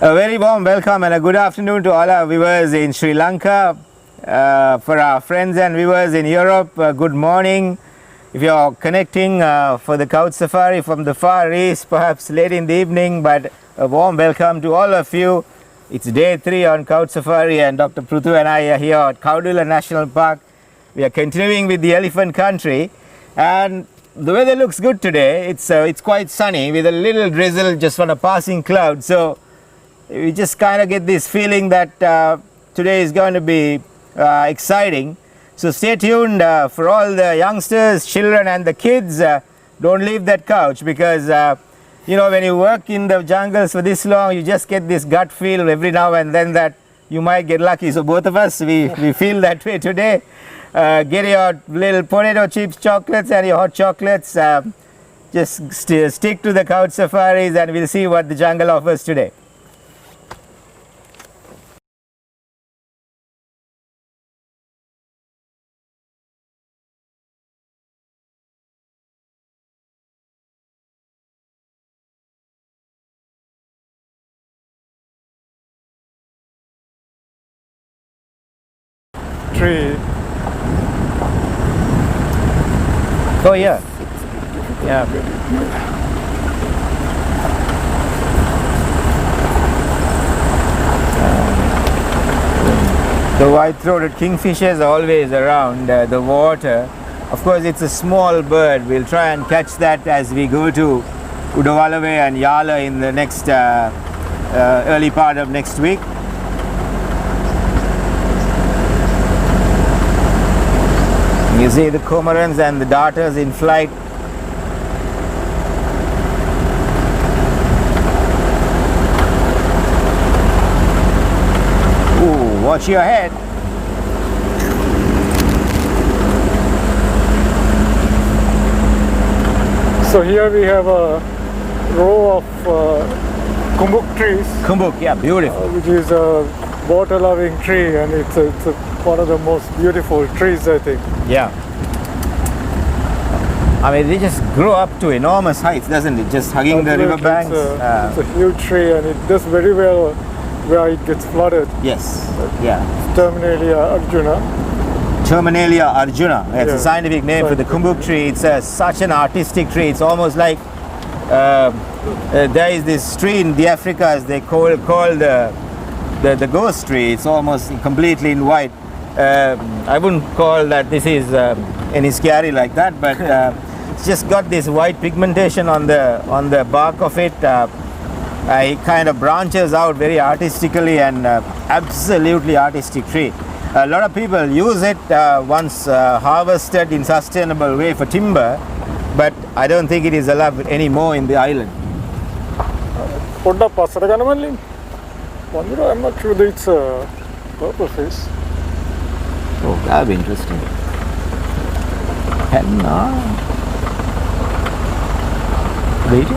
A very warm welcome and a good afternoon to all our viewers in Sri Lanka. For our friends and viewers in Europe, good morning. If you are connecting for the couch safari from the Far East, perhaps late in the evening, but a warm welcome to all of you. It's day 3 on couch safari and Dr. Pruthu and I are here at Kaudulla National Park. We are continuing with the elephant country and the weather looks good today. It's quite sunny with a little drizzle just on a passing cloud. So we just kind of get this feeling that today is going to be exciting. So stay tuned for all the youngsters, children and the kids. Don't leave that couch because you know, when you work in the jungles for this long, you just get this gut feel every now and then that you might get lucky. So both of us, we feel that way today. Get your little potato chips, chocolates and your hot chocolates. Just stick to the couch safaris and we'll see what the jungle offers today. Tree. Oh yeah, yeah. The white-throated kingfishers are always around the water. Of course, it's a small bird. We'll try and catch that as we go to Udawalawe and Yala in the next early part of next week. You see the cormorants and the darters in flight. Ooh, watch your head. So here we have a row of kumbuk trees. Kumbuk, yeah, beautiful. Which is a water-loving tree, and it's one of the most beautiful trees, I think. Yeah. I mean, they just grow up to enormous heights, doesn't it? Just hugging the riverbanks. It's a huge tree, and it does very well where it gets flooded. Yes. Yeah. Terminalia Arjuna. Terminalia Arjuna. It's Yeah. a scientific name for the kumbuk tree. It's such an artistic tree. It's almost like there is this tree in the Africas they call the ghost tree. It's almost completely in white. I wouldn't call that this is any scary like that, but it's just got this white pigmentation on the bark of it. It kind of branches out very artistically and absolutely artistic tree. A lot of people use it once harvested in sustainable way for timber, but I don't think it is allowed anymore in the island. I'm not sure that it's a purple face. Oh, that'll be interesting. Henna. Wait.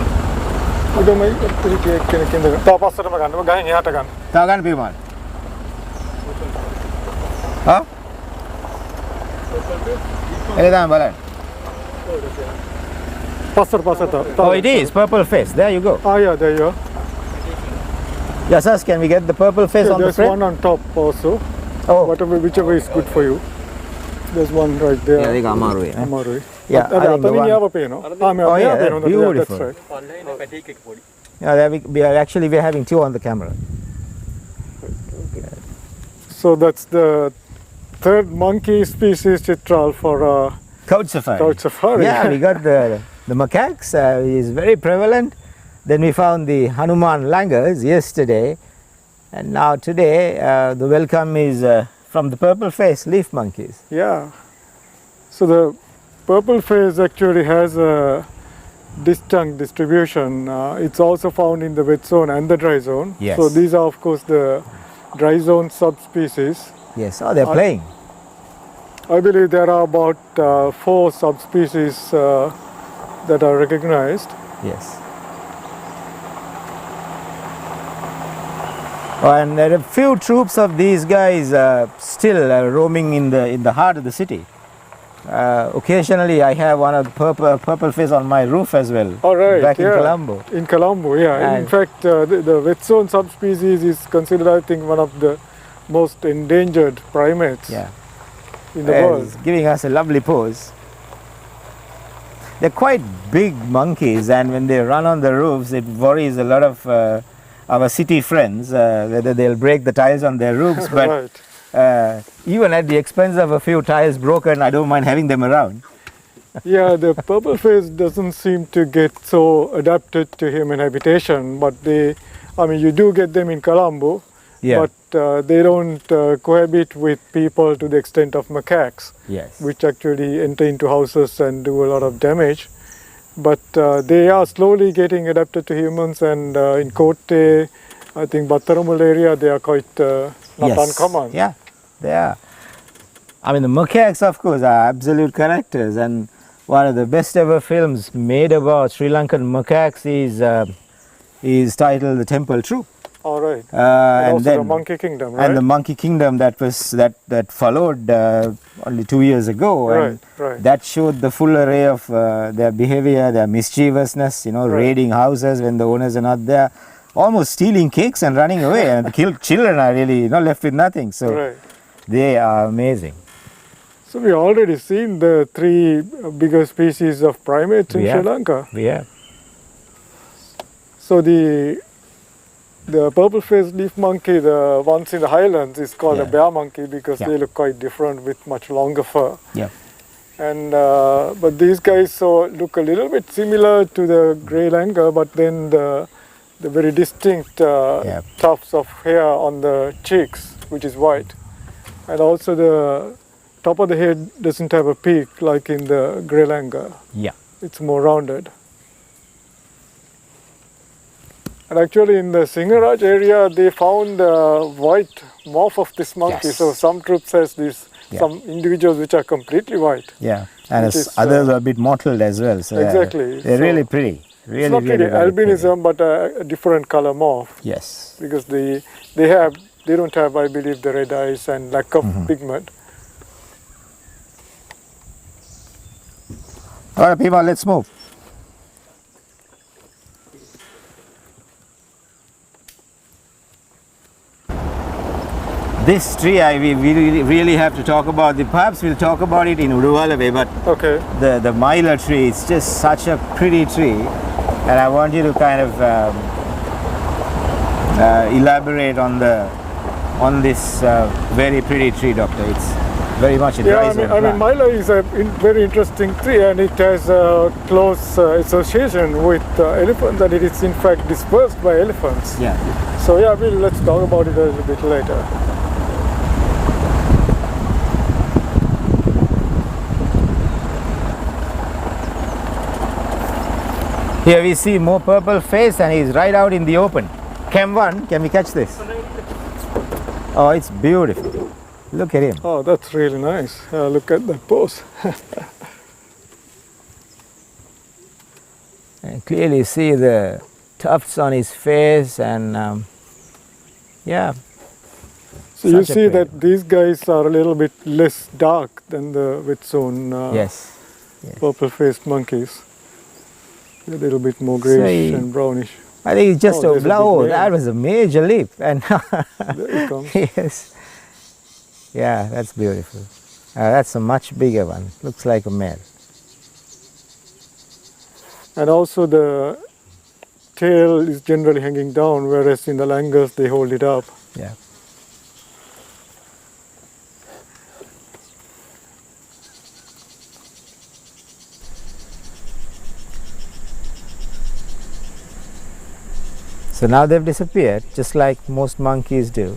Udah mai kena kena. Tahu pasal apa kan? Gaya ni hata kan? Tahu kan Piman? Huh? Ini dah balan. Pasal tahu. Oh, it is purple face. There you go. Ah yeah, there you are. Yes, sir. Can we get the purple face on the There's front? one on top also. Oh, Whichever is good for you. There's one right there. yeah, they got Amaru. Amaru. Yeah, I think the one. Oh yeah, that's beautiful. That's right. Yeah, we're having 2 on the camera. So that's the third monkey species chitral for Couch safari. couch safari. Yeah, we got the macaques. Is very prevalent. Then we found the Hanuman langurs yesterday, and now today the welcome is from the purple face leaf monkeys. Yeah. So the purple face actually has a distinct distribution. It's also found in the wet zone and the dry zone. Yes. So these are of course the dry zone subspecies. Yes, oh, they're playing. I believe there are about 4 subspecies that are recognized. Yes. And there are a few troops of these guys still roaming in the heart of the city. Occasionally, I have one of the purple face on my roof as well. All right, Back in yeah. Colombo. In Colombo, yeah. In And- fact, the wet zone subspecies is considered, I think, one of the most endangered primates Yeah. in the world. It's giving us a lovely pose. They're quite big monkeys, and when they run on the roofs, it worries a lot of our city friends whether they'll break the tiles on their roofs. But Right. even at the expense of a few tiles broken, I don't mind having them around. Yeah, the purple face doesn't seem to get so adapted to human habitation, but you do get them in Colombo, Yeah. but they don't cohabit with people to the extent of macaques, Yes. which actually enter into houses and do a lot of damage. But they are slowly getting adapted to humans, and in Kotte, I think Battaramul area, they are quite not Yes. uncommon. Yeah, they are. I mean, the macaques, of course, are absolute characters, and one of the best ever films made about Sri Lankan macaques is titled The Temple Troop. All right. And Also then the Monkey Kingdom, right? and the Monkey Kingdom that followed only 2 years ago, and Right. that showed the full array of their behavior, their mischievousness. Right. Raiding houses when the owners are not there, almost stealing cakes and running away, and the children are really left with nothing. So Right. they are amazing. So we already seen the three bigger species of primates in We Sri have. Lanka. Yeah. So the purple-faced leaf monkey, the ones in the highlands, is called a Yeah. bear monkey because Yeah. they look quite different with much longer fur. Yeah. And but these guys look a little bit similar to the grey langur, but then the very distinct Yeah. tufts of hair on the cheeks, which is white, and also the top of the head doesn't have a peak like in the grey langur. Yeah. It's more rounded. And actually in the Singaraj area, they found a white morph of this monkey. Yes. So some troops has these, Yeah. some individuals which are completely white. Yeah. And Which is, others are a bit mottled as well. So Exactly. They're So really pretty. Really, it's not really very pretty. albinism, but a different color morph, Yes. because they don't have, I believe, the red eyes and lack of pigment. All right, people, let's move. This tree, we really have to talk about. Perhaps we'll talk about it in Uduvalave, but Okay. the myla tree, it's just such a pretty tree, and I want you to kind of elaborate on this very pretty tree, Doctor. It's very much a Yeah, dry I zone mean, plant. myla is a very interesting tree, and it has a close association with elephants, and it is in fact dispersed by elephants. Yeah. So yeah, let's talk about it a little bit later. Here we see more purple face, and he's right out in the open. Cam 1, can we catch this? Oh, it's beautiful. Look at him. Oh, that's really nice. Look at that pose. And clearly see the tufts on his face, and yeah. So you Such a see pretty that these guys are a little bit less dark than the Whitsun Yes. purple-faced monkeys. They're a little bit more grayish So and brownish. I think it's just Oh, a there's a blow. big male. That was a major leap. And There it comes. yes. Yeah, that's beautiful. That's a much bigger one. Looks like a male. And also the tail is generally hanging down, whereas in the langurs they hold it up. Yeah. So now they've disappeared, just like most monkeys do.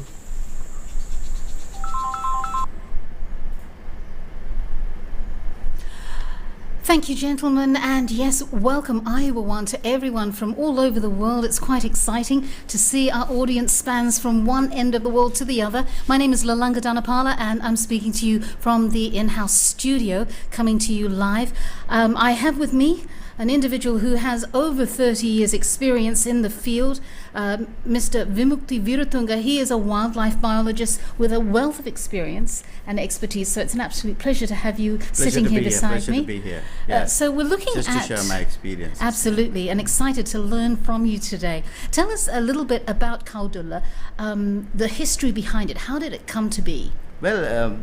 Thank you, gentlemen, and yes, welcome Iowa One to everyone from all over the world. It's quite exciting to see our audience spans from one end of the world to the other. My name is Lanka Dhanapala, and I'm speaking to you from the in-house studio, coming to you live. I have with me an individual who has over 30 years experience in the field, Mr. Vimukti Viratunga. He is a wildlife biologist with a wealth of experience and expertise, so it's an absolute pleasure to have you sitting here beside me. Pleasure to be here. Yes. So we're looking just at... to share my experience. Absolutely, and excited to learn from you today. Tell us a little bit about Kaudulla, the history behind it. How did it come to be? Well,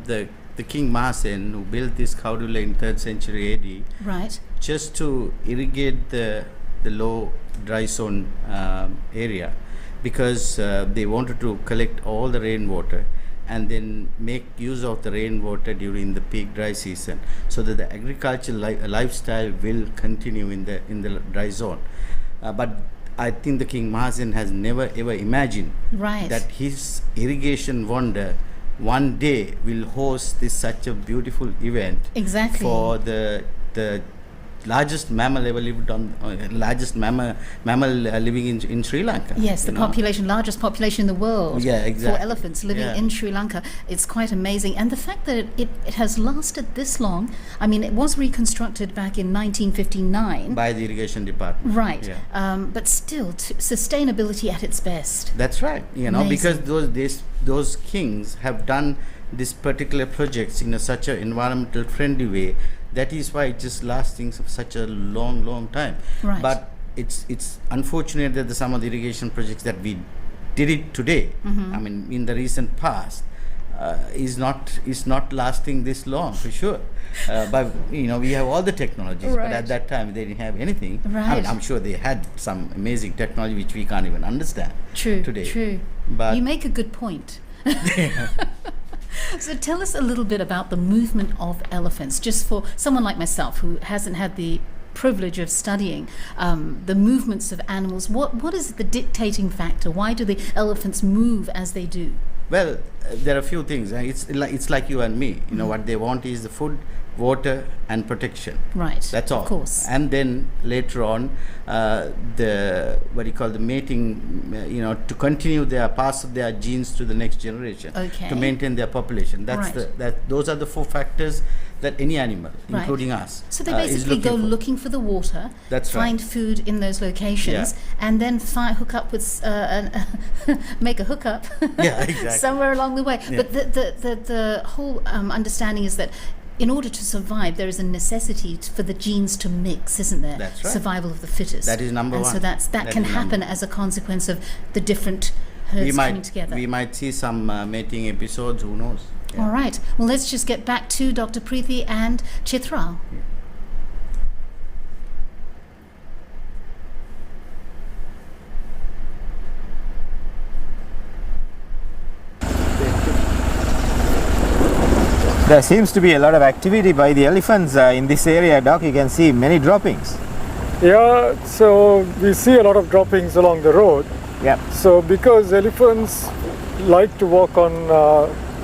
the King Mahasen, who built this Kaudulla in 3rd century AD, Right. just to irrigate the low dry zone area, because they wanted to collect all the rainwater and then make use of the rainwater during the peak dry season, so that the agricultural lifestyle will continue in the dry zone. But I think the King Mahasen has never ever imagined Right. that his irrigation wonder one day will host such a beautiful event Exactly. for the largest mammal ever lived on, largest mammal living in Sri Lanka. Yes, the largest population in the world. Yeah, exactly. For elephants living in Sri Lanka. It's quite amazing. And the fact that it has lasted this long, I mean, it was reconstructed back in 1959. By the irrigation department. Right. Yeah. But still, sustainability at its best. That's right. Amazing. Because those kings have done this particular projects in such an environmental friendly way. That is why it is lasting such a long time. Right. But it's unfortunate that some of the irrigation projects that we did it today, I mean, in the recent past, is not lasting this long for sure. But we have all the technologies, Right. but at that time they didn't have anything. I Right. mean, I'm sure they had some amazing technology which we can't even understand today. True. But You make a good point. So tell us a little bit about the movement of elephants, just for someone like myself who hasn't had the privilege of studying the movements of animals. What is the dictating factor? Why do the elephants move as they do? Well, there are a few things. It's like you and me. What they want is the food, water, and protection. Right. That's all. Of course. And then later on, the mating. To continue pass their genes to the next generation. Okay. To maintain their population. Those are the 4 factors that any animal, Right. including us, So they is basically go for. looking for the water, That's find right. food in those locations, Yeah. and then hook up with make a hookup Yeah, exactly. somewhere along the way. Yeah. But the whole understanding is that in order to survive, there is a necessity for the genes to mix, isn't there? That's right. Survival of the fittest. That is number and one. So that can is happen number as a consequence of the different herds coming together. We might see some mating episodes. Who knows? Yeah. All right. Well, let's just get back to Dr. Preeti and Chitral. There seems to be a lot of activity by the elephants in this area, Doc. You can see many droppings. Yeah, so we see a lot of droppings along the road. Yeah. So because elephants like to walk on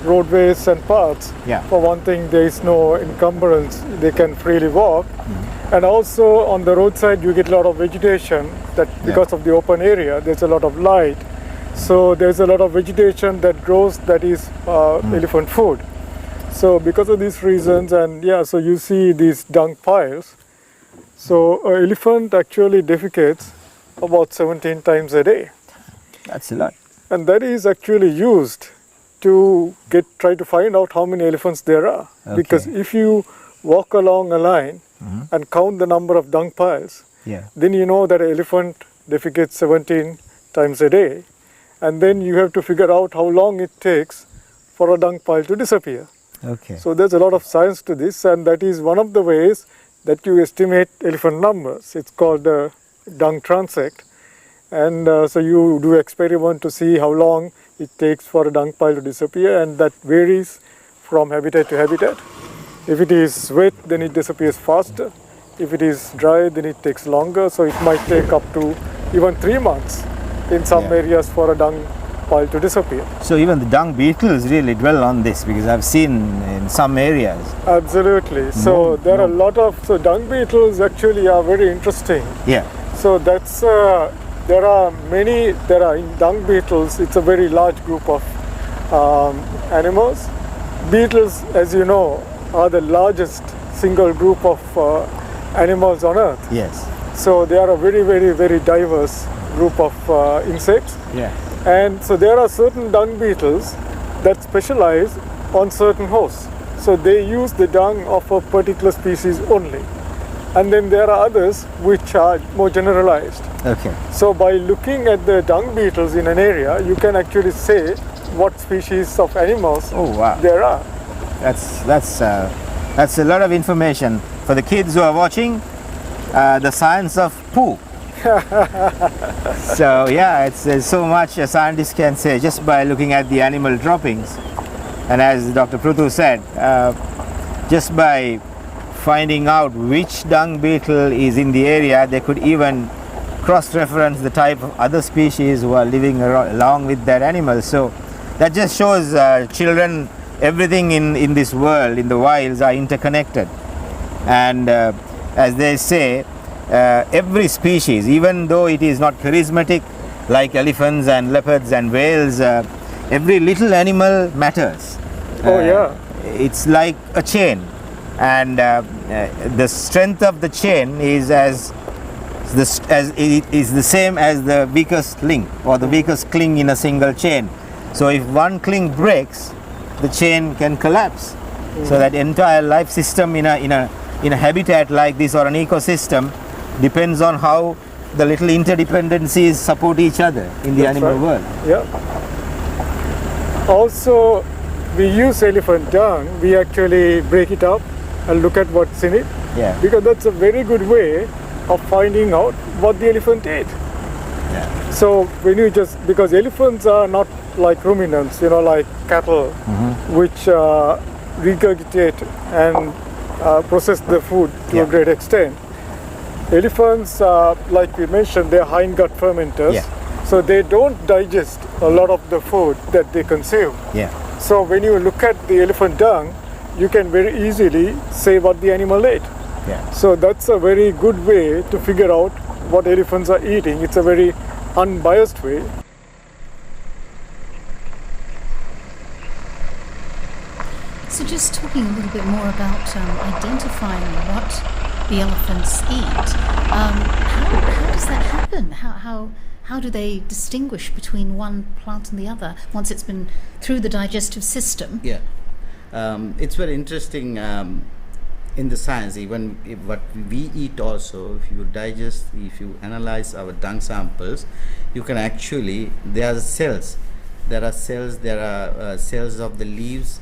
roadways and paths, Yeah. for one thing, there is no encumbrance, they can freely walk. And also on the roadside you get a lot of vegetation, that because of the open area there's a lot of light. So there's a lot of vegetation that grows that is elephant food. So because of these reasons, and so you see these dung piles. So an elephant actually defecates about 17 times a day. That's a lot. And that is actually used to try to find out how many elephants there are. Okay. Because if you walk along a line and count the number of dung piles, Yeah. then you know that an elephant defecates 17 times a day. And then you have to figure out how long it takes for a dung pile to disappear. Okay. So there's a lot of science to this, and that is one of the ways that you estimate elephant numbers. It's called the dung transect. And so you do experiment to see how long it takes for a dung pile to disappear, and that varies from habitat to habitat. If it is wet, then it disappears faster. If it is dry, then it takes longer. So it might take up to even 3 months in some areas for a dung pile to disappear. So even the dung beetles really dwell on this, because I've seen in some areas. Absolutely. So there are a lot of dung beetles actually are very interesting. Yeah. So that's there are in dung beetles. It's a very large group of animals. Beetles, as you know, are the largest single group of animals on Earth. Yes. So they are a very, very, very diverse group of insects. Yeah. And so there are certain dung beetles that specialize on certain hosts. So they use the dung of a particular species only. And then there are others which are more generalized. Okay. So by looking at the dung beetles in an area, you can actually say what species of animals Oh wow. there are. That's a lot of information for the kids who are watching. The science of poo. So yeah, there's so much a scientist can say just by looking at the animal droppings. And as Dr. Pruthu said, just by finding out which dung beetle is in the area, they could even cross-reference the type of other species who are living along with that animal. So that just shows children, everything in this world, in the wilds, are interconnected. And as they say, every species, even though it is not charismatic like elephants and leopards and whales, every little animal matters. Oh yeah. It's like a chain, and the strength of the chain is as it is the same as the weakest link or the weakest link in a single chain. So if one link breaks, the chain can collapse. So that entire life system in a habitat like this or an ecosystem depends on how the little interdependencies support each other in the That's animal right. world. Yeah. Also, we use elephant dung. We actually break it up and look at what's in it. Yeah. Because that's a very good way of finding out what the elephant ate. Yeah. So when you because elephants are not like ruminants, like cattle, which regurgitate and process the food to a great extent. Elephants, like we mentioned, they're hindgut fermenters. Yeah. So they don't digest a lot of the food that they consume. Yeah. So when you look at the elephant dung, you can very easily say what the animal ate. Yeah. So that's a very good way to figure out what elephants are eating. It's a very unbiased way. So just talking a little bit more about identifying what the elephants eat, how does that happen? How do they distinguish between one plant and the other once it's been through the digestive system? Yeah, it's very interesting in the science. Even what we eat also, if you digest, if you analyze our dung samples, you can actually, there are cells of the leaves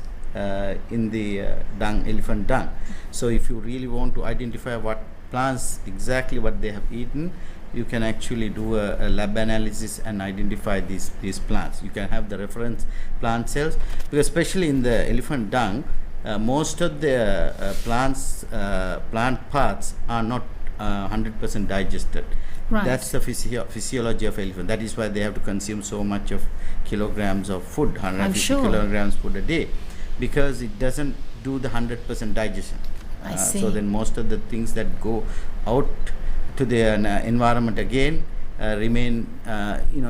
in the elephant dung. So if you really want to identify what plants, exactly what they have eaten, you can actually do a lab analysis and identify these plants. You can have the reference plant cells, because especially in the elephant dung, most of the plant parts are not 100% digested. Right. That's the physiology of elephant. That is why they have to consume so much of kilograms of food, 150 sure. kilograms food a day, because it doesn't do the 100% digestion. I see. So then most of the things that go out to the environment again remain,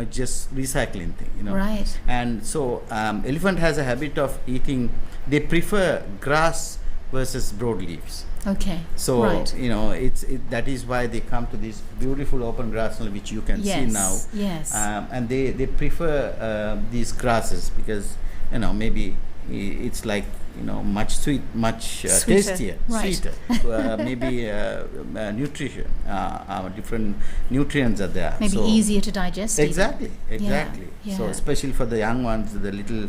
just recycling thing. Right. And so elephant has a habit of eating. They prefer grass versus broadleaves. Okay. So right. that is why they come to this beautiful open grassland, which you can see now. Yes. And they prefer these grasses because maybe it's like much much tastier, Right. sweeter. Maybe nutrition, different nutrients are there. Maybe so easier to digest. even. Exactly. Yeah. So especially for the young ones, the little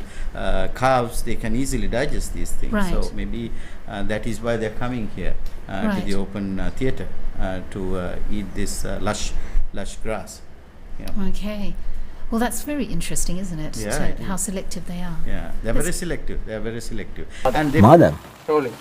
calves, they can easily digest these things. Right. So maybe that is why they're coming here to Right. the open theatre to eat this lush grass. Yeah. Okay. Well, that's very interesting, isn't it? Yeah, it How is. selective they are. Yeah, they're That's- very selective. And they Mother. Rolling.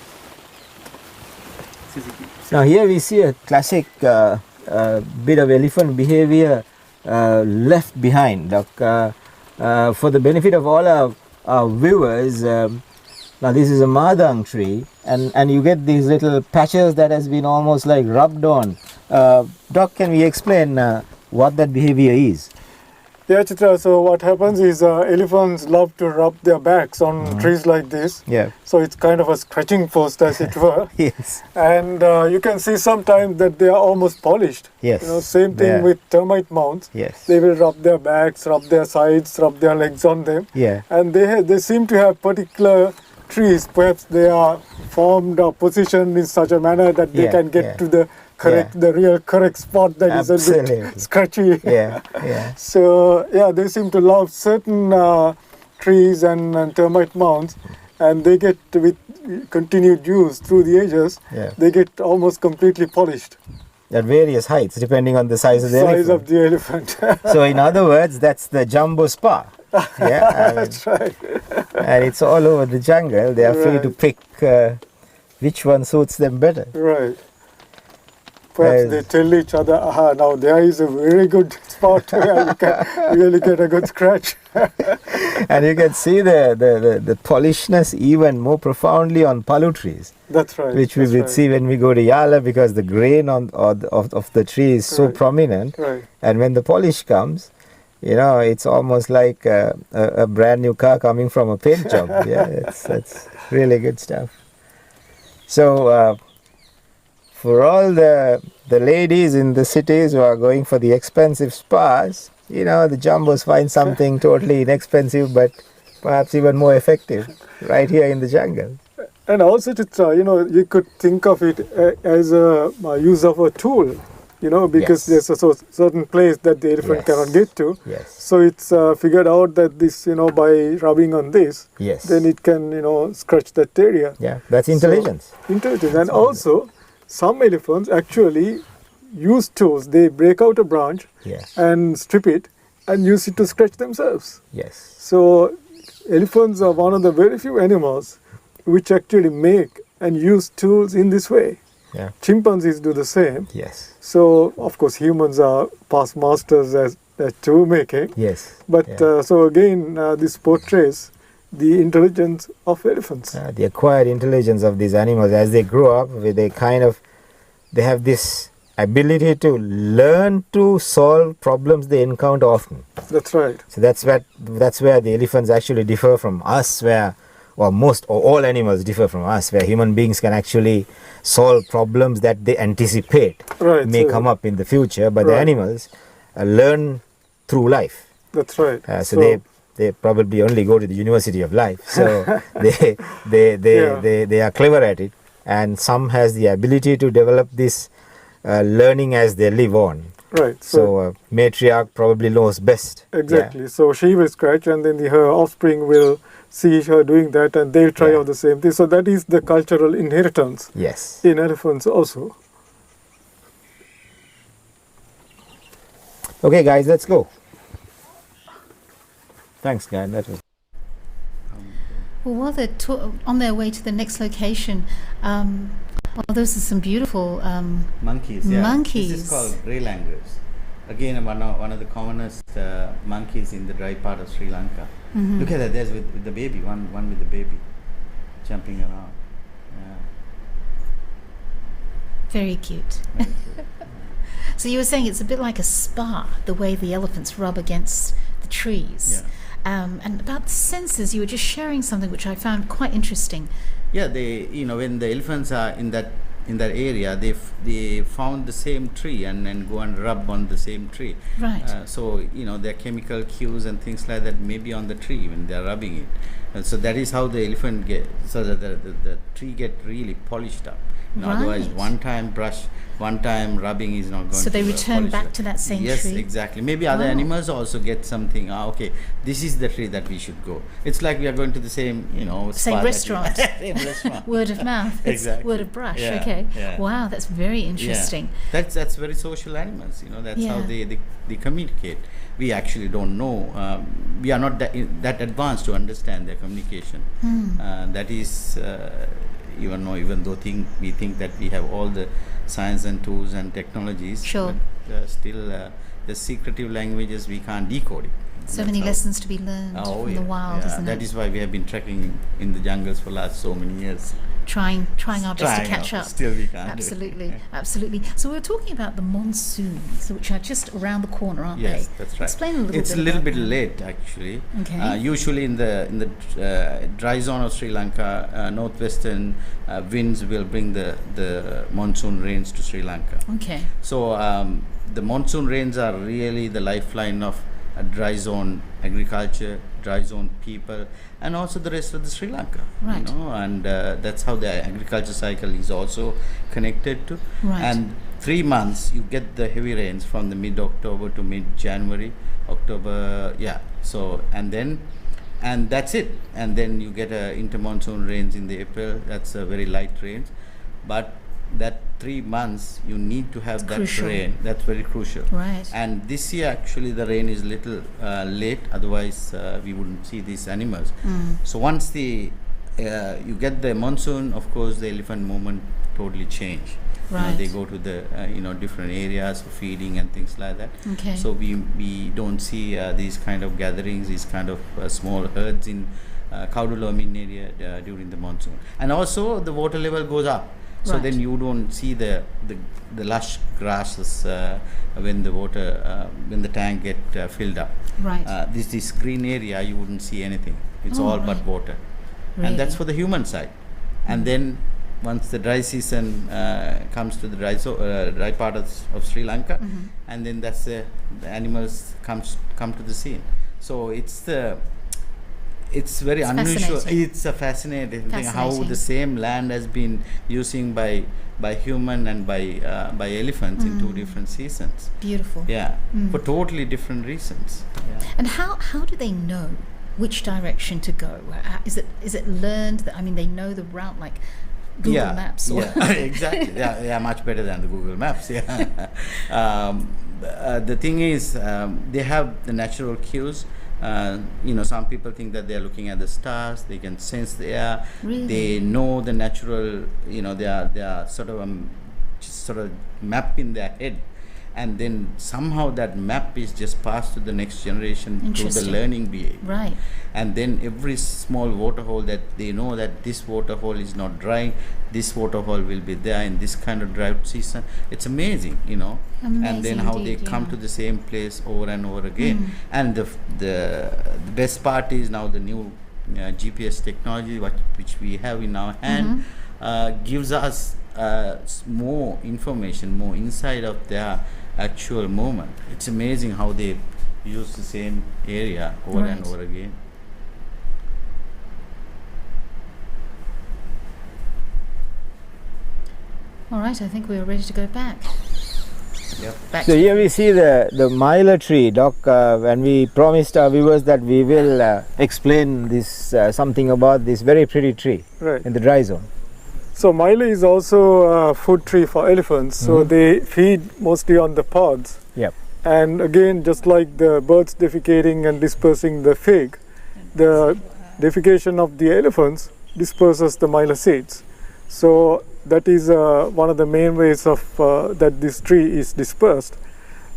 Now here we see a classic bit of elephant behavior left behind. For the benefit of all our viewers, now this is a madang tree, and you get these little patches that has been almost like rubbed on. Doc, can we explain what that behavior is? Yeah, Chitra, so what happens is elephants love to rub their backs on trees like this. Yeah. So it's kind of a scratching post, as it were. Yes. And you can see sometimes that they are almost polished. Yes. Same thing Yeah. with termite mounds. Yes. They will rub their backs, rub their sides, rub their legs on them. Yeah. And they seem to have particular trees. Perhaps they are formed or positioned in such a manner that they Yeah, can get yeah. to the real correct spot that is a Absolutely. bit scratchy. Yeah. Yeah. So yeah, they seem to love certain trees and termite mounds, and they get with continued use through the ages. Yeah. They get almost completely polished. At various heights, depending on the size of the Size elephant. of the elephant. So, in other words, that's the jumbo spa. Yeah. I mean, That's right. and it's all over the jungle. They are free to Right. pick which one suits them better. Right. Perhaps they Yes. tell each other, aha, now there is a very good spot where you can really get a good scratch. And you can see the polishness even more profoundly on palu trees, That's right. which we that's will right. see when we go to Yala, because the grain of the tree is so Right. prominent. Right. And when the polish comes, it's almost like a brand new car coming from a paint job. Yeah, it's really good stuff. So for all the ladies in the cities who are going for the expensive spas, the jumbos find something totally inexpensive but perhaps even more effective right here in the jungle. And also, Chitra, you could think of it as a use of a tool, because Yes. there's a certain place that the elephant Yes. cannot get to. Yes. So it's figured out that this, by rubbing on this, Yes. then it can, scratch that area. Yeah, that's intelligence. Intelligence. And also, some elephants actually use tools. They break out a branch Yeah. and strip it and use it to scratch themselves. Yes. So elephants are one of the very few animals which actually make and use tools in this way. Yeah. Chimpanzees do the same. Yes. So of course humans are past masters at tool making. Yes. But Yeah. so again, this portrays the intelligence of elephants. The acquired intelligence of these animals as they grow up, they have this ability to learn to solve problems they encounter often. That's right. So that's where the elephants actually differ from us, most or all animals differ from us, where human beings can actually solve problems that they anticipate Right. may so come up in the future, but the Right. animals learn through life. That's right. So they probably only go to the University of Life. So they are clever at it, and some has the ability to develop this learning as they live on. Right. So matriarch probably knows best. Exactly. So she will scratch, and then her offspring will see her doing that, and they'll try Yeah. out the same thing. So that is the cultural inheritance Yeah. Yes. in elephants also. Okay, guys, let's go. Thanks, guys. That was. Well, while they're on their way to the next location, those are some beautiful Monkeys, yeah. monkeys. This is called grey langurs. Again, one of the commonest monkeys in the dry part of Sri Lanka. Mhm. Look at that, there's with the baby, one with the baby, jumping around. Yeah. Very cute. Very cute. So you were saying it's a bit like a spa, the way the elephants rub against the trees. Yeah. And about the senses, you were just sharing something which I found quite interesting. Yeah, when the elephants are in that area, they found the same tree and go and rub on the same tree. Right. So there are chemical cues and things like that maybe on the tree when they are rubbing it. And so that is how the elephant so that the tree get really polished up. Otherwise, Right. one time rubbing is not going to. So they return polish back it. to that same yes, tree? exactly. Maybe other Wow. animals also get something. Okay, this is the tree that we should go. It's like we are going to the same, spa Same that we- restaurant. same restaurant. Word of mouth. It's Exactly. word of brush. Yeah, Okay. yeah. Wow, that's very interesting. Yeah. That's very social animals. That's how Yeah. they communicate. We actually don't know. We are not that advanced to understand their communication. That is even though we think that we have all the science and tools and technologies. Sure. But still, the secretive languages we can't decode it. So That's many how- lessons to be learned from the wild, yeah. isn't That it? is why we have been trekking in the jungles for last so many years. trying our best to catch up. Still we can't. Absolutely, absolutely. So we were talking about the monsoons, which are just around the corner, aren't they? Yes, that's right. Explain a little It's bit. a little about bit that. late actually. Okay. Usually in the dry zone of Sri Lanka, northwestern winds will bring the monsoon rains to Sri Lanka. Okay. So the monsoon rains are really the lifeline of dry zone agriculture, dry zone people, and also the rest of the Sri Lanka. Right. You know, and that's how the agriculture cycle is also connected to. Right. And 3 months you get the heavy rains from the mid-October to mid-January, October, yeah. So and that's it. And then you get inter-monsoon rains in the April. That's a very light rains, but that 3 months you need to have that crucial. rain. That's very crucial. Right. And this year actually the rain is little late. Otherwise we wouldn't see these animals. So once you get the monsoon, of course the elephant movement totally change. Right. They go to the different areas for feeding and things like that. Okay. So we don't see these kind of gatherings, these kind of small herds in Kaudulla area during the monsoon. And also the water level goes up. So Right. then you don't see the lush grasses when the water when the tank get filled up. Right. This green area you wouldn't see anything. It's Oh, all right. but water, Really? and that's for the human side. And then once the dry season comes to the dry part of Sri Lanka, and then that's the animals come to the scene. So it's very unusual. Fascinating. It's a fascinating thing how Fascinating. the same land has been using by human and by elephants in two different seasons. Beautiful. Yeah, for totally different reasons. Yeah. And how do they know which direction to go? Is it learned that, I mean, they know the route like Google Maps? Or Yeah, exactly. Yeah, much better than the Google Maps. Yeah. The thing is, they have the natural cues. Some people think that they are looking at the stars. They can sense the air. Really? They know the natural. They are sort of just sort of map in their head, and then somehow that map is just passed to the next generation through the Interesting. learning behavior. Right. And then every small water hole that they know that this water hole is not dry, this water hole will be there in this kind of drought season. It's amazing, and then Amazing how indeed, they come yeah. to the same place over and over again. And the best part is now the new GPS technology which we have in our hand gives us more information, more insight of their actual movement. It's amazing how they use the same area over and Right. over again. All right, I think we are ready to go back. Yep. Back So here we see the myla tree, Doc, and we promised our viewers that we will explain this something about this very pretty tree Right. in the dry zone. So myla is also a food tree for elephants. So they feed mostly on the pods. Yep. And again, just like the birds defecating and dispersing the fig, the defecation of the elephants disperses the myla seeds. So that is one of the main ways of that this tree is dispersed.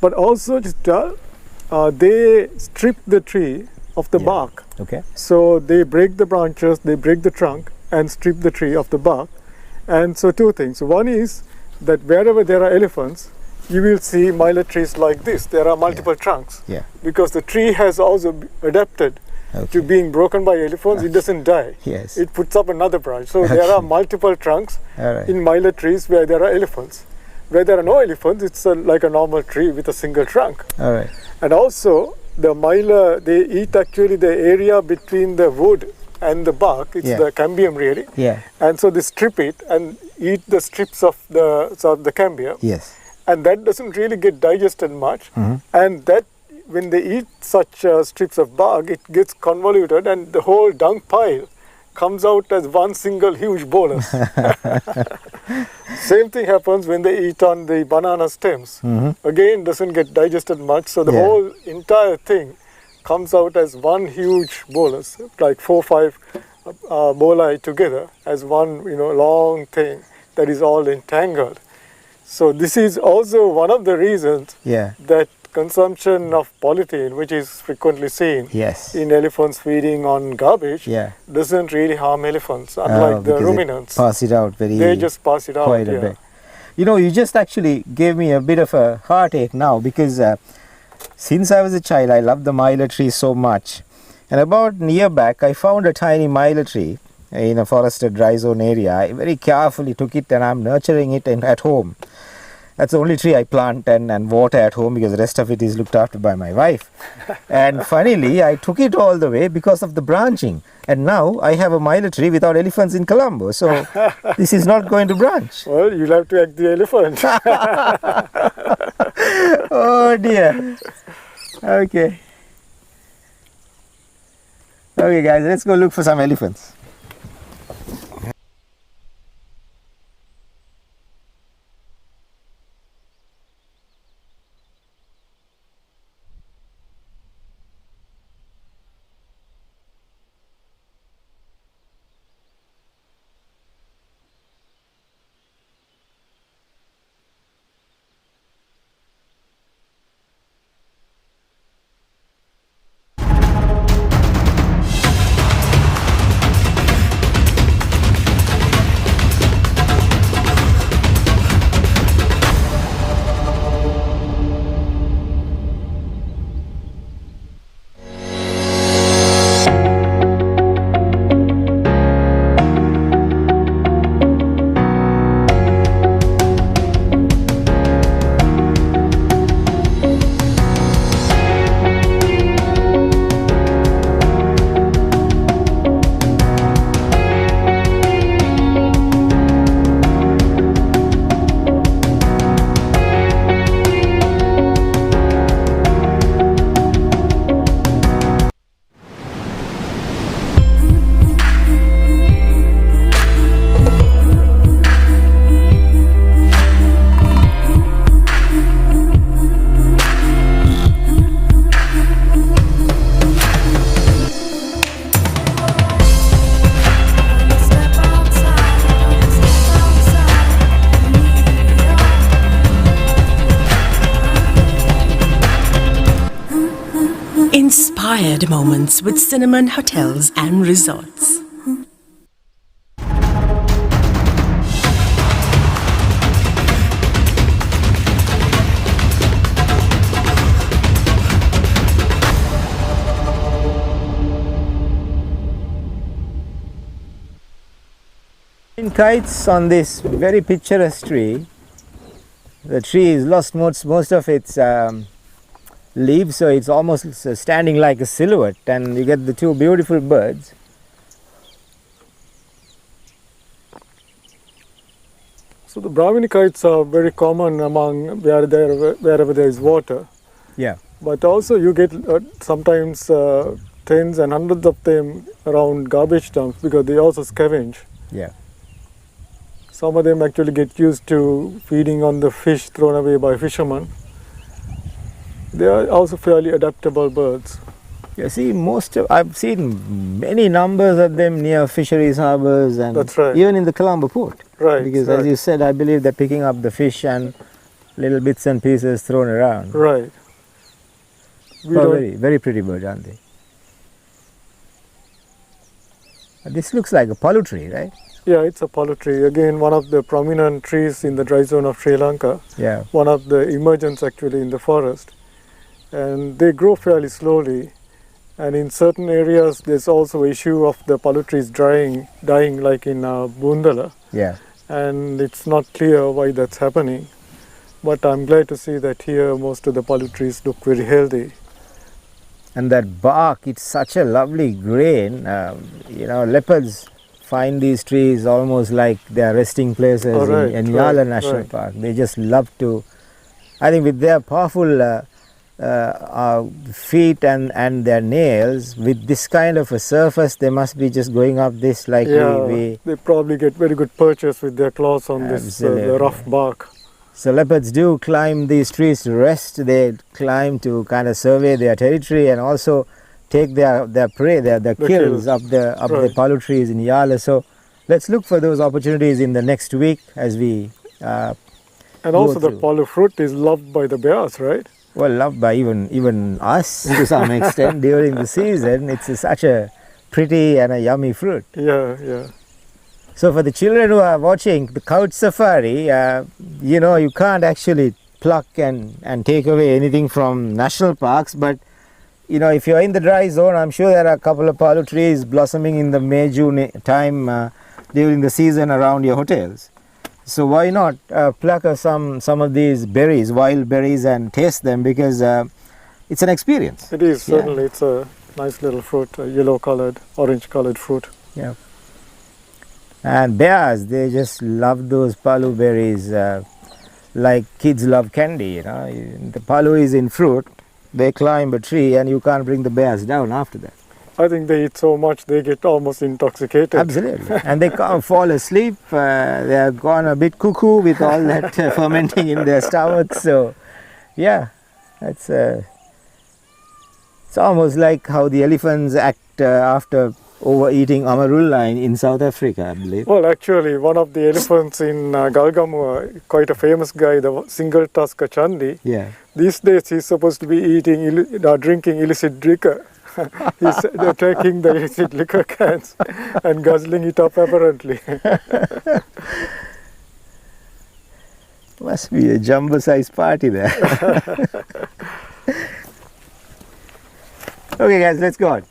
But also they strip the tree of the bark. Okay. So they break the branches, they break the trunk and strip the tree of the bark. And so two things. One is that wherever there are elephants, you will see myla trees like this. There are multiple trunks. Yeah. Because the tree has also adapted to being broken by elephants. It doesn't die. Yes. It puts up another branch. So there are multiple trunks All right. in myla trees where there are elephants. Where there are no elephants, it's like a normal tree with a single trunk. All right. And also the myla, they eat actually the area between the wood and the bark. It's the cambium really. Yeah. And so they strip it and eat the strips of the cambium. Yes. And that doesn't really get digested much. And that when they eat such strips of bark, it gets convoluted and the whole dung pile comes out as one single huge bolus. Same thing happens when they eat on the banana stems. Again, doesn't get digested much, so the whole entire thing comes out as one huge bolus, like 4-5 boli together as one long thing that is all entangled. So this is also one of the reasons that consumption of polythene, which is frequently seen Yes. in elephants feeding on garbage, Yeah. doesn't really harm elephants, unlike the because ruminants. pass it out very They just pass it out. quite a bit. You know, you just actually gave me a bit of a heartache now because since I was a child, I loved the myla tree so much. And about a year back, I found a tiny myla tree in a forested dry zone area. I very carefully took it and I'm nurturing it at home. That's the only tree I plant and water at home because the rest of it is looked after by my wife. And finally, I took it all the way because of the branching. And now I have a myla tree without elephants in Colombo. So this is not going to branch. Well, you'll have to act the elephant. Oh dear. Okay. Okay guys, let's go look for some elephants. Inspired moments with Cinnamon Hotels and Resorts. In kites on this very picturesque tree. The tree is lost most of its leaves, so it's almost standing like a silhouette, and you get the two beautiful birds. So the Brahmini kites are very common among wherever there is water. Yeah. But also you get sometimes tens and hundreds of them around garbage dumps because they also scavenge. Yeah. Some of them actually get used to feeding on the fish thrown away by fishermen. They are also fairly adaptable birds. You see, I've seen many numbers of them near fisheries harbors and That's right. even in the Colombo port. Right. Because right. as you said, I believe they're picking up the fish and little bits and pieces thrown around. Right. Very, very pretty birds, aren't they? This looks like a palu tree, right? Yeah, it's a palu tree. Again, one of the prominent trees in the dry zone of Sri Lanka. Yeah. One of the emergents actually in the forest. And they grow fairly slowly. And in certain areas, there's also issue of the palu trees dying like in Bundala. Yeah. And it's not clear why that's happening. But I'm glad to see that here most of the palu trees look very healthy. And that bark, it's such a lovely grain. Leopards find these trees almost like their resting places in Kaudulla National Park. They just love to, I think with their powerful feet and their nails, with this kind of a surface, they must be just going up this like they probably get very good purchase with their claws on this the rough bark. So leopards do climb these trees to rest. They climb to kind of survey their territory and also take their prey, their kills up the palu trees in Yala. So let's look for those opportunities in the next week as we and also the palu fruit is loved by the bears, right? well, loved by even us to some extent during the season. It's such a pretty and a yummy fruit. Yeah, yeah. So for the children who are watching the couch safari, you can't actually pluck and take away anything from national parks, but if you're in the dry zone, I'm sure there are a couple of palu trees blossoming in the May-June time during the season around your hotels. So why not pluck some of these berries, wild berries, and taste them, because it's an experience. It is, certainly. It's a nice little fruit, a yellow-colored, orange-colored fruit. Yeah. And bears, they just love those palu berries like kids love candy, The palu is in fruit, they climb a tree and you can't bring the bears down after that. I think they eat so much they get almost intoxicated. Absolutely. And they can't fall asleep. They have gone a bit cuckoo with all that fermenting in their stomachs. So, yeah, it's almost like how the elephants act after overeating amarula in South Africa, I believe. Well, actually, one of the elephants in Galgamua, quite a famous guy, the single tusker Chandi, these days he's supposed to be drinking illicit liquor. He's taking the illicit liquor cans and guzzling it up apparently. Must be a jumbo-sized party there. Okay guys, let's go on.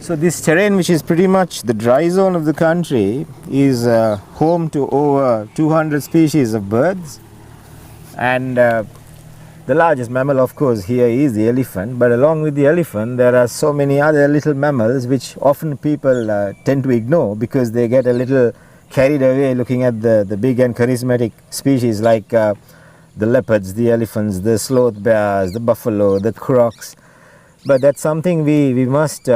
So this terrain, which is pretty much the dry zone of the country, is home to over 200 species of birds, and the largest mammal, of course, here is the elephant. But along with the elephant, there are so many other little mammals which often people tend to ignore because they get a little carried away looking at the big and charismatic species like the leopards, the elephants, the sloth bears, the buffalo, the crocs. But that's something we must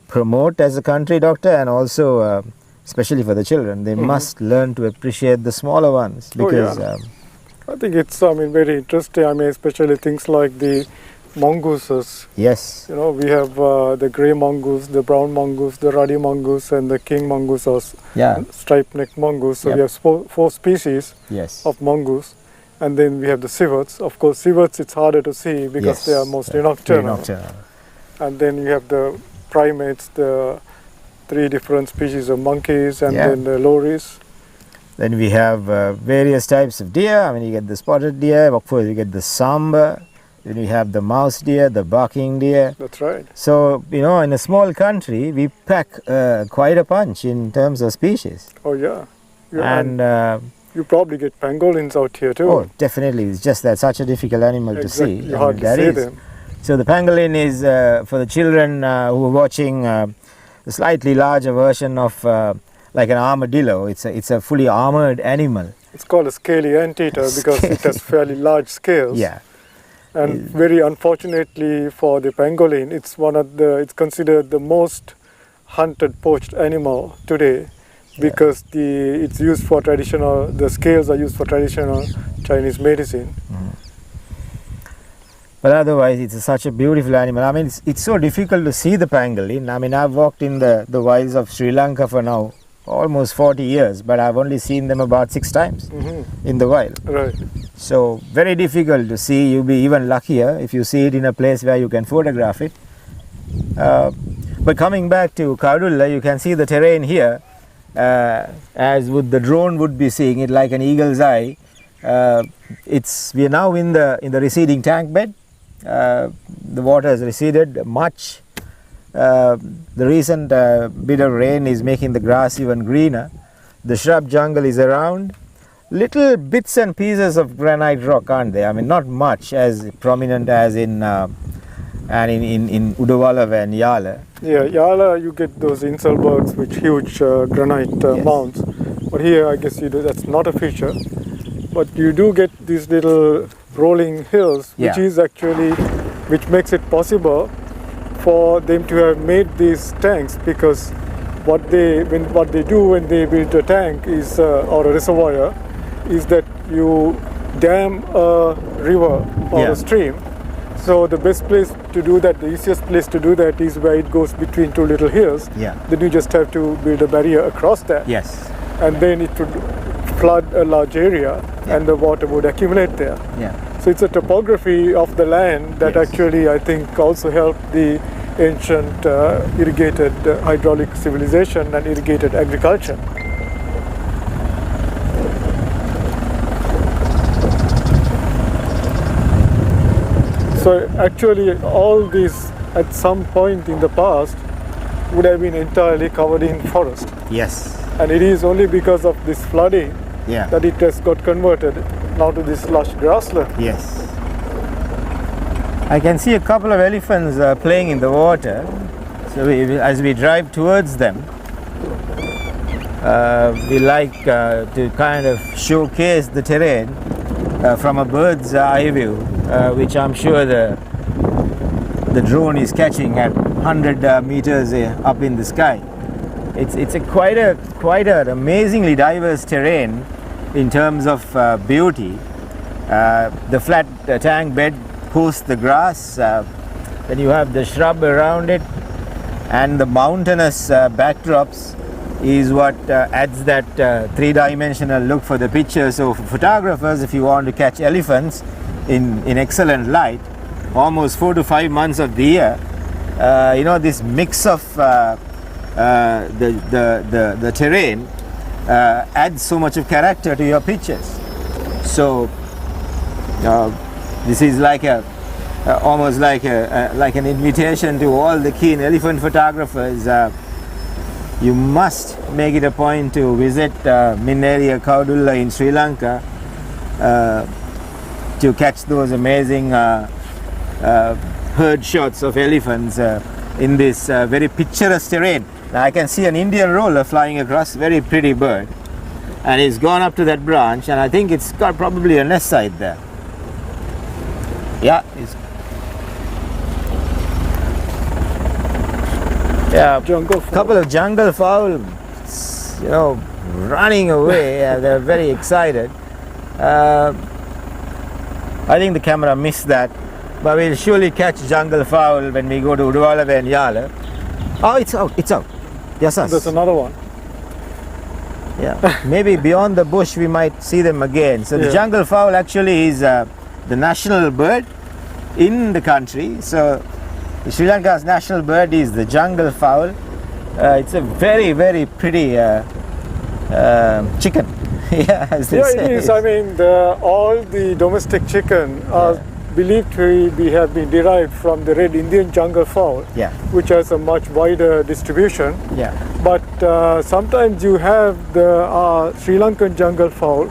promote as a country, Doctor, and also especially for the children. They must learn to appreciate the smaller ones, because I think it's very interesting. Especially things like the mongooses. Yes. We have the grey mongoose, the brown mongoose, the ruddy mongoose, and the king mongoose, or striped neck mongoose. So we have four species of mongoose. And then we have the civets. Of course, civets it's harder to see because they are mostly nocturnal. And then you have the primates, the 3 different species of monkeys, and then the lories. Then we have various types of deer. You get the spotted deer, of course you get the sambar, then you have the mouse deer, the barking deer. That's right. So, in a small country, we pack quite a punch in terms of species. Oh yeah. And you probably get pangolins out here too. Oh, definitely. It's just that such a difficult animal to see. You hardly see them. So the pangolin is for the children who are watching a slightly larger version of like an armadillo. It's a fully armored animal. It's called a scaly anteater because it has fairly large scales. Yeah. And very unfortunately for the pangolin, it's considered the most hunted poached animal today because it's used for the scales are used for traditional Chinese medicine. But otherwise, it's such a beautiful animal. It's so difficult to see the pangolin. I've walked in the wilds of Sri Lanka for now almost 40 years, but I've only seen them about 6 times in the wild. Right. So, very difficult to see. You'll be even luckier if you see it in a place where you can photograph it. But coming back to Kaudulla, you can see the terrain here as with the drone would be seeing it like an eagle's eye. We are now in the receding tank bed. The water has receded much. The recent bit of rain is making the grass even greener. The shrub jungle is around. Little bits and pieces of granite rock, aren't they? Not much as prominent as in Udawalawa and Yala. Yeah, Yala you get those Inselbergs with huge granite mounds. But here I guess that's not a feature. But you do get these little rolling hills, which makes it possible for them to have made these tanks, because what they do when they build a tank is or a reservoir is that you dam a river or Yeah. a stream. So the best place to do that, the easiest place to do that is where it goes between two little hills. Yeah. Then you just have to build a barrier across that. Yes. And then it would flood a large area and the water would accumulate there. Yeah. So it's a topography of the land that Yes. actually I think also helped the ancient irrigated hydraulic civilization and irrigated agriculture. So actually all these at some point in the past would have been entirely covered in forest. Yes. And it is only because of this flooding Yeah. that it has got converted now to this lush grassland. Yes. I can see a couple of elephants playing in the water. So as we drive towards them, we like to kind of showcase the terrain from a bird's eye view, which I'm sure the drone is catching at 100 meters up in the sky. It's quite an amazingly diverse terrain in terms of beauty. The flat tank bed hosts the grass, then you have the shrub around it, and the mountainous backdrops is what adds that three-dimensional look for the picture. So for photographers, if you want to catch elephants in excellent light, almost 4 to 5 months of the year, this mix of the terrain adds so much of character to your pictures. So this is like almost like an invitation to all the keen elephant photographers. You must make it a point to visit Minneria Kaudulla in Sri Lanka to catch those amazing herd shots of elephants in this very picturesque terrain. Now I can see an Indian roller flying across, very pretty bird, and it's gone up to that branch, and I think it's got probably a nest site there. Yeah, Jungle fowl. couple of jungle fowl, running away. They're very excited. I think the camera missed that, but we'll surely catch jungle fowl when we go to Uduvalave and Yala. Oh, it's out. Yes, sir. There's another one. Yeah, maybe beyond the bush we might see them again. So the Yeah. jungle fowl actually is the national bird in the country. So Sri Lanka's national bird is the jungle fowl. It's a very, very pretty chicken. Yeah, as they Yeah, say. it is. I mean, all the domestic chicken are believed to have been derived from the red Indian jungle fowl, Yeah, which has a much wider distribution. yeah, But sometimes you have the Sri Lankan jungle fowl,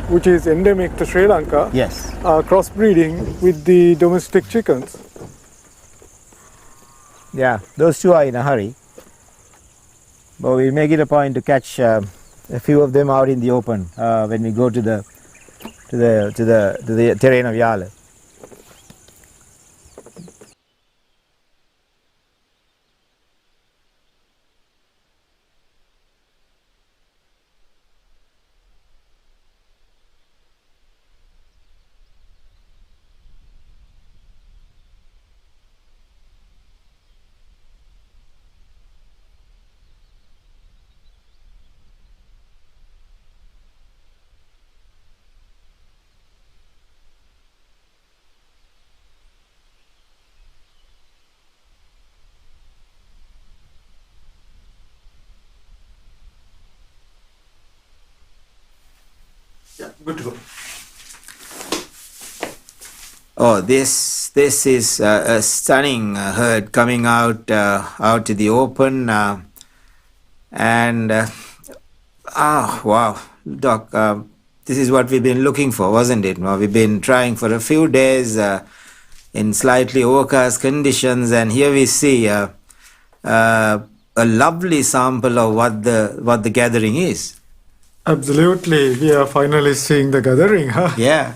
which is endemic to Sri Lanka, yes. crossbreeding with the domestic chickens. Yeah, those two are in a hurry. But we make it a point to catch a few of them out in the open when we go to the terrain of Yala. Yeah, good to go. Oh, this is a stunning herd coming out to the open, and wow, Doc, this is what we've been looking for, wasn't it? Well, we've been trying for a few days in slightly overcast conditions, and here we see a lovely sample of what the gathering is. Absolutely, we are finally seeing the gathering, huh? Yeah.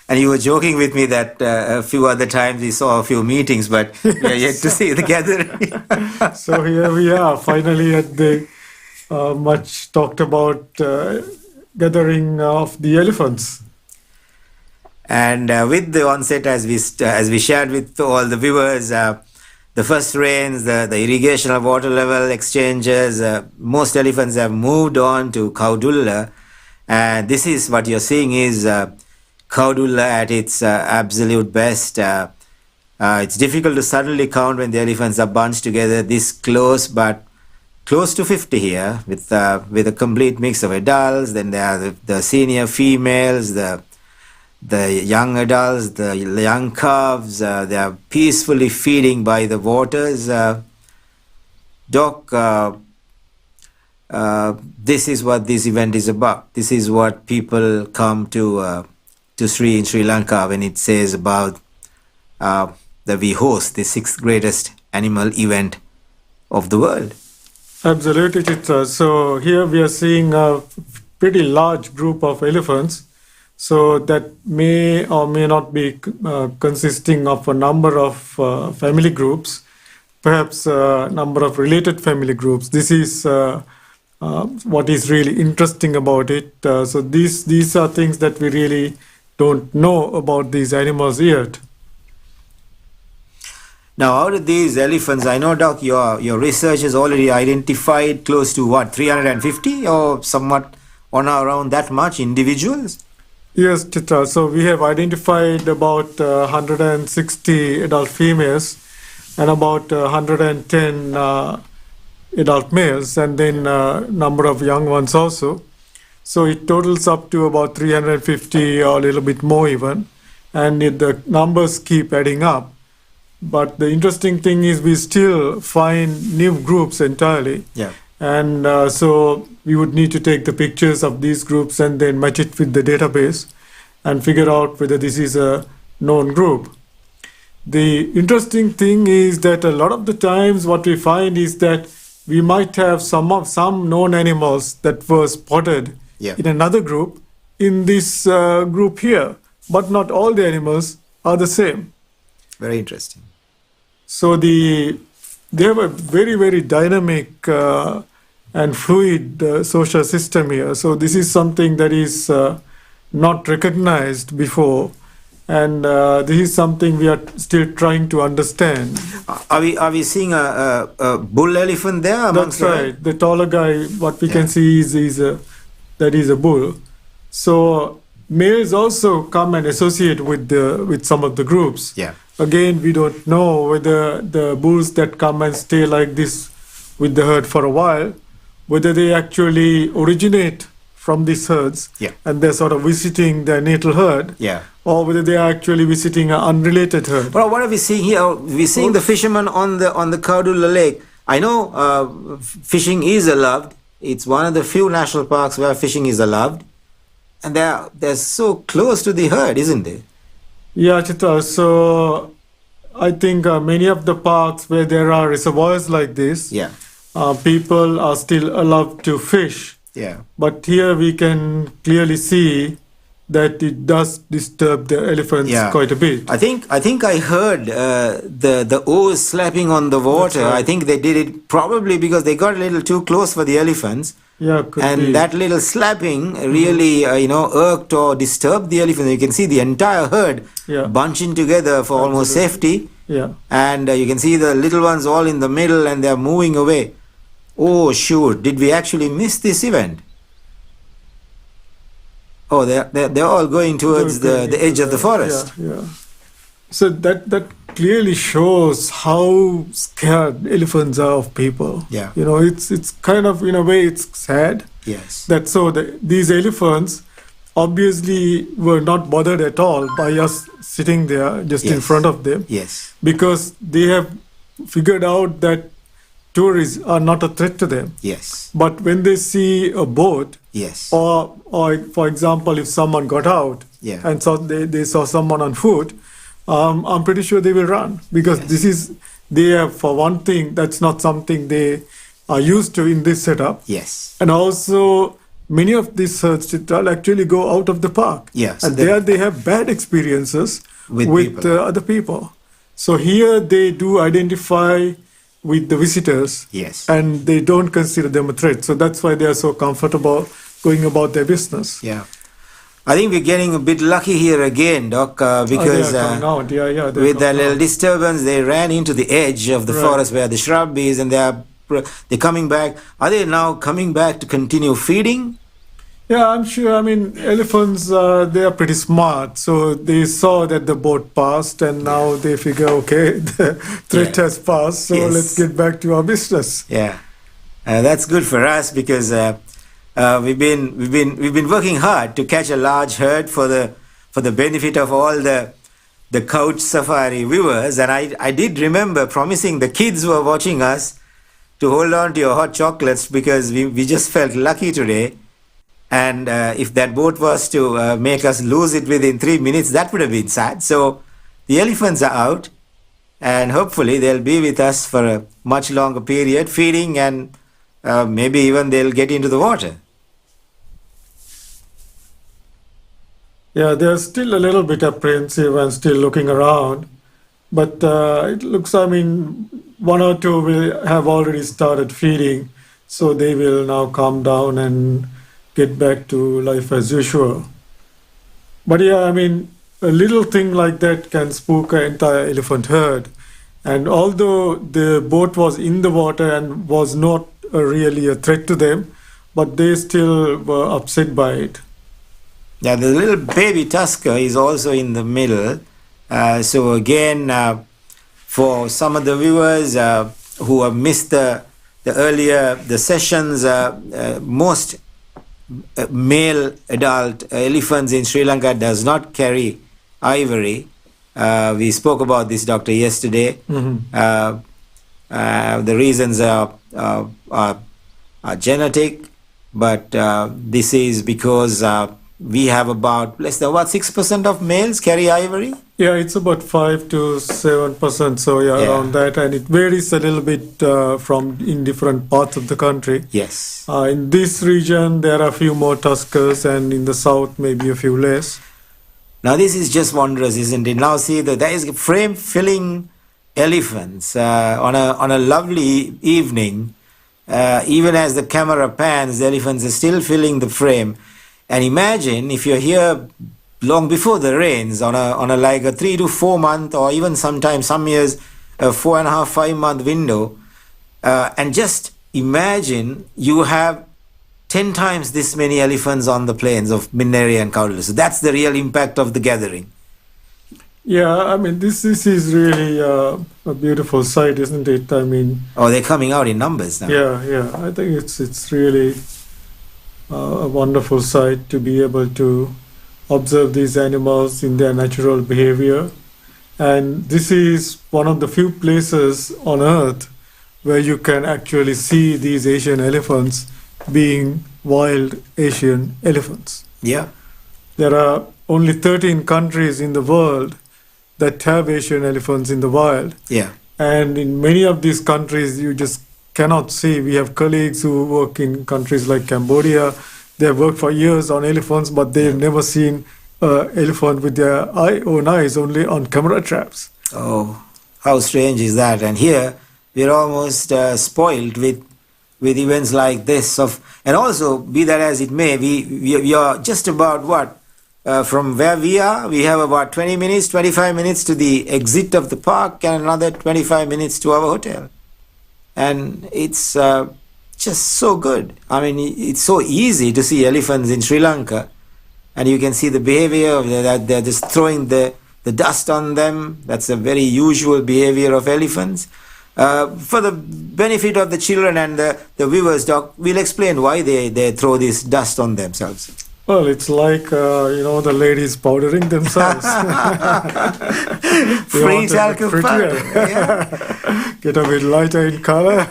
And you were joking with me that a few other times we saw a few meetings, but we are yet to see the gathering. So here we are, finally at the much talked about gathering of the elephants. And with the onset, as we shared with all the viewers, the first rains, the irrigation of water level exchanges, most elephants have moved on to Kaudulla. And this is what you're seeing is Kaudulla at its absolute best. It's difficult to suddenly count when the elephants are bunched together this close, but close to 50 here with a complete mix of adults. Then there are the senior females, the young adults, the young calves. They are peacefully feeding by the waters. Doc, this is what this event is about. This is what people come to in Sri Lanka when it says about that we host the 6th greatest animal event of the world. Absolutely, Chitra. So here we are seeing a pretty large group of elephants. So that may or may not be consisting of a number of family groups, perhaps a number of related family groups. This is what is really interesting about it. So these are things that we really don't know about these animals yet. Now, out of these elephants, I know, Doc, your research has already identified close to what, 350 or somewhat on or around that much individuals? Yes, Chitra. So we have identified about 160 adult females and about 110 adult males, and then number of young ones also. So it totals up to about 350 or a little bit more even, and the numbers keep adding up. But the interesting thing is we still find new groups entirely. Yeah. And so we would need to take the pictures of these groups and then match it with the database and figure out whether this is a known group. The interesting thing is that a lot of the times what we find is that we might have some known animals that were spotted in another group in this group here, but not all the animals are the same. Very interesting. So they have a very, very dynamic and fluid social system here. So this is something that is not recognized before, and this is something we are still trying to understand. Are we seeing a bull elephant there? That's right. The taller guy, what we can see is a bull. So males also come and associate with some of the groups. Yeah. Again, we don't know whether the bulls that come and stay like this with the herd for a while, whether they actually originate from these herds and they're sort of visiting their natal herd, or whether they are actually visiting an unrelated herd. Well, what are we seeing here? We're seeing the fishermen on the Kaudulla Lake. I know fishing is allowed. It's one of the few national parks where fishing is allowed, and they're so close to the herd, isn't it? Yeah, Chitra. So I think many of the parks where there are reservoirs like this, people are still allowed to fish. Yeah. But here we can clearly see that it does disturb the elephants quite a bit. I think I heard the oars slapping on the water. Right. I think they did it probably because they got a little too close for the elephants. Yeah, could be. That little slapping really irked or disturbed the elephants. You can see the entire herd bunching together for almost safety. Yeah. And you can see the little ones all in the middle and they're moving away. Oh shoot, did we actually miss this event? Oh, they're all going towards the edge of the forest. Yeah. So that clearly shows how scared elephants are of people. Yeah. It's kind of, in a way, it's sad. Yes. These elephants obviously were not bothered at all by us sitting there just in front of them. Yes. Because they have figured out that tourists are not a threat to them. Yes. But when they see a boat, or for example, if someone got out and they saw someone on foot, I'm pretty sure they will run, because for one thing, that's not something they are used to in this setup. Yes. And also many of these herds chital actually go out of the park. Yes, And there they have bad experiences With with people. other people. So here they do identify with the visitors. Yes. And they don't consider them a threat. So that's why they are so comfortable going about their business. Yeah. I think we're getting a bit lucky here again, Doc, because they are coming out. Yeah, they're with that coming little out. disturbance, they ran into the edge of the Right. forest where the shrub is, and they're coming back. Are they now coming back to continue feeding? Yeah, I'm sure. I mean, elephants, they are pretty smart. So they saw that the boat passed, and now they figure, okay, the threat Yeah. has passed, so Yes. let's get back to our business. Yeah, that's good for us because we've been working hard to catch a large herd for the benefit of all the couch safari viewers, and I did remember promising the kids who are watching us to hold on to your hot chocolates because we just felt lucky today. And if that boat was to make us lose it within 3 minutes, that would have been sad. So the elephants are out, and hopefully they'll be with us for a much longer period, feeding, and maybe even they'll get into the water. Yeah, they're still a little bit apprehensive and still looking around. But it looks, I mean, one or two will have already started feeding, so they will now calm down and get back to life as usual. But yeah, I mean, a little thing like that can spook an entire elephant herd. And although the boat was in the water and was not really a threat to them, but they still were upset by it. Yeah, the little baby tusker is also in the middle. So again, for some of the viewers who have missed the earlier the sessions, most male adult elephants in Sri Lanka does not carry ivory. We spoke about this, Doctor, yesterday. The reasons are genetic, but this is because we have about 6% of males carry ivory. Yeah, it's about 5 to 7%, so yeah, Yeah. around that, and it varies a little bit from in different parts of the country. Yes. In this region, there are a few more tuskers, and in the south, maybe a few less. Now this is just wondrous, isn't it? Now see that there is frame filling elephants on a lovely evening. Even as the camera pans, the elephants are still filling the frame. And imagine if you're here long before the rains on a like a 3 to 4 month, or even sometimes some years a 4.5, 5 month window, and just imagine you have 10 times this many elephants on the plains of Minneri and Kaudulla. So that's the real impact of the gathering. Yeah, I mean, this is really a beautiful sight, isn't it? I mean, Oh, they're coming out in numbers now. yeah, I think it's really a wonderful sight to be able to observe these animals in their natural behavior. And this is one of the few places on earth where you can actually see these Asian elephants being wild Asian elephants. Yeah. There are only 13 countries in the world that have Asian elephants in the wild. Yeah. And in many of these countries, you just cannot see. We have colleagues who work in countries like Cambodia. They have worked for years on elephants, but they've never seen an elephant with their own eyes, only on camera traps. Oh, how strange is that? And here we're almost spoiled with events like this. And also, be that as it may, we are just about from where we are, we have about 20 minutes, 25 minutes to the exit of the park, and another 25 minutes to our hotel. And it's just so good. I mean, it's so easy to see elephants in Sri Lanka, and you can see the behavior of that. They're just throwing the dust on them. That's a very usual behavior of elephants. For the benefit of the children and the viewers, Doc, we'll explain why they throw this dust on themselves. Well, it's like, the ladies powdering themselves. They Free want to talcum look prettier. powder. Yeah. Get a bit lighter in color.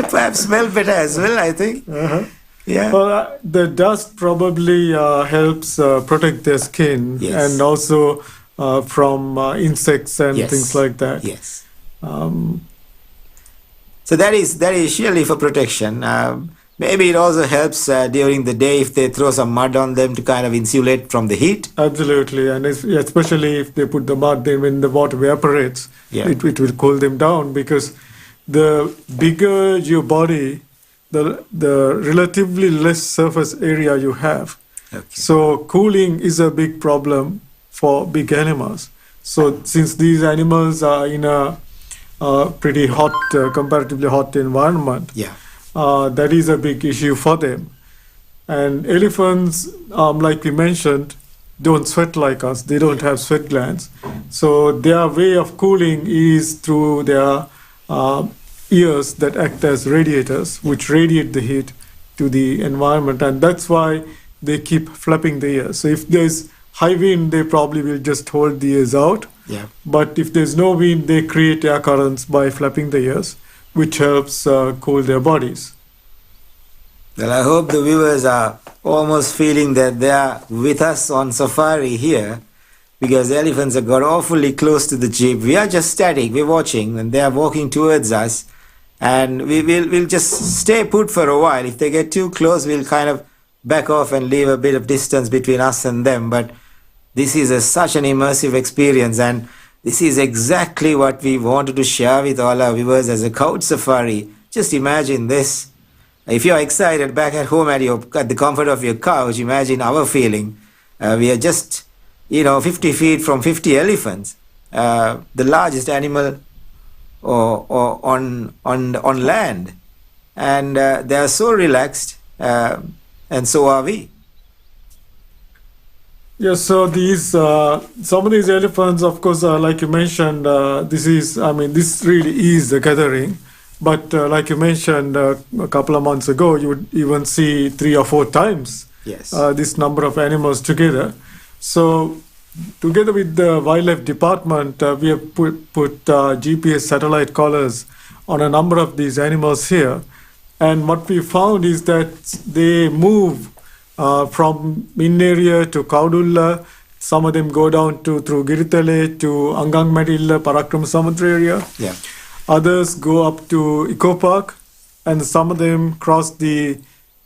Perhaps smell better as well, I think. Uh-huh. Yeah. Well, the dust probably helps protect their skin, Yes. and also from insects and Yes. things like that. Yes. So that is surely for protection. Maybe it also helps during the day if they throw some mud on them to kind of insulate from the heat. Absolutely, and especially if they put the mud, then when the water evaporates, Yeah. it will cool them down, because the bigger your body, the relatively less surface area you have. Okay. So cooling is a big problem for big animals. So since these animals are in a pretty hot, comparatively hot environment, Yeah. that is a big issue for them. And elephants, like we mentioned, don't sweat like us. They don't have sweat glands. So their way of cooling is through their ears that act as radiators, which radiate the heat to the environment. And that's why they keep flapping the ears. So if there's high wind, they probably will just hold the ears out. Yeah. But if there's no wind, they create air currents by flapping the ears, which helps cool their bodies. Well, I hope the viewers are almost feeling that they are with us on safari here, because the elephants have got awfully close to the jeep. We are just static, we're watching, and they are walking towards us. And we'll just stay put for a while. If they get too close, we'll kind of back off and leave a bit of distance between us and them. But this is such an immersive experience, and this is exactly what we wanted to share with all our viewers as a couch safari. Just imagine this. If you're excited back at home at the comfort of your couch, imagine our feeling. We are just, 50 feet from 50 elephants, the largest animal or on land, and they are so relaxed, and so are we. Yes, so these some of these elephants, of course, like you mentioned, this really is the gathering. But like you mentioned a couple of months ago, you would even see 3 or 4 times Yes. this number of animals together. So together with the wildlife department, we have put GPS satellite collars on a number of these animals here. And what we found is that they move from Min area to Kaudulla. Some of them go down through Giritale to Angang Matilla, Parakram Samudra area. Yeah. Others go up to Eco Park, and some of them cross the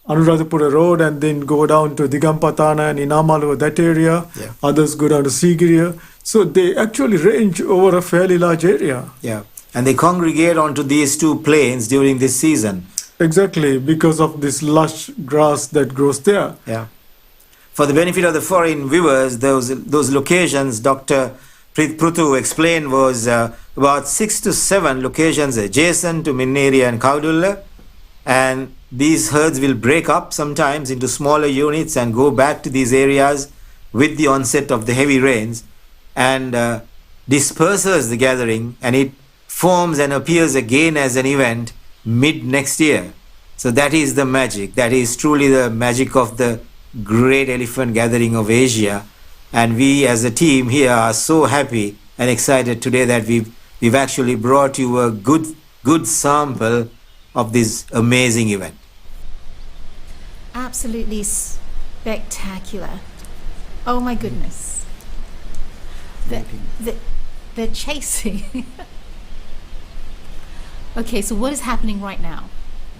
Anuradhapura Road and then go down to Digampatana and Inamalu, that area. Yeah. Others go down to Sigiriya. So they actually range over a fairly large area. Yeah. And they congregate onto these 2 plains during this season. Exactly, because of this lush grass that grows there. Yeah. For the benefit of the foreign viewers, those locations Dr. Pruthu explained was about 6 to 7 locations adjacent to Minneri and Kaudulla, and these herds will break up sometimes into smaller units and go back to these areas with the onset of the heavy rains, and disperses the gathering, and it forms and appears again as an event mid next year. So that is the magic. That is truly the magic of the great elephant gathering of Asia. And we as a team here are so happy and excited today that we've actually brought you a good sample of this amazing event. Absolutely spectacular. Oh my goodness. They're chasing. Okay, so what is happening right now?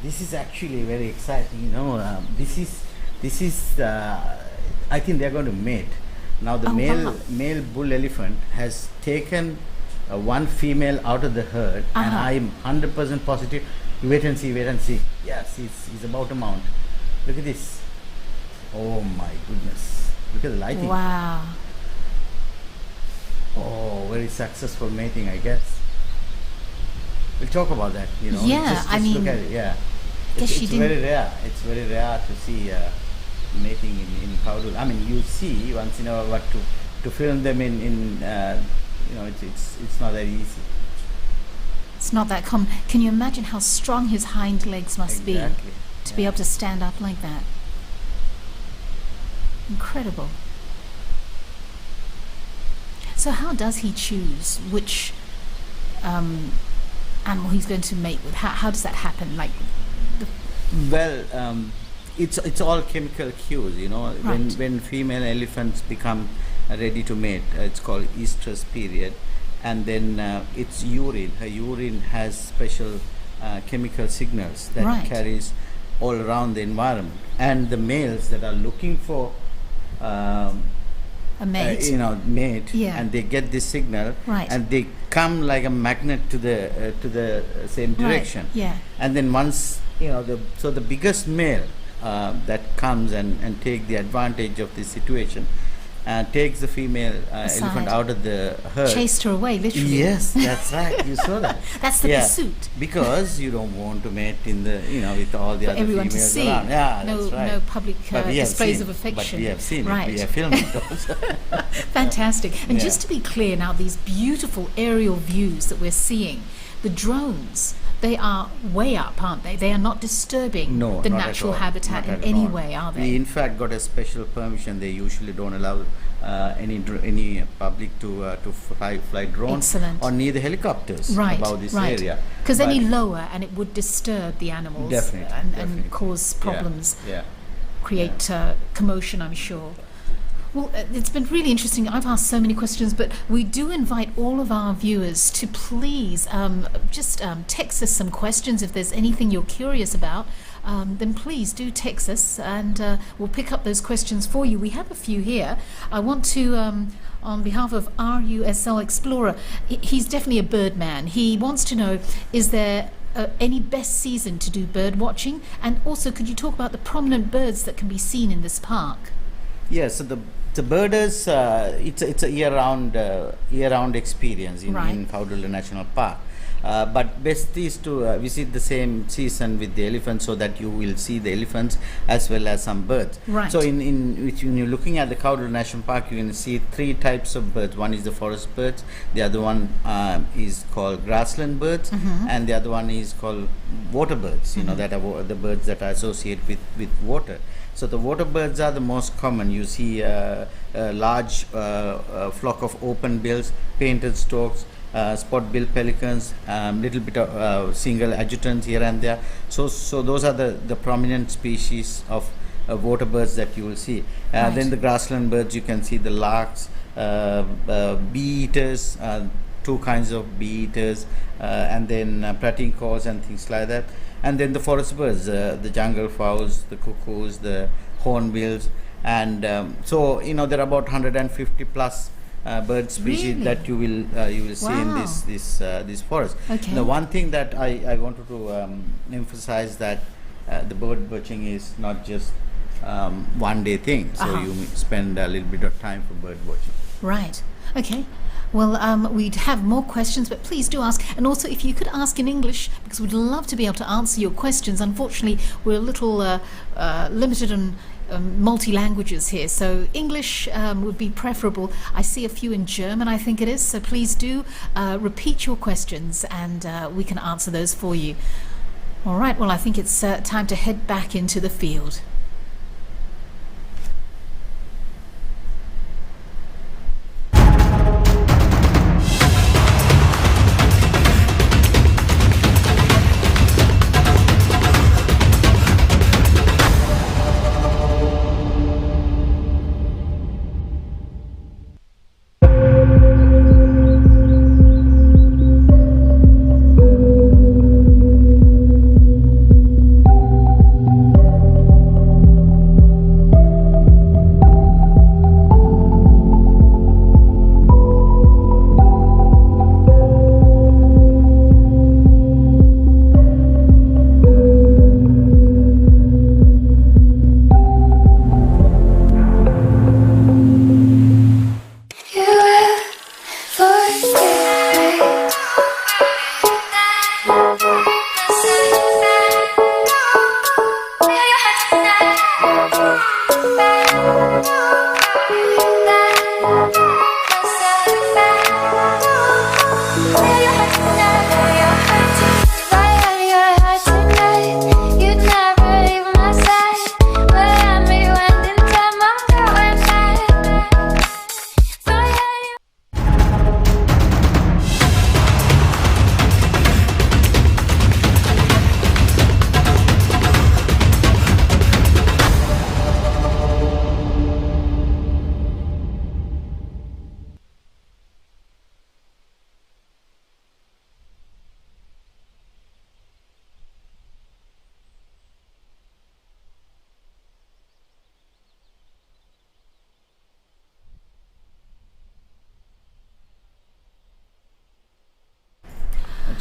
This is actually very exciting. This is. I think they're going to mate. Now the wow. male bull elephant has taken one female out of the herd, and I'm 100% positive. Wait and see. Yes, he's about to mount. Look at this. Oh my goodness! Look at the lighting. Wow. Oh, very successful mating, I guess. We'll talk about that. Yeah, just I mean, look at it. Yeah, guess she it's didn't- very rare. It's very rare to see mating in Kaudulla. I mean, you see once in a while, but to film them in it's not that easy. It's not that common. Can you imagine how strong his hind legs must Exactly. be to be able to stand up like that? Incredible. So how does he choose which animal he's going to mate with? How does that happen? Like, Well, it's all chemical cues. Right. When female elephants become ready to mate, it's called estrus period, and then it's urine. Her urine has special chemical signals that Right. carries all around the environment. And the males that are looking for A mate. mate, Yeah. and they get this signal, Right. and they come like a magnet to the same direction. Right. Yeah. And then once the biggest male that comes and take the advantage of this situation, takes the female elephant Aside. out of the herd. Chased her away, literally. Yes, that's right. You saw that. That's the Yeah. pursuit. Because you don't want to mate in the with all the For other everyone to females see. around. Yeah, No, that's right. no public But we have displays seen- of affection. But we have seen Right. it. We have filmed it also. Fantastic. And Yeah. just to be clear now, these beautiful aerial views that we're seeing, the drones, they are way up, aren't they? They are not disturbing No, the not at natural all. habitat Not in at any all. way, are We they? in fact got a special permission. They usually don't allow any public to fly drones Excellent. or neither helicopters Right, about this right. area. Because any But lower and it would disturb the animals Definitely, and definitely. cause Yeah, problems, Yeah. create commotion, I'm sure. Well, it's been really interesting. I've asked so many questions, but we do invite all of our viewers to please just text us some questions. If there's anything you're curious about, then please do text us and we'll pick up those questions for you. We have a few here. I want to, on behalf of RUSL Explorer, he's definitely a bird man. He wants to know, is there any best season to do bird watching? And also, could you talk about the prominent birds that can be seen in this park? Yeah, so the birders, it's a year-round experience in Kaudulla National Park. But best is to visit the same season with the elephants, so that you will see the elephants as well as some birds. Right. So when you're looking at the Kaudulla National Park, you can see three types of birds. One is the forest birds, the other one is called grassland birds, and the other one is called water birds, that are the birds that are associated with water. So the water birds are the most common. You see a large flock of open bills, painted storks, spot-billed pelicans, little bit of single adjutants here and there. So those are the prominent species of water birds that you will see. Right. Then the grassland birds, you can see the larks, bee eaters, two kinds of bee eaters, and then prating crows and things like that. And then the forest birds, the jungle fowls, the cuckoos, the hornbills, and so there are about 150 plus bird species Really? that you will see in Wow. this forest. Okay. The one thing that I wanted to emphasize, that the bird watching is not just one day thing. So Uh-huh. you spend a little bit of time for bird watching. Right. Okay. Well, we'd have more questions, but please do ask. And also, if you could ask in English, because we'd love to be able to answer your questions. Unfortunately, we're a little limited on multi-languages here, so English would be preferable. I see a few in German, I think it is, so please do repeat your questions and we can answer those for you. All right, well, I think it's time to head back into the field.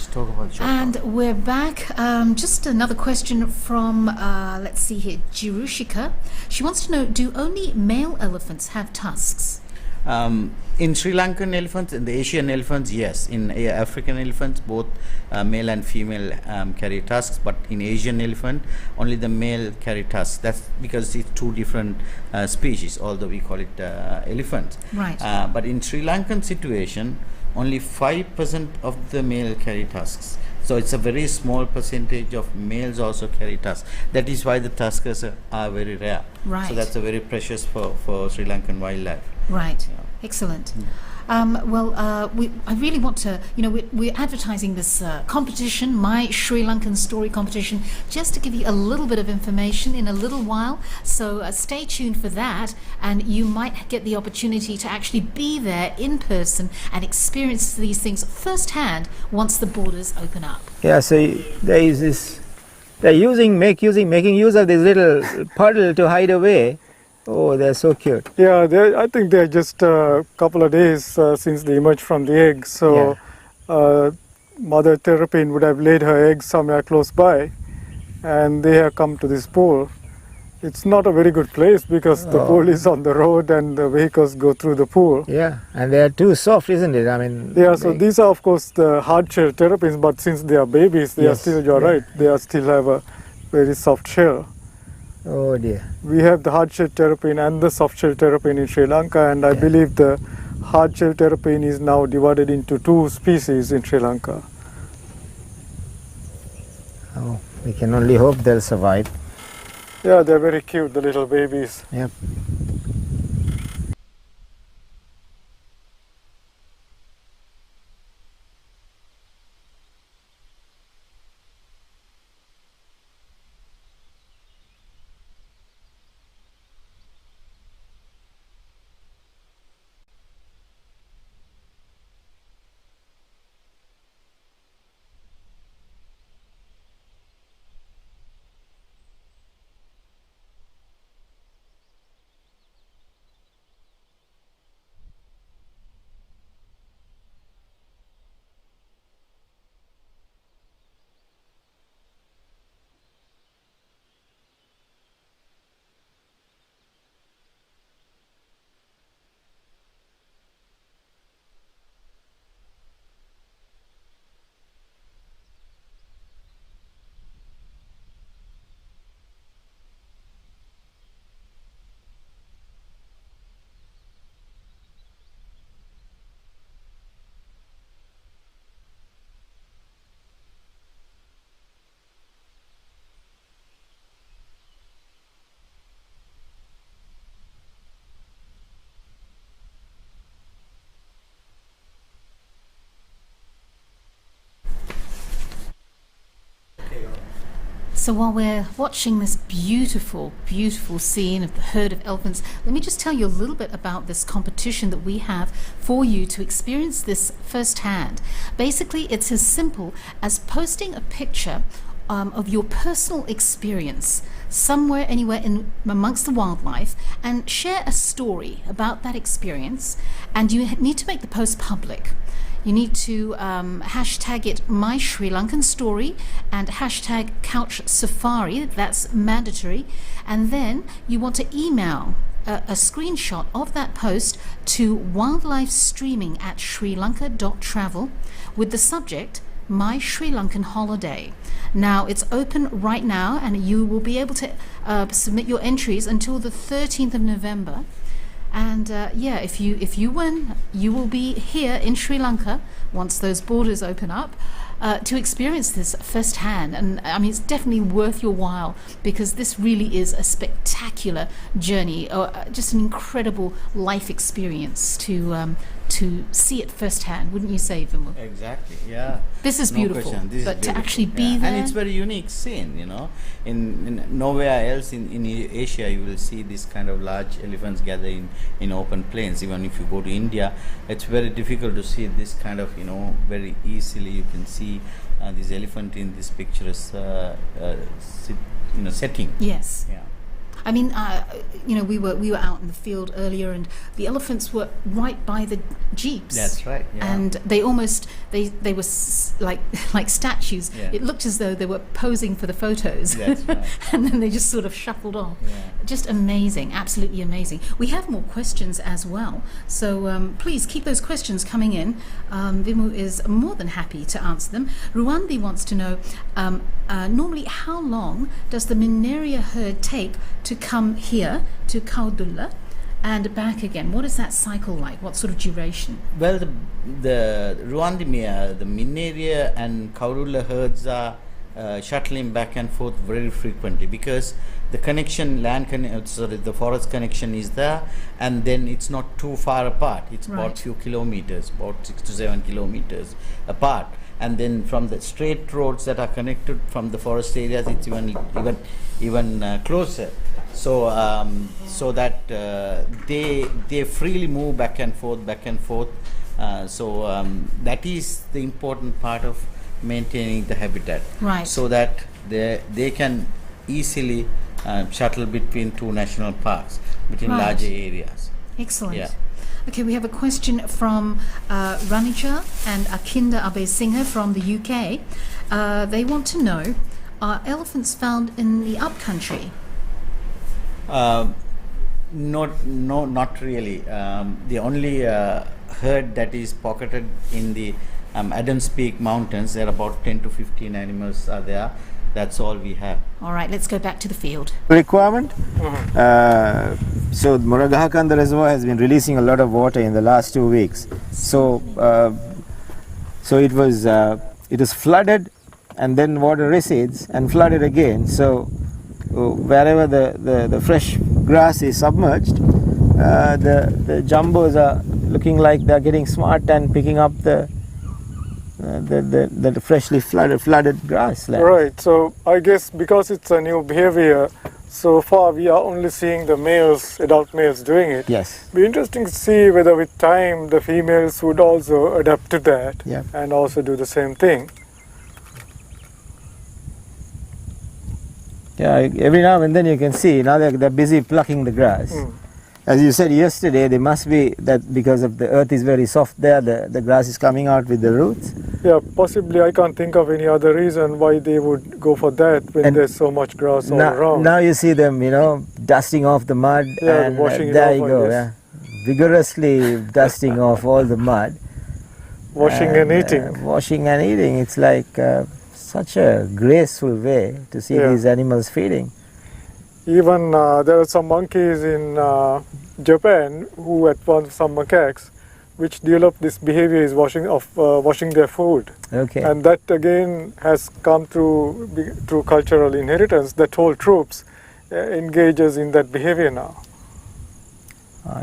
Let's talk about Japan. And we're back. Just another question from, let's see here, Jirushika. She wants to know, do only male elephants have tusks? In Sri Lankan elephants and the Asian elephants, yes. In African elephants, both male and female carry tusks, but in Asian elephant, only the male carry tusks. That's because it's two different species, although we call it elephants. Right. But in Sri Lankan situation, only 5% of the male carry tusks. So it's a very small percentage of males also carry tusks. That is why the tuskers are very rare. Right. So that's a very precious for Sri Lankan wildlife. Right. Yeah. Excellent. I really want to, we're advertising this competition, My Sri Lankan Story competition, just to give you a little bit of information in a little while. So stay tuned for that, and you might get the opportunity to actually be there in person and experience these things firsthand once the borders open up. Yeah, so there is this, making use of this little puddle to hide away. Oh, they're so cute. Yeah, I think they're just a couple of days since they emerged from the egg. So Mother Terrapin would have laid her eggs somewhere close by, and they have come to this pool. It's not a very good place because the pool is on the road and the vehicles go through the pool. Yeah, and they're too soft, isn't it? I mean. Yeah, so these are of course the hard-shell terrapins, but since they are babies, they are still, you're right, they are still have a very soft shell. Oh dear. We have the hard-shell terrapin and the soft-shell terrapin in Sri Lanka, and I believe the hard-shell terrapin is now divided into two species in Sri Lanka. Oh, we can only hope they'll survive. Yeah, they're very cute, the little babies. Yep. So while we're watching this beautiful, beautiful scene of the herd of elephants, let me just tell you a little bit about this competition that we have for you to experience this firsthand. Basically, it's as simple as posting a picture of your personal experience somewhere, anywhere in amongst the wildlife, and share a story about that experience. And you need to make the post public. You need to hashtag it My Sri Lankan Story and hashtag Couch Safari. That's mandatory. And then you want to email a screenshot of that post to wildlifestreaming@srilanka.travel with the subject My Sri Lankan Holiday. Now it's open right now, and you will be able to submit your entries until the 13th of November. And if you win, you will be here in Sri Lanka once those borders open up to experience this firsthand. And I mean, it's definitely worth your while, because this really is a spectacular journey, just an incredible life experience to see it firsthand. Wouldn't you say, Vimal? Exactly, yeah. This is beautiful, This is but beautiful. to actually be there. And it's very unique scene, In nowhere else in Asia you will see this kind of large elephants gather in open plains. Even if you go to India, it's very difficult to see this kind of, very easily you can see this elephant in this picturesque, setting. Yes. Yeah. I mean, we were out in the field earlier, and the elephants were right by the jeeps. That's right. Yeah. And they almost they were like statues. Yeah. It looked as though they were posing for the photos. That's right. And then they just sort of shuffled off. Yeah. Just amazing, absolutely amazing. We have more questions as well, so please keep those questions coming in. Vimu is more than happy to answer them. Ruandi wants to know, normally how long does the Mineria herd take to come here to Kaudulla and back again? What is that cycle like? What sort of duration? Well, the Ruandimia, the Mineria and Kaudulla herds are shuttling back and forth very frequently because the connection, the forest connection is there, and then it's not too far apart. It's Right. about few kilometers, about 6 to 7 kilometers apart. And then from the straight roads that are connected from the forest areas, it's even closer. So so that they freely move back and forth. So that is the important part of maintaining the habitat. Right. So that they can easily shuttle between two national parks, between Right. larger areas. Excellent. Yeah. Okay, we have a question from Ranija and Akinda Abesinghe from the UK. They want to know, are elephants found in the upcountry? Not really. The only herd that is pocketed in the Adams Peak Mountains, there are about 10 to 15 animals are there. That's all we have. All right, let's go back to the field. Requirement. So Muragahakanda Reservoir has been releasing a lot of water in the last 2 weeks. So it was flooded, and then water recedes and flooded again. So wherever the fresh grass is submerged, the jumbos are looking like they're getting smart and picking up the freshly flooded grassland. Right, so I guess because it's a new behavior, so far we are only seeing the adult males doing it. Yes. Be interesting to see whether with time the females would also adapt to that Yeah. and also do the same thing. Yeah, every now and then you can see, now they're busy plucking the grass. As you said yesterday, they must be that because of the earth is very soft there, the grass is coming out with the roots. Yeah, possibly I can't think of any other reason why they would go for that when And there's so much grass all around. Now you see them, dusting off the mud, Yeah, and washing it there off, you I go, guess. vigorously dusting off all the mud. Washing and eating. Washing and eating. It's like such a graceful way to see Yeah. these animals feeding. Even there are some monkeys in Japan who had found some macaques which developed this behavior is washing their food. Okay. And that again has come through cultural inheritance. That whole troops engages in that behavior now.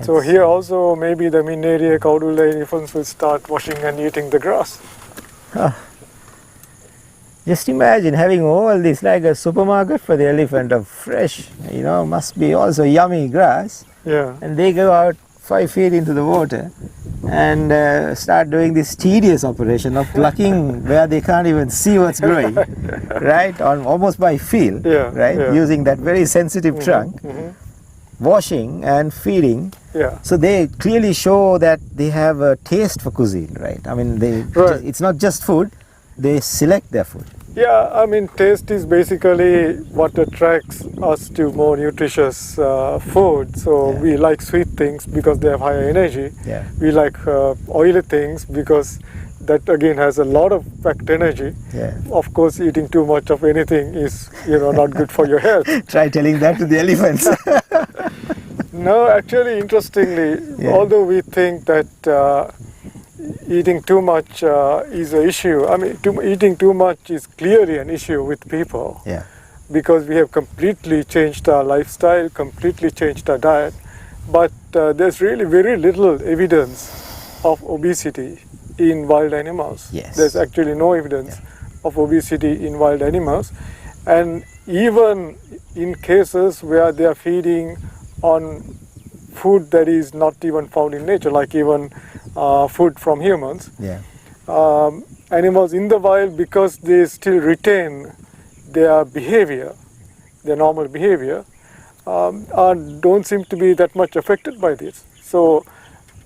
So It's- here also maybe the Mineria Kaudulla elephants will start washing and eating the grass. Just imagine having all this like a supermarket for the elephant of fresh, must be also yummy grass. Yeah. And they go out 5 feet into the water and start doing this tedious operation of plucking where they can't even see what's growing, right? Almost by feel, Yeah, right? yeah. Using that very sensitive trunk, washing and feeding. Yeah. So they clearly show that they have a taste for cuisine, right? I mean, Right. it's not just food, they select their food. Yeah, I mean, taste is basically what attracts us to more nutritious food. So Yeah. we like sweet things because they have higher energy. Yeah. We like oily things because that again has a lot of packed energy. Yeah. Of course, eating too much of anything is not good for your health. Try telling that to the elephants. No, actually, interestingly, Yeah. although we think that eating too much is an issue. I mean, eating too much is clearly an issue with people Yeah. because we have completely changed our lifestyle, completely changed our diet. But there's really very little evidence of obesity in wild animals. Yes. There's actually no evidence of obesity in wild animals. And even in cases where they are feeding on food that is not even found in nature, like even food from humans, Yeah. animals in the wild, because they still retain their behavior, their normal behavior, don't seem to be that much affected by this. So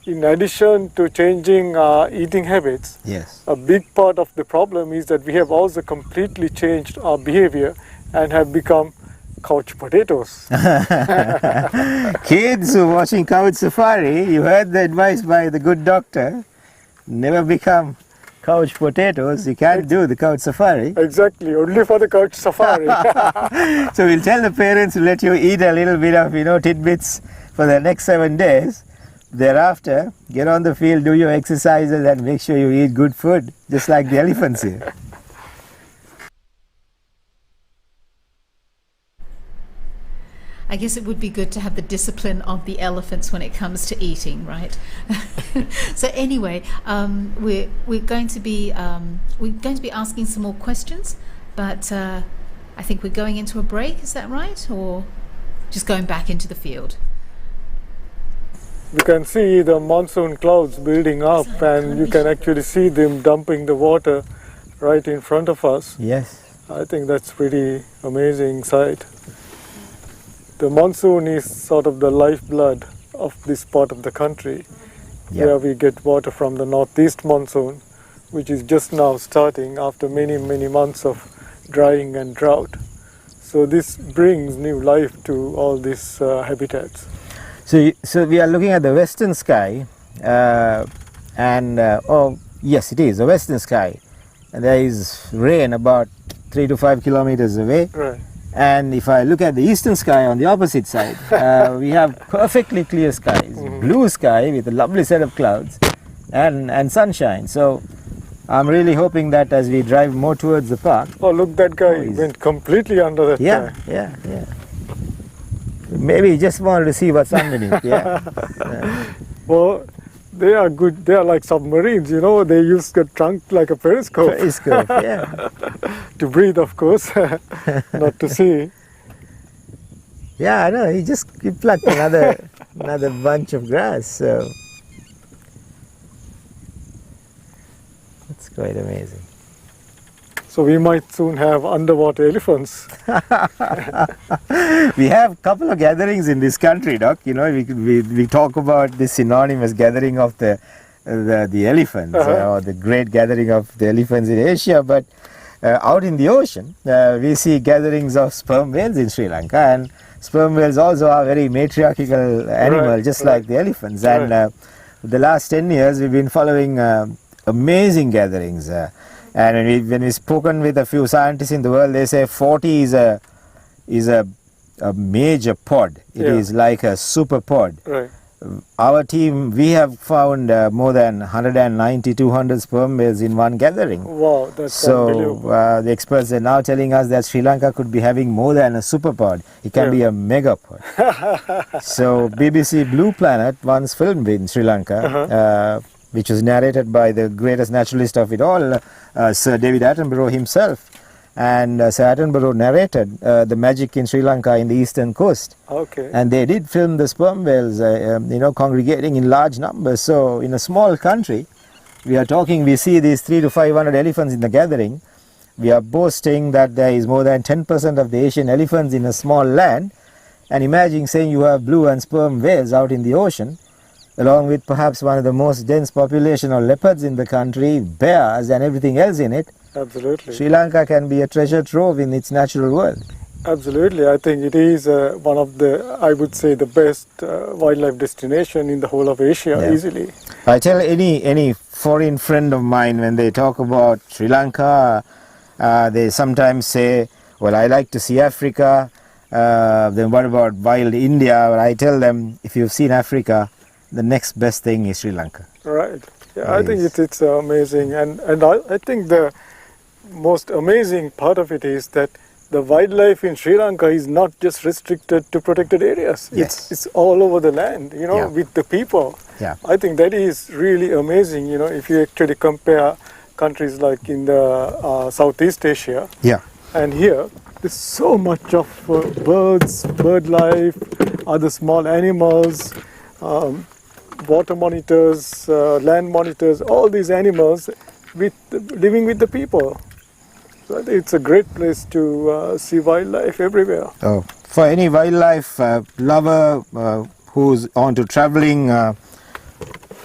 in addition to changing eating habits, Yes. a big part of the problem is that we have also completely changed our behavior and have become couch potatoes. Kids who are watching Couch Safari, you heard the advice by the good doctor. Never become couch potatoes. You can't do the Couch Safari. Exactly, only for the couch safari. So we'll tell the parents to let you eat a little bit of, tidbits for the next 7 days. Thereafter, get on the field, do your exercises and make sure you eat good food, just like the elephants here. I guess it would be good to have the discipline of the elephants when it comes to eating, right? So anyway, we're going to be asking some more questions, but I think we're going into a break. Is that right, or just going back into the field? We can see the monsoon clouds building up, and you can actually see them dumping the water right in front of us. Yes. I think that's pretty amazing sight. The monsoon is sort of the lifeblood of this part of the country, where we get water from the northeast monsoon, which is just now starting after many, many months of drying and drought. So this brings new life to all these habitats. So we are looking at the western sky, yes, it is the western sky, and there is rain about 3 to 5 kilometers away. Right. And if I look at the eastern sky on the opposite side, we have perfectly clear skies, blue sky with a lovely set of clouds and sunshine. So I'm really hoping that as we drive more towards the park. Oh, look, that guy went completely under that guy. Yeah. Maybe he just wanted to see what's underneath. Well, they are good. They are like submarines, They use the trunk like a periscope. Periscope, yeah. To breathe, of course, not to see. Yeah, I know. He plucked another bunch of grass. So it's quite amazing. So we might soon have underwater elephants. We have a couple of gatherings in this country, Doc. We talk about this synonymous gathering of the elephants, or the great gathering of the elephants in Asia. But out in the ocean, we see gatherings of sperm whales in Sri Lanka, and sperm whales also are very matriarchal animal, just like the elephants. And the last 10 years, we've been following amazing gatherings. And when we've spoken with a few scientists in the world, they say 40 is a major pod. It is like a super pod. Right. Our team, we have found more than 190, 200 sperm whales in one gathering. Wow, that's unbelievable. So the experts are now telling us that Sri Lanka could be having more than a super pod. It can be a mega pod. So BBC Blue Planet once filmed in Sri Lanka, which was narrated by the greatest naturalist of it all, Sir David Attenborough himself. And Sir Attenborough narrated the magic in Sri Lanka in the eastern coast. Okay. And they did film the sperm whales, congregating in large numbers. So in a small country, we see these 300 to 500 elephants in the gathering. We are boasting that there is more than 10% of the Asian elephants in a small land. And imagine saying you have blue and sperm whales out in the ocean, along with perhaps one of the most dense population of leopards in the country, bears and everything else in it. Absolutely. Sri Lanka can be a treasure trove in its natural world. Absolutely. I think it is one of I would say, the best wildlife destination in the whole of Asia, easily. I tell any foreign friend of mine, when they talk about Sri Lanka, they sometimes say, well, I like to see Africa, then what about wild India? Well, I tell them, if you've seen Africa, the next best thing is Sri Lanka. Right. Yeah, I think it's amazing. And I think the most amazing part of it is that the wildlife in Sri Lanka is not just restricted to protected areas. Yes. It's all over the land, with the people. Yeah. I think that is really amazing, if you actually compare countries like in the Southeast Asia. Yeah. And here, there's so much of birds, bird life, other small animals, water monitors, land monitors, all these animals living with the people. So I think it's a great place to see wildlife everywhere. Oh, for any wildlife lover who's on to traveling,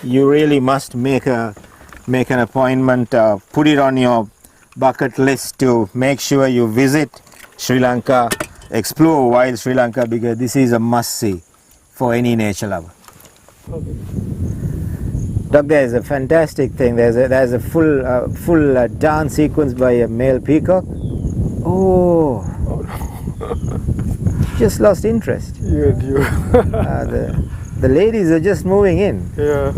you really must make an appointment, put it on your bucket list to make sure you visit Sri Lanka, explore wild Sri Lanka, because this is a must-see for any nature lover. Doc, there's a fantastic thing. There's a full dance sequence by a male peacock. Oh, just lost interest. The ladies are just moving in. Yeah.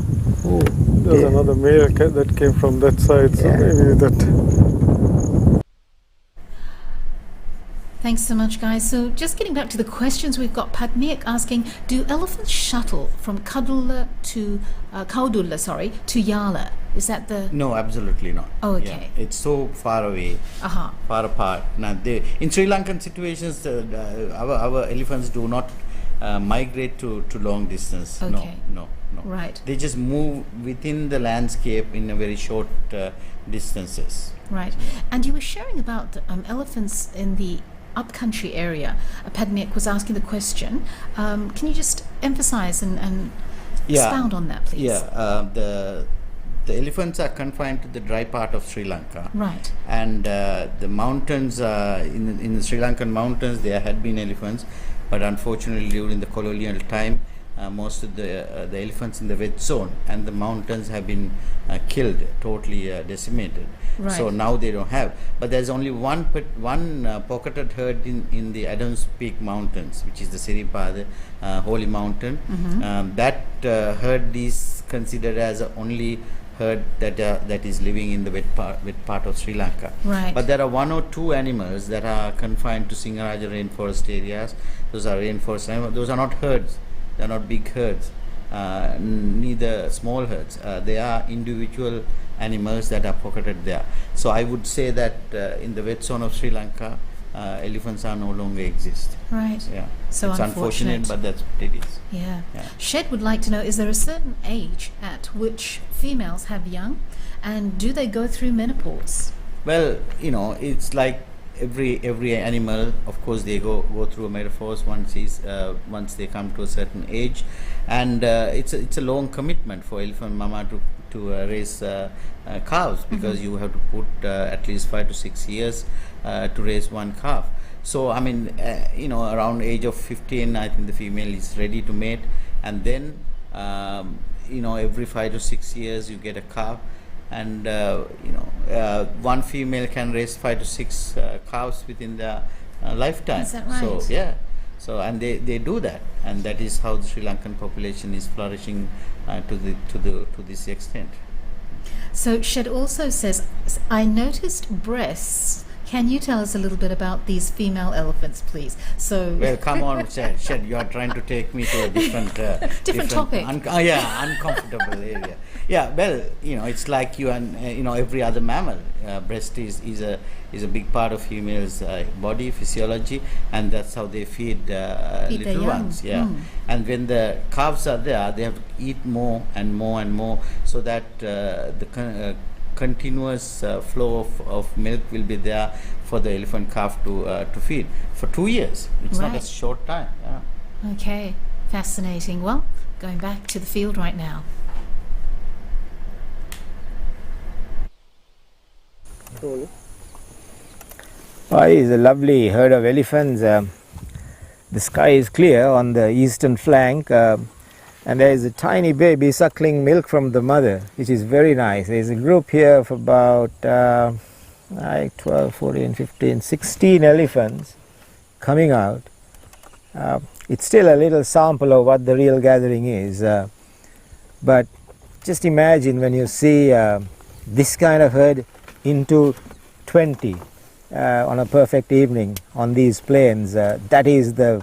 Oh, There's another male that came from that side, so maybe that. Thanks so much, guys. So just getting back to the questions, we've got Padmiak asking, do elephants shuttle from Kaudulla to Yala? Is that the... No, absolutely not. Oh, okay. Yeah, it's so far away, far apart. Now, in Sri Lankan situations, our elephants do not migrate to long distance. Okay. No. Right. They just move within the landscape in a very short distances. Right. And you were sharing about elephants in the upcountry area. Padmiak was asking the question. Can you just emphasize and expound on that, please? Yeah. The elephants are confined to the dry part of Sri Lanka. Right. And the mountains, in the Sri Lankan mountains, there had been elephants, but unfortunately during the colonial time, most of the elephants in the wet zone and the mountains have been killed, totally decimated. Right. So now they don't have. But there's only one pocketed herd in the Adams Peak Mountains, which is the Siripada Holy Mountain. Mm-hmm. That herd is considered as the only herd that is living in the wet part of Sri Lanka. Right. But there are one or two animals that are confined to Singaraja rainforest areas. Those are rainforest animals. Those are not herds. They are not big herds, neither small herds. They are individual animals that are pocketed there. So I would say that in the wet zone of Sri Lanka, elephants are no longer exist. Right. Yeah. So it's unfortunate, but that's what it is. Yeah. Shed would like to know, is there a certain age at which females have young, and do they go through menopause? Well, it's like every animal. Of course, they go through a menopause once they come to a certain age, and it's a long commitment for elephant mama to raise calves, because you have to put at least 5 to 6 years to raise one calf. So I mean, around age of 15, I think the female is ready to mate, and then every 5 to 6 years you get a calf. And one female can raise 5 to 6 calves within their lifetime. Is that right? So so and they do that, and that is how the Sri Lankan population is flourishing to this extent. So Shed also says, I noticed breasts. Can you tell us a little bit about these female elephants, please? So Well, come on, Shed, you are trying to take me to a different topic. Uncomfortable area. Yeah, well, it's like you and every other mammal. Breast is a big part of females' body physiology, and that's how they feed little ones. Yeah, and when the calves are there, they have to eat more and more and more, so that the continuous flow of milk will be there for the elephant calf to feed for 2 years. It's not a short time. Yeah. Okay, fascinating. Well, going back to the field right now. It's a lovely herd of elephants. The sky is clear on the eastern flank, and there is a tiny baby suckling milk from the mother, which is very nice. There is a group here of about 12, 14, 15, 16 elephants coming out. It's still a little sample of what the real gathering is, but just imagine when you see this kind of herd into 20 on a perfect evening on these plains. That is the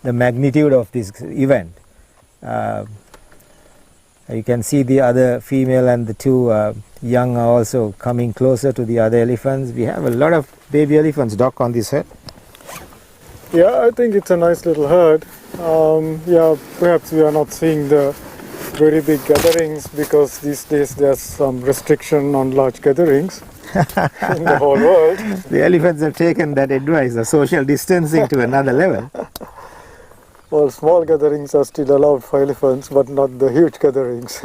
magnitude of this event. You can see the other female and the two young are also coming closer to the other elephants. We have a lot of baby elephants, Doc, on this herd. Yeah, I think it's a nice little herd. Perhaps we are not seeing the very big gatherings because these days there's some restriction on large gatherings in the whole world. The elephants have taken that advice of social distancing to another level. Well, small gatherings are still allowed for elephants, but not the huge gatherings.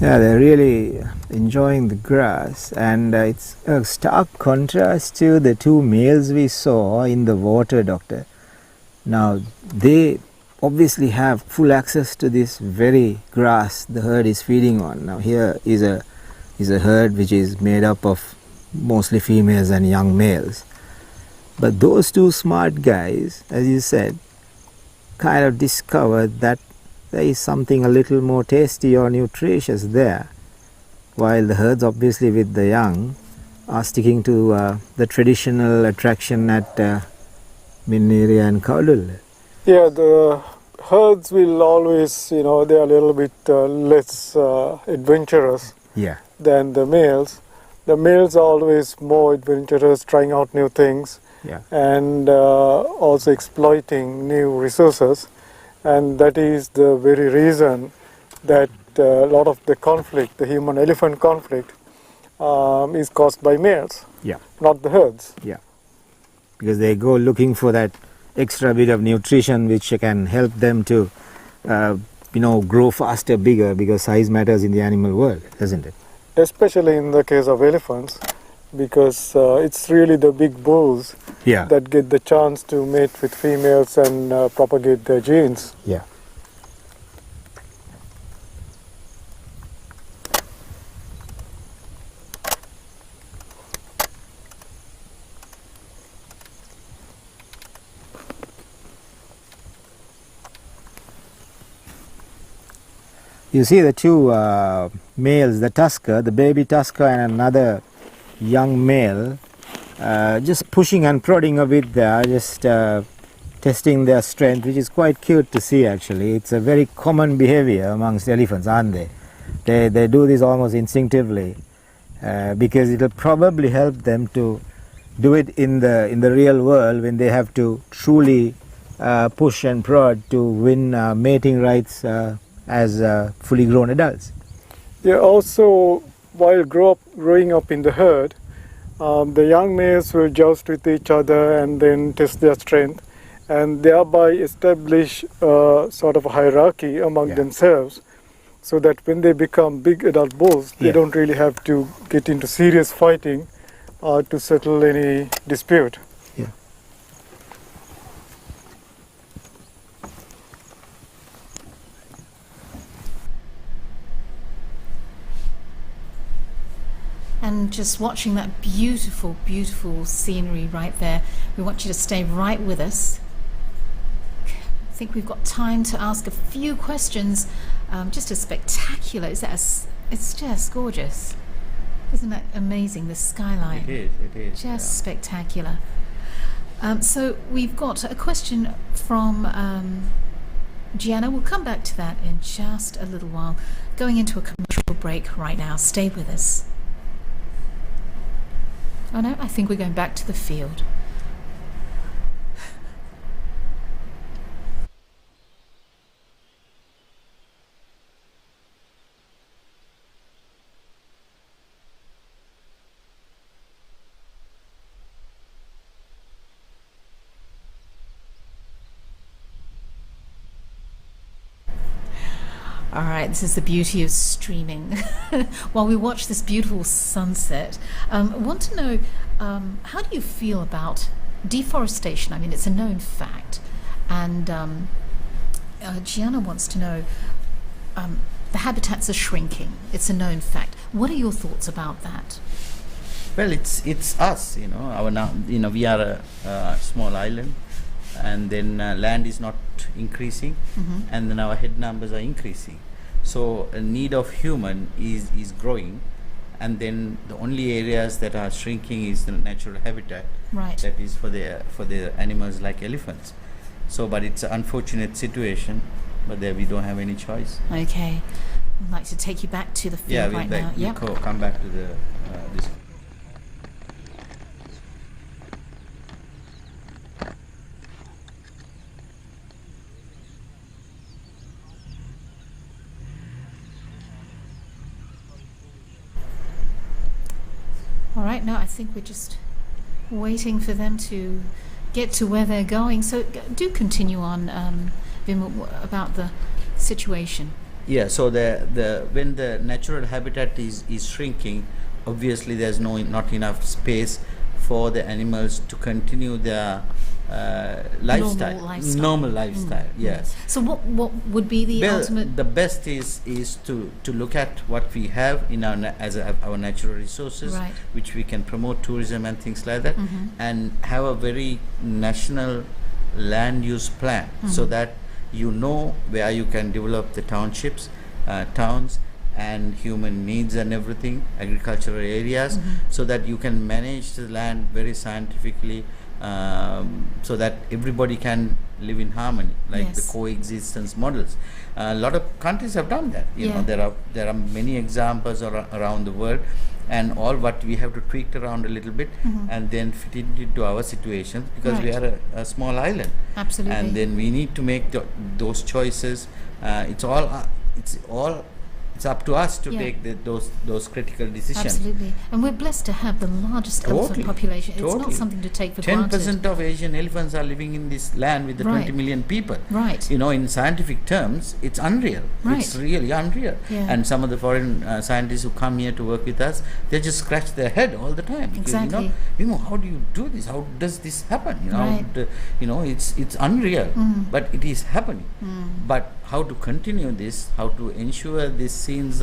Yeah, they're really enjoying the grass, and it's a stark contrast to the two males we saw in the water, Doctor. Now, they obviously have full access to this very grass the herd is feeding on. Now, here is a herd which is made up of mostly females and young males. But those two smart guys, as you said, kind of discovered that there is something a little more tasty or nutritious there, while the herds, obviously with the young, are sticking to the traditional attraction at Minneria and Kaudulla. Yeah, the herds will always, they are a little bit less adventurous Yeah. than the males. The males are always more adventurous, trying out new things, Yeah. and also exploiting new resources. And that is the very reason that a lot of the conflict, the human-elephant conflict, is caused by males, Yeah. not the herds. Yeah. Because they go looking for that extra bit of nutrition which can help them to, grow faster, bigger, because size matters in the animal world, doesn't it? Especially in the case of elephants, because it's really the big bulls Yeah. that get the chance to mate with females and propagate their genes. Yeah. You see the two males, the tusker, the baby tusker, and another young male, just pushing and prodding a bit there, just testing their strength, which is quite cute to see actually. It's a very common behavior amongst elephants, aren't they? They do this almost instinctively because it'll probably help them to do it in the real world when they have to truly push and prod to win mating rights as fully grown adults. Yeah, also, while growing up in the herd, the young males will joust with each other and then test their strength, and thereby establish sort of a hierarchy among Yeah. themselves, so that when they become big adult bulls, they Yeah. don't really have to get into serious fighting to settle any dispute. Yeah. And just watching that beautiful, beautiful scenery right there, we want you to stay right with us. I think we've got time to ask a few questions. Just a spectacular, it's just gorgeous. Isn't that amazing, the skyline? It is. Just spectacular. So we've got a question from Gianna. We'll come back to that in just a little while. Going into a commercial break right now. Stay with us. Oh no, I think we're going back to the field. All right, this is the beauty of streaming. While we watch this beautiful sunset, I want to know, how do you feel about deforestation? I mean, it's a known fact. And Gianna wants to know, the habitats are shrinking. It's a known fact. What are your thoughts about that? Well, it's us, we are a small island, and then land is not increasing, and then our head numbers are increasing. So a need of human is growing, and then the only areas that are shrinking is the natural habitat. Right. That is for the animals like elephants. So, but it's an unfortunate situation, but there we don't have any choice. Okay. I'd like to take you back to the field right now. We'll come back to the this. All right, now I think we're just waiting for them to get to where they're going. So do continue on, Vim, about the situation. Yeah, so when the natural habitat is shrinking, obviously there's not enough space for the animals to continue their normal lifestyle. Yes. So what would be the ultimate? The best is to look at what we have in our natural resources, Right. which we can promote tourism and things like that, and have a very national land use plan, so that you know where you can develop the townships, towns, and human needs and everything, agricultural areas, so that you can manage the land very scientifically, so that everybody can live in harmony, like the coexistence models. A lot of countries have done that. You know, there are many examples around the world, and all what we have to tweak around a little bit, and then fit it into our situations, because we are a small island. Absolutely. And then we need to make those choices. It's up to us to take those critical decisions. Absolutely. And we're blessed to have the largest elephant population. It's not something to take for granted. 10% of Asian elephants are living in this land with the 20 million people. Right. You know, in scientific terms, it's unreal. Right. It's really unreal. Yeah. And some of the foreign scientists who come here to work with us, they just scratch their head all the time. Because, Exactly. you know, how do you do this? How does this happen? You know, Right. it's unreal, but it is happening. But how to continue this? How to ensure these scenes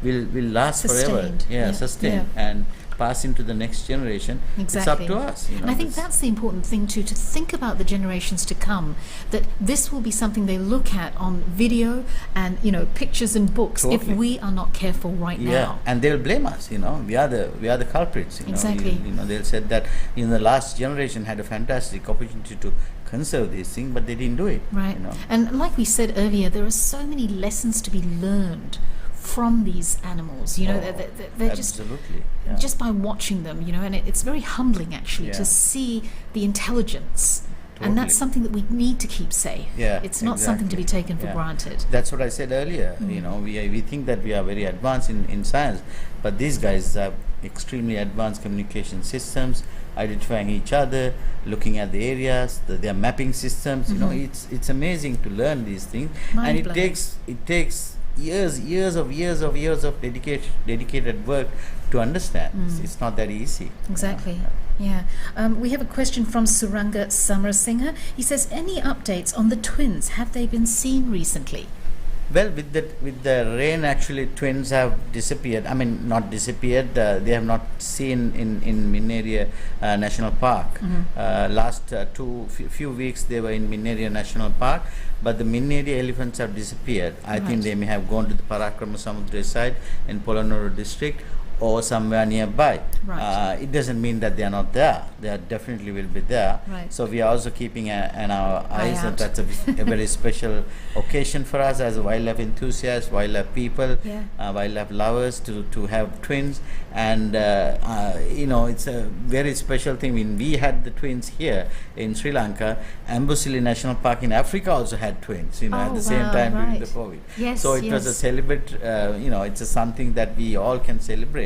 will last forever? Sustained and pass into the next generation. Exactly. It's up to us. You know, and I think that's the important thing too, to think about the generations to come, that this will be something they look at on video and, you know, pictures and books if we are not careful right now. And they'll blame us. You know, we are the culprits. You Exactly. know, you know, they'll say that the last generation had a fantastic opportunity to conserve these things, but they didn't do it. Right. You know? And like we said earlier, there are so many lessons to be learned from these animals. You know, they're just just by watching them. You know, and it's very humbling actually to see the intelligence. And that's something that we need to keep safe. It's not something to be taken for granted. That's what I said earlier. You know, we think that we are very advanced in science, but these guys have extremely advanced communication systems, identifying each other, looking at the areas, their mapping systems. You know, it's amazing to learn these things, and it takes years of dedicated work to understand. It's not that easy. Exactly. We have a question from Suranga Samarasinghe. He says, any updates on the twins? Have they been seen recently? Well, with the rain, actually, twins have disappeared. I mean, not disappeared. They have not seen in Minneria National Park. Last few weeks, they were in Minneria National Park, but the Minneria elephants have disappeared. I think they may have gone to the Parakrama Samudra side in Polonnaruwa district, or somewhere nearby. It doesn't mean that they are not there. They definitely will be there. So we are also keeping an our eyes, and that's a very special occasion for us as wildlife enthusiasts, wildlife people, wildlife lovers to have twins. And you know, it's a very special thing. When we had the twins here in Sri Lanka, Amboseli National Park in Africa also had twins, you know, at the same time during the COVID. So it was a celebrate, you know, it's something that we all can celebrate.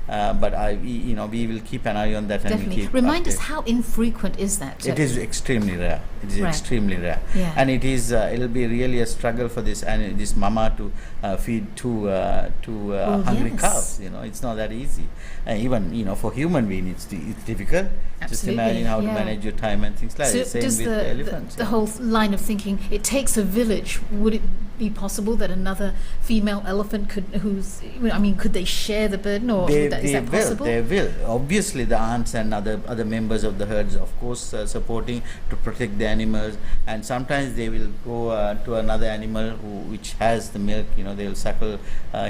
But we will keep an eye on that. Definitely. And we'll keep Remind us, how infrequent is that? It is extremely rare. It is extremely rare, and it is. It'll be really a struggle for this mama to feed two hungry cows. You know, it's not that easy. Even for human being, it's difficult. Absolutely. Just imagine how to manage your time and things like that. So Same with the elephants. The whole line of thinking, it takes a village. Would it be possible that another female elephant could they share the burden, or is that possible? They will. Obviously, the aunts and other members of the herds, of course, supporting to protect the animals, and sometimes they will go to another animal which has the milk. They will suckle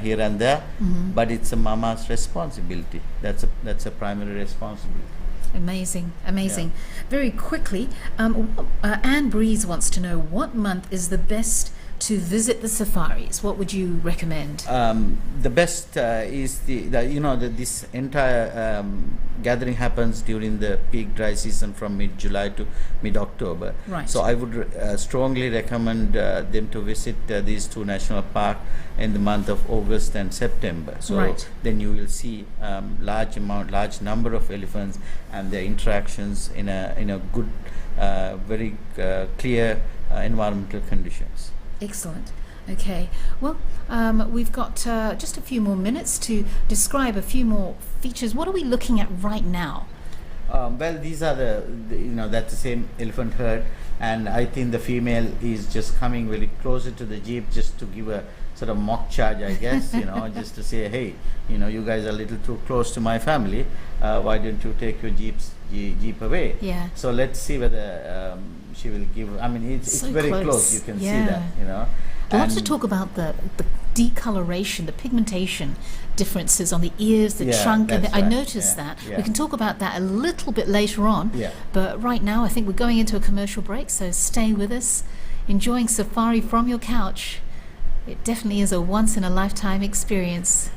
here and there, but it's a mama's responsibility. That's a primary responsibility. Amazing. Yeah. Very quickly, Anne Breeze wants to know, what month is the best to visit the safaris? What would you recommend? The best is this entire gathering happens during the peak dry season from mid-July to mid-October. Right. So I would strongly recommend them to visit these two national parks in the month of August and September. So right. Then you will see large number of elephants and their interactions in a good, very clear environmental conditions. Excellent. Okay. Well, we've got just a few more minutes to describe a few more features. What are we looking at right now? Well, these are that's the same elephant herd, and I think the female is just coming very closer to the jeep just to give a sort of mock charge, I guess, just to say, hey, you guys are a little too close to my family. Why don't you take your jeep away? Yeah. So let's see whether she will give. I mean, it's so very close. You can see that. I want to talk about the decoloration, the pigmentation differences on the ears, the trunk, and I noticed that. Yeah. We can talk about that a little bit later on. Yeah. But right now, I think we're going into a commercial break, so stay with us, enjoying safari from your couch. It definitely is a once-in-a-lifetime experience.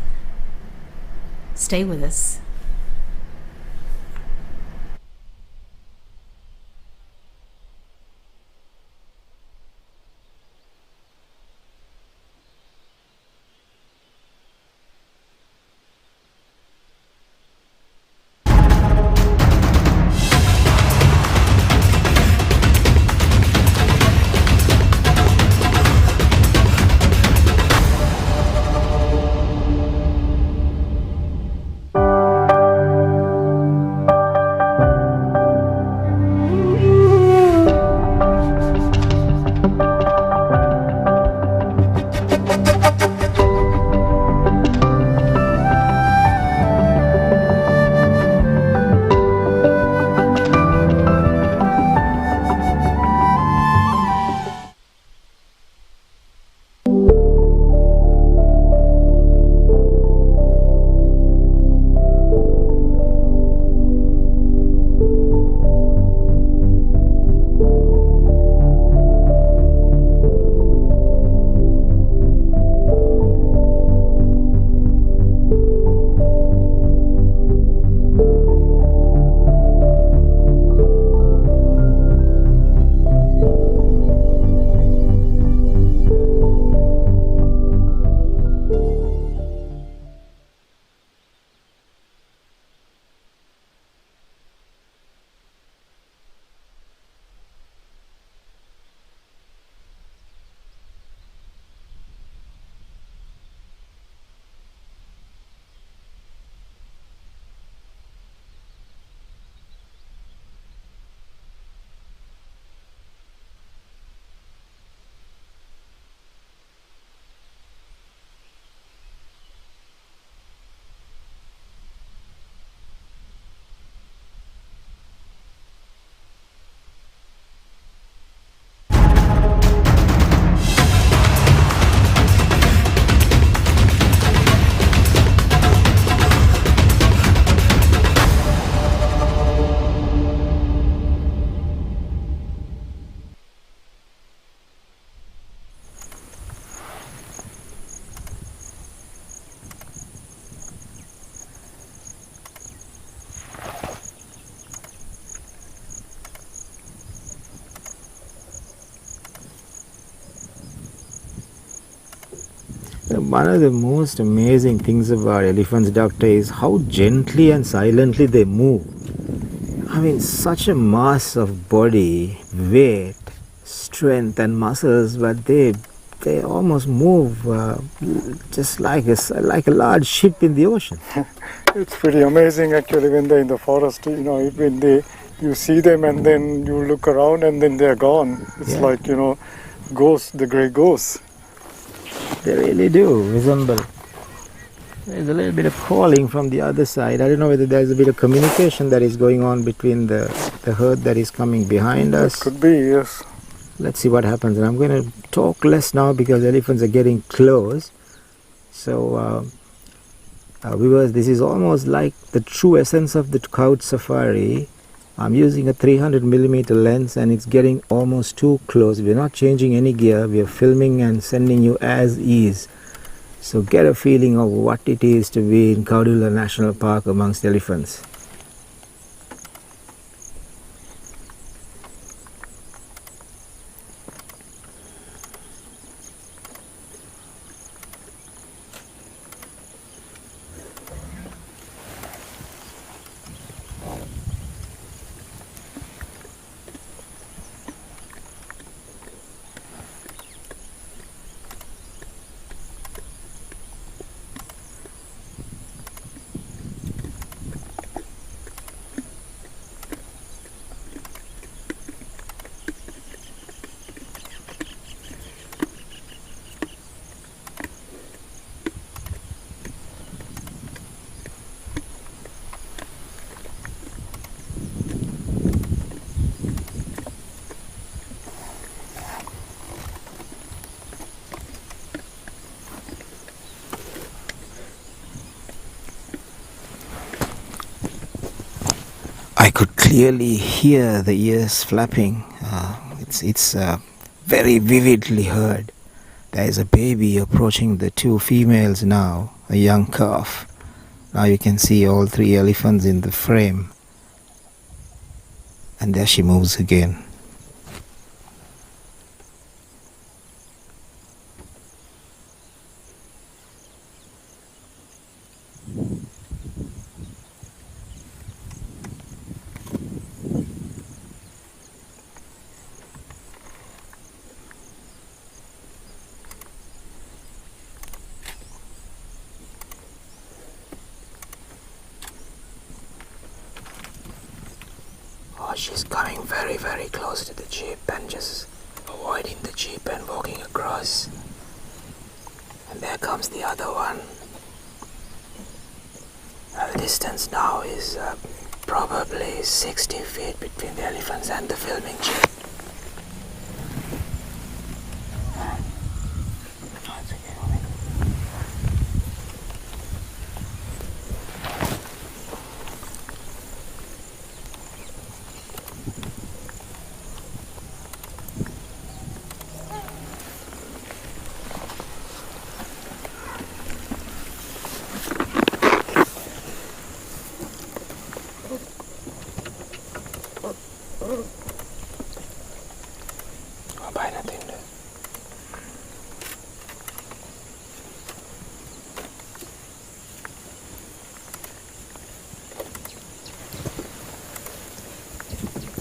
Stay with us. One of the most amazing things about elephants, Doctor, is how gently and silently they move. I mean, such a mass of body, weight, strength and muscles, but they almost move just like a large ship in the ocean. It's pretty amazing actually when they're in the forest, when you see them and then you look around and then they're gone. It's like, ghosts, the grey ghosts. They really do resemble. There's a little bit of calling from the other side. I don't know whether there's a bit of communication that is going on between the herd that is coming behind us. Could be, yes. Let's see what happens. And I'm going to talk less now because elephants are getting close. So, viewers, this is almost like the true essence of the couch safari. I'm using a 300mm lens and it's getting almost too close. We're not changing any gear. We are filming and sending you as is. So get a feeling of what it is to be in Kaudulla National Park amongst elephants. I could clearly hear the ears flapping. It's very vividly heard. There is a baby approaching the two females now, a young calf. Now you can see all three elephants in the frame. And there she moves again. She's coming very, very close to the jeep and just avoiding the jeep and walking across. And there comes the other one. The distance now is probably 60 feet between the elephants and the filming jeep.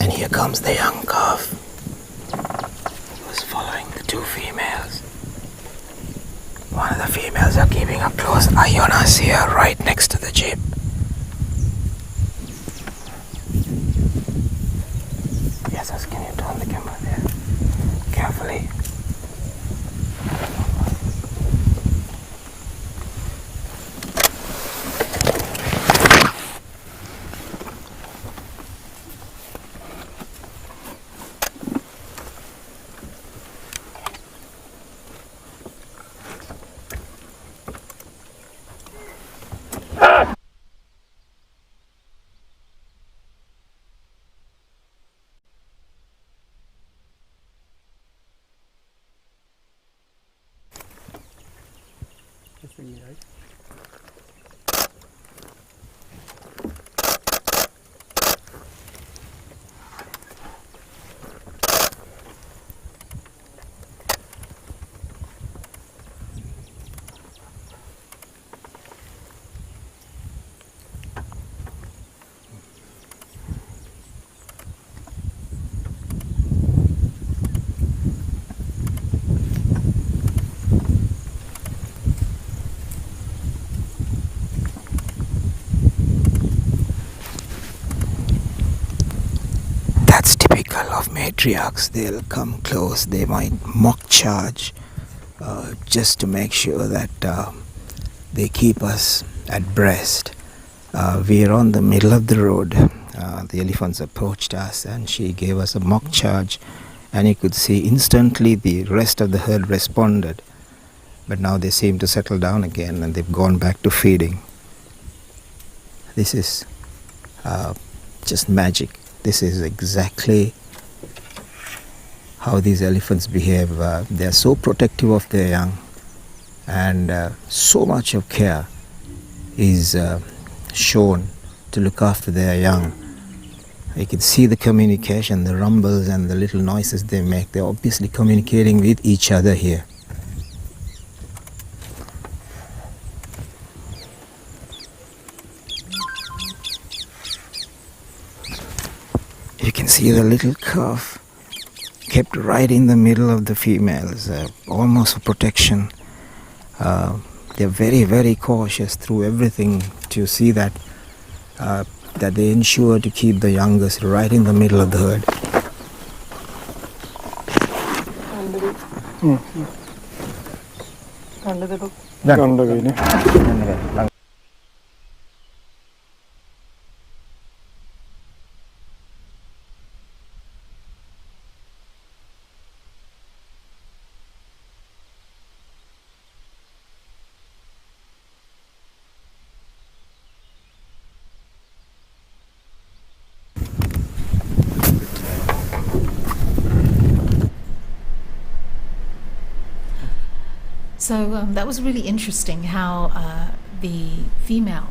And here comes the young calf, who's following the two females. One of the females are keeping a close eye on us here, right next to the jeep. Yes, can you turn the camera there? Carefully. That's typical of matriarchs. They'll come close, they might mock charge, just to make sure that they keep us at breast. We are on the middle of the road. The elephants approached us and she gave us a mock charge, and you could see instantly the rest of the herd responded. But now they seem to settle down again and they've gone back to feeding. This is just magic. This is exactly how these elephants behave. They are so protective of their young, and so much of care is shown to look after their young. You can see the communication, the rumbles and the little noises they make. They're obviously communicating with each other here. You can see the little calf kept right in the middle of the females, almost for protection. They're very, very cautious through everything to see that they ensure to keep the youngest right in the middle of the herd. So that was really interesting how the female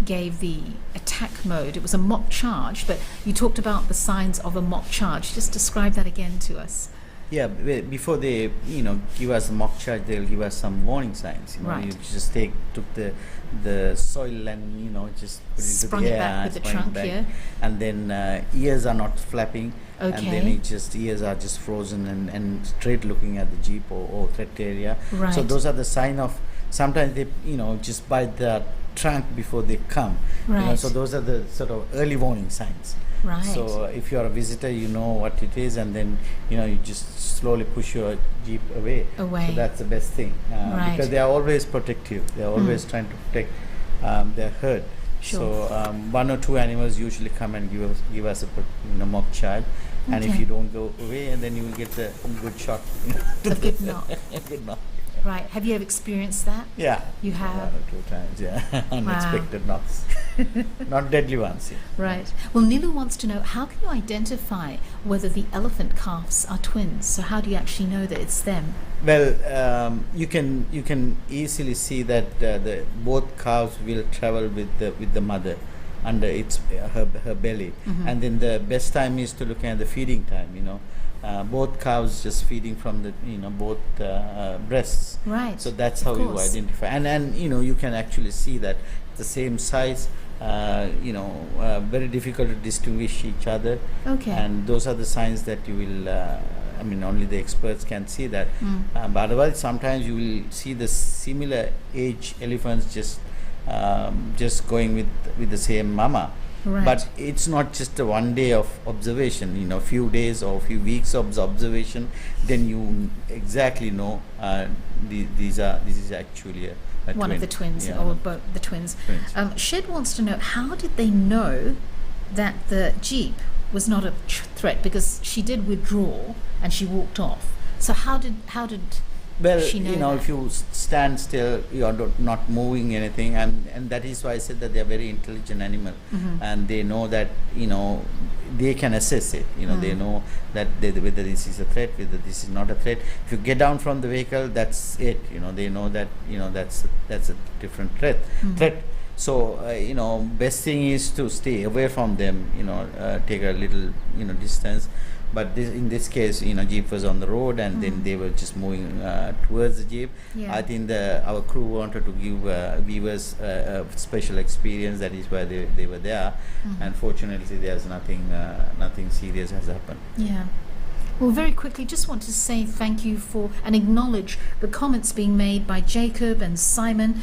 gave the attack mode. It was a mock charge, but you talked about the signs of a mock charge. Just describe that again to us. Yeah, before they give us a mock charge, they'll give us some warning signs. Right. You just took the soil and just put it into Sprung the it air, back with the sprung it trunk, back. yeah. And then ears are not flapping. Okay. And then ears are just frozen and straight looking at the jeep or threat area. Right. So those are the sign of, sometimes they just bite the trunk before they come. Right. So those are the sort of early warning signs. Right. So if you are a visitor, you know what it is, and then you just slowly push your jeep away. Away. So that's the best thing, Right. because they are always protective. They are always trying to protect their herd. Sure. So one or two animals usually come and give us a mock charge, and if Okay. you don't go away, and then you will get a good shot. A good knock. A good knock. Right. Have you ever experienced that? Yeah. You have? One or two times. Yeah. Unexpected knocks. Not deadly ones. Yeah. Right. Well, Nilu wants to know, how can you identify whether the elephant calves are twins? So how do you actually know that it's them? Well, you can easily see that the both calves will travel with the mother under her belly, and then the best time is to look at the feeding time. Both calves just feeding from the both breasts. Right. So that's Of how you course. identify, and you can actually see that the same size. Very difficult to distinguish each other. Okay. And those are the signs that you will. Only the experts can see that. But otherwise, sometimes you will see the similar age elephants just going with the same mama. Right. But it's not just a one day of observation. Few days or few weeks of observation, then you exactly know this is actually a One twin. of the twins, Yeah. or both the twins. Twins. Shed wants to know, how did they know that the jeep was not a threat? Because she did withdraw and she walked off. So how did Well, she know that? if you stand still, you are not moving anything, and that is why I said that they are very intelligent animal, and they know that they can assess it. They know that whether this is a threat, whether this is not a threat. If you get down from the vehicle, that's it. They know that that's a different threat. So best thing is to stay away from them. Take a little distance. But in this case, jeep was on the road, and then they were just moving towards the jeep. Yeah. I think our crew wanted to give viewers a special experience. That is why they were there. And fortunately, there's nothing serious has happened. Yeah. Well, very quickly, just want to say thank you for and acknowledge the comments being made by Jacob and Simon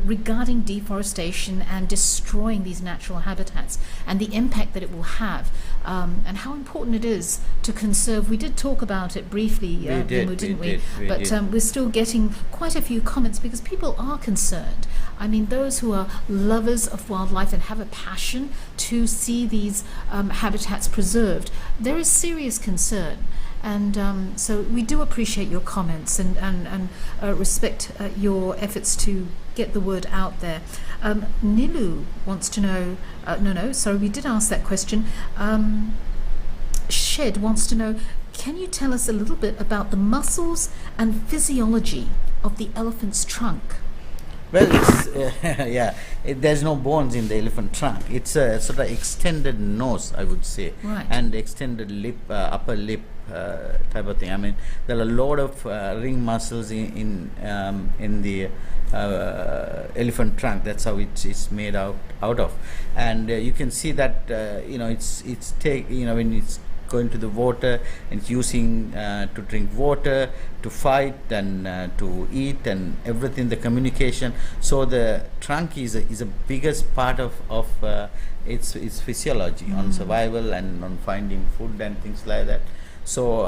regarding deforestation and destroying these natural habitats and the impact that it will have and how important it is to conserve. We did talk about it briefly, didn't we? But we're still getting quite a few comments because people are concerned. I mean, those who are lovers of wildlife and have a passion to see these habitats preserved, there is serious concern. And so we do appreciate your comments and respect your efforts to get the word out there. Nilu wants to know, we did ask that question. Shed wants to know, can you tell us a little bit about the muscles and physiology of the elephant's trunk? Well, it's, there's no bones in the elephant trunk. It's a sort of extended nose, I would say, right. And extended lip, upper lip type of thing. I mean, there are a lot of ring muscles in the elephant trunk. That's how it's made out of, and you can see that when it's going to the water and it's using to drink water, to fight and to eat and everything, the communication. So the trunk is a biggest part of its physiology on survival and on finding food and things like that. So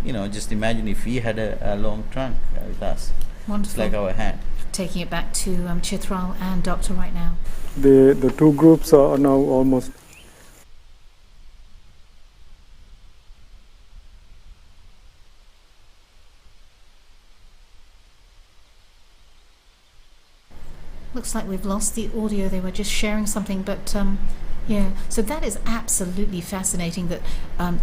just imagine if we had a long trunk with us. Wonderful. It's like our hand. Taking it back to Chithral and Doctor right now. The two groups are now almost Looks like we've lost the audio. They were just sharing something, but yeah. So that is absolutely fascinating that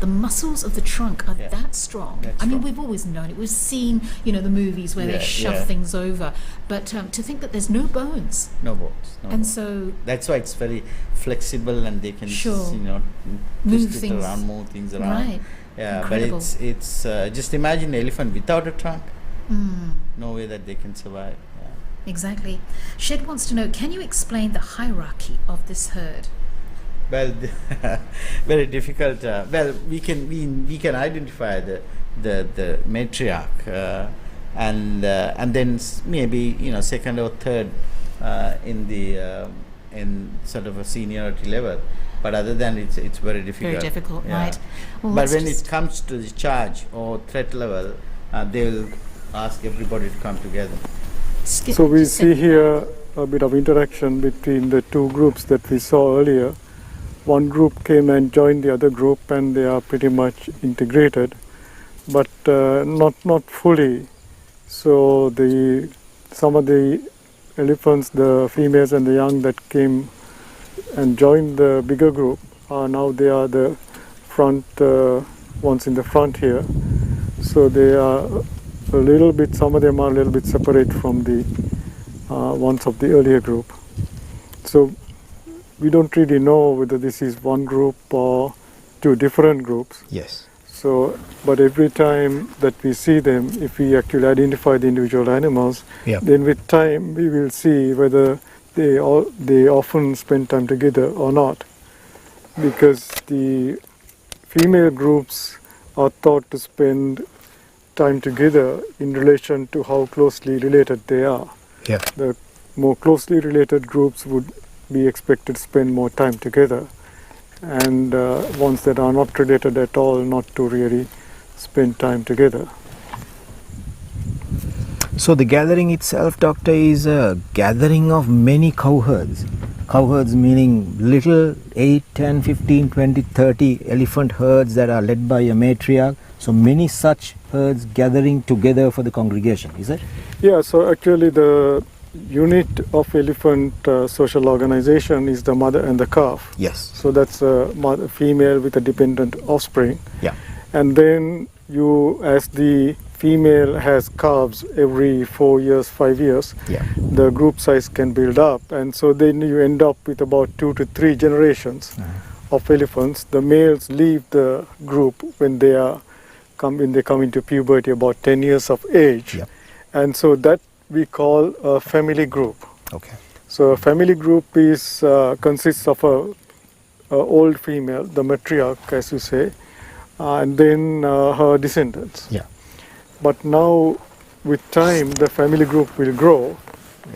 the muscles of the trunk are that strong. I mean, we've always known it. We've seen, the movies where they shove things over. But to think that there's no bones. No bones. And so that's why it's very flexible and they can move twist it around, move things around. Right. Yeah, incredible. But it's just imagine an elephant without a trunk. No way that they can survive. Exactly. Shed wants to know, can you explain the hierarchy of this herd? Well, very difficult. We can identify the matriarch and then maybe second or third in sort of a seniority level. But other than it's very difficult. Very difficult, right? Well, but when it comes to the charge or threat level, they'll ask everybody to come together. So we see here a bit of interaction between the two groups that we saw earlier. One group came and joined the other group, and they are pretty much integrated, but not fully. So some of the elephants, the females and the young that came and joined the bigger group, they are the front ones in the front here. So they are a little bit, some of them are a little bit separate from the ones of the earlier group. So we don't really know whether this is one group or two different groups. Yes. So, but every time that we see them, if we actually identify the individual animals, then with time we will see whether they often spend time together or not. Because the female groups are thought to spend time together in relation to how closely related they are. Yeah. The more closely related groups would be expected to spend more time together, and ones that are not related at all, not to really spend time together. So the gathering itself, Doctor, is a gathering of many cowherds. Cowherds meaning little 8, 10, 15, 20, 30 elephant herds that are led by a matriarch. So many such herds gathering together for the congregation, is it? Yeah, so actually the unit of elephant social organization is the mother and the calf. Yes. So that's a female with a dependent offspring. Yeah. And then as the female has calves every 4 years, 5 years, the group size can build up. And so then you end up with about 2 to 3 generations of elephants. The males leave the group when they come into puberty, about 10 years of age. Yep. And so that we call a family group. Okay. So a family group consists of a old female, the matriarch, as you say, and then her descendants. Yeah. But now, with time, the family group will grow,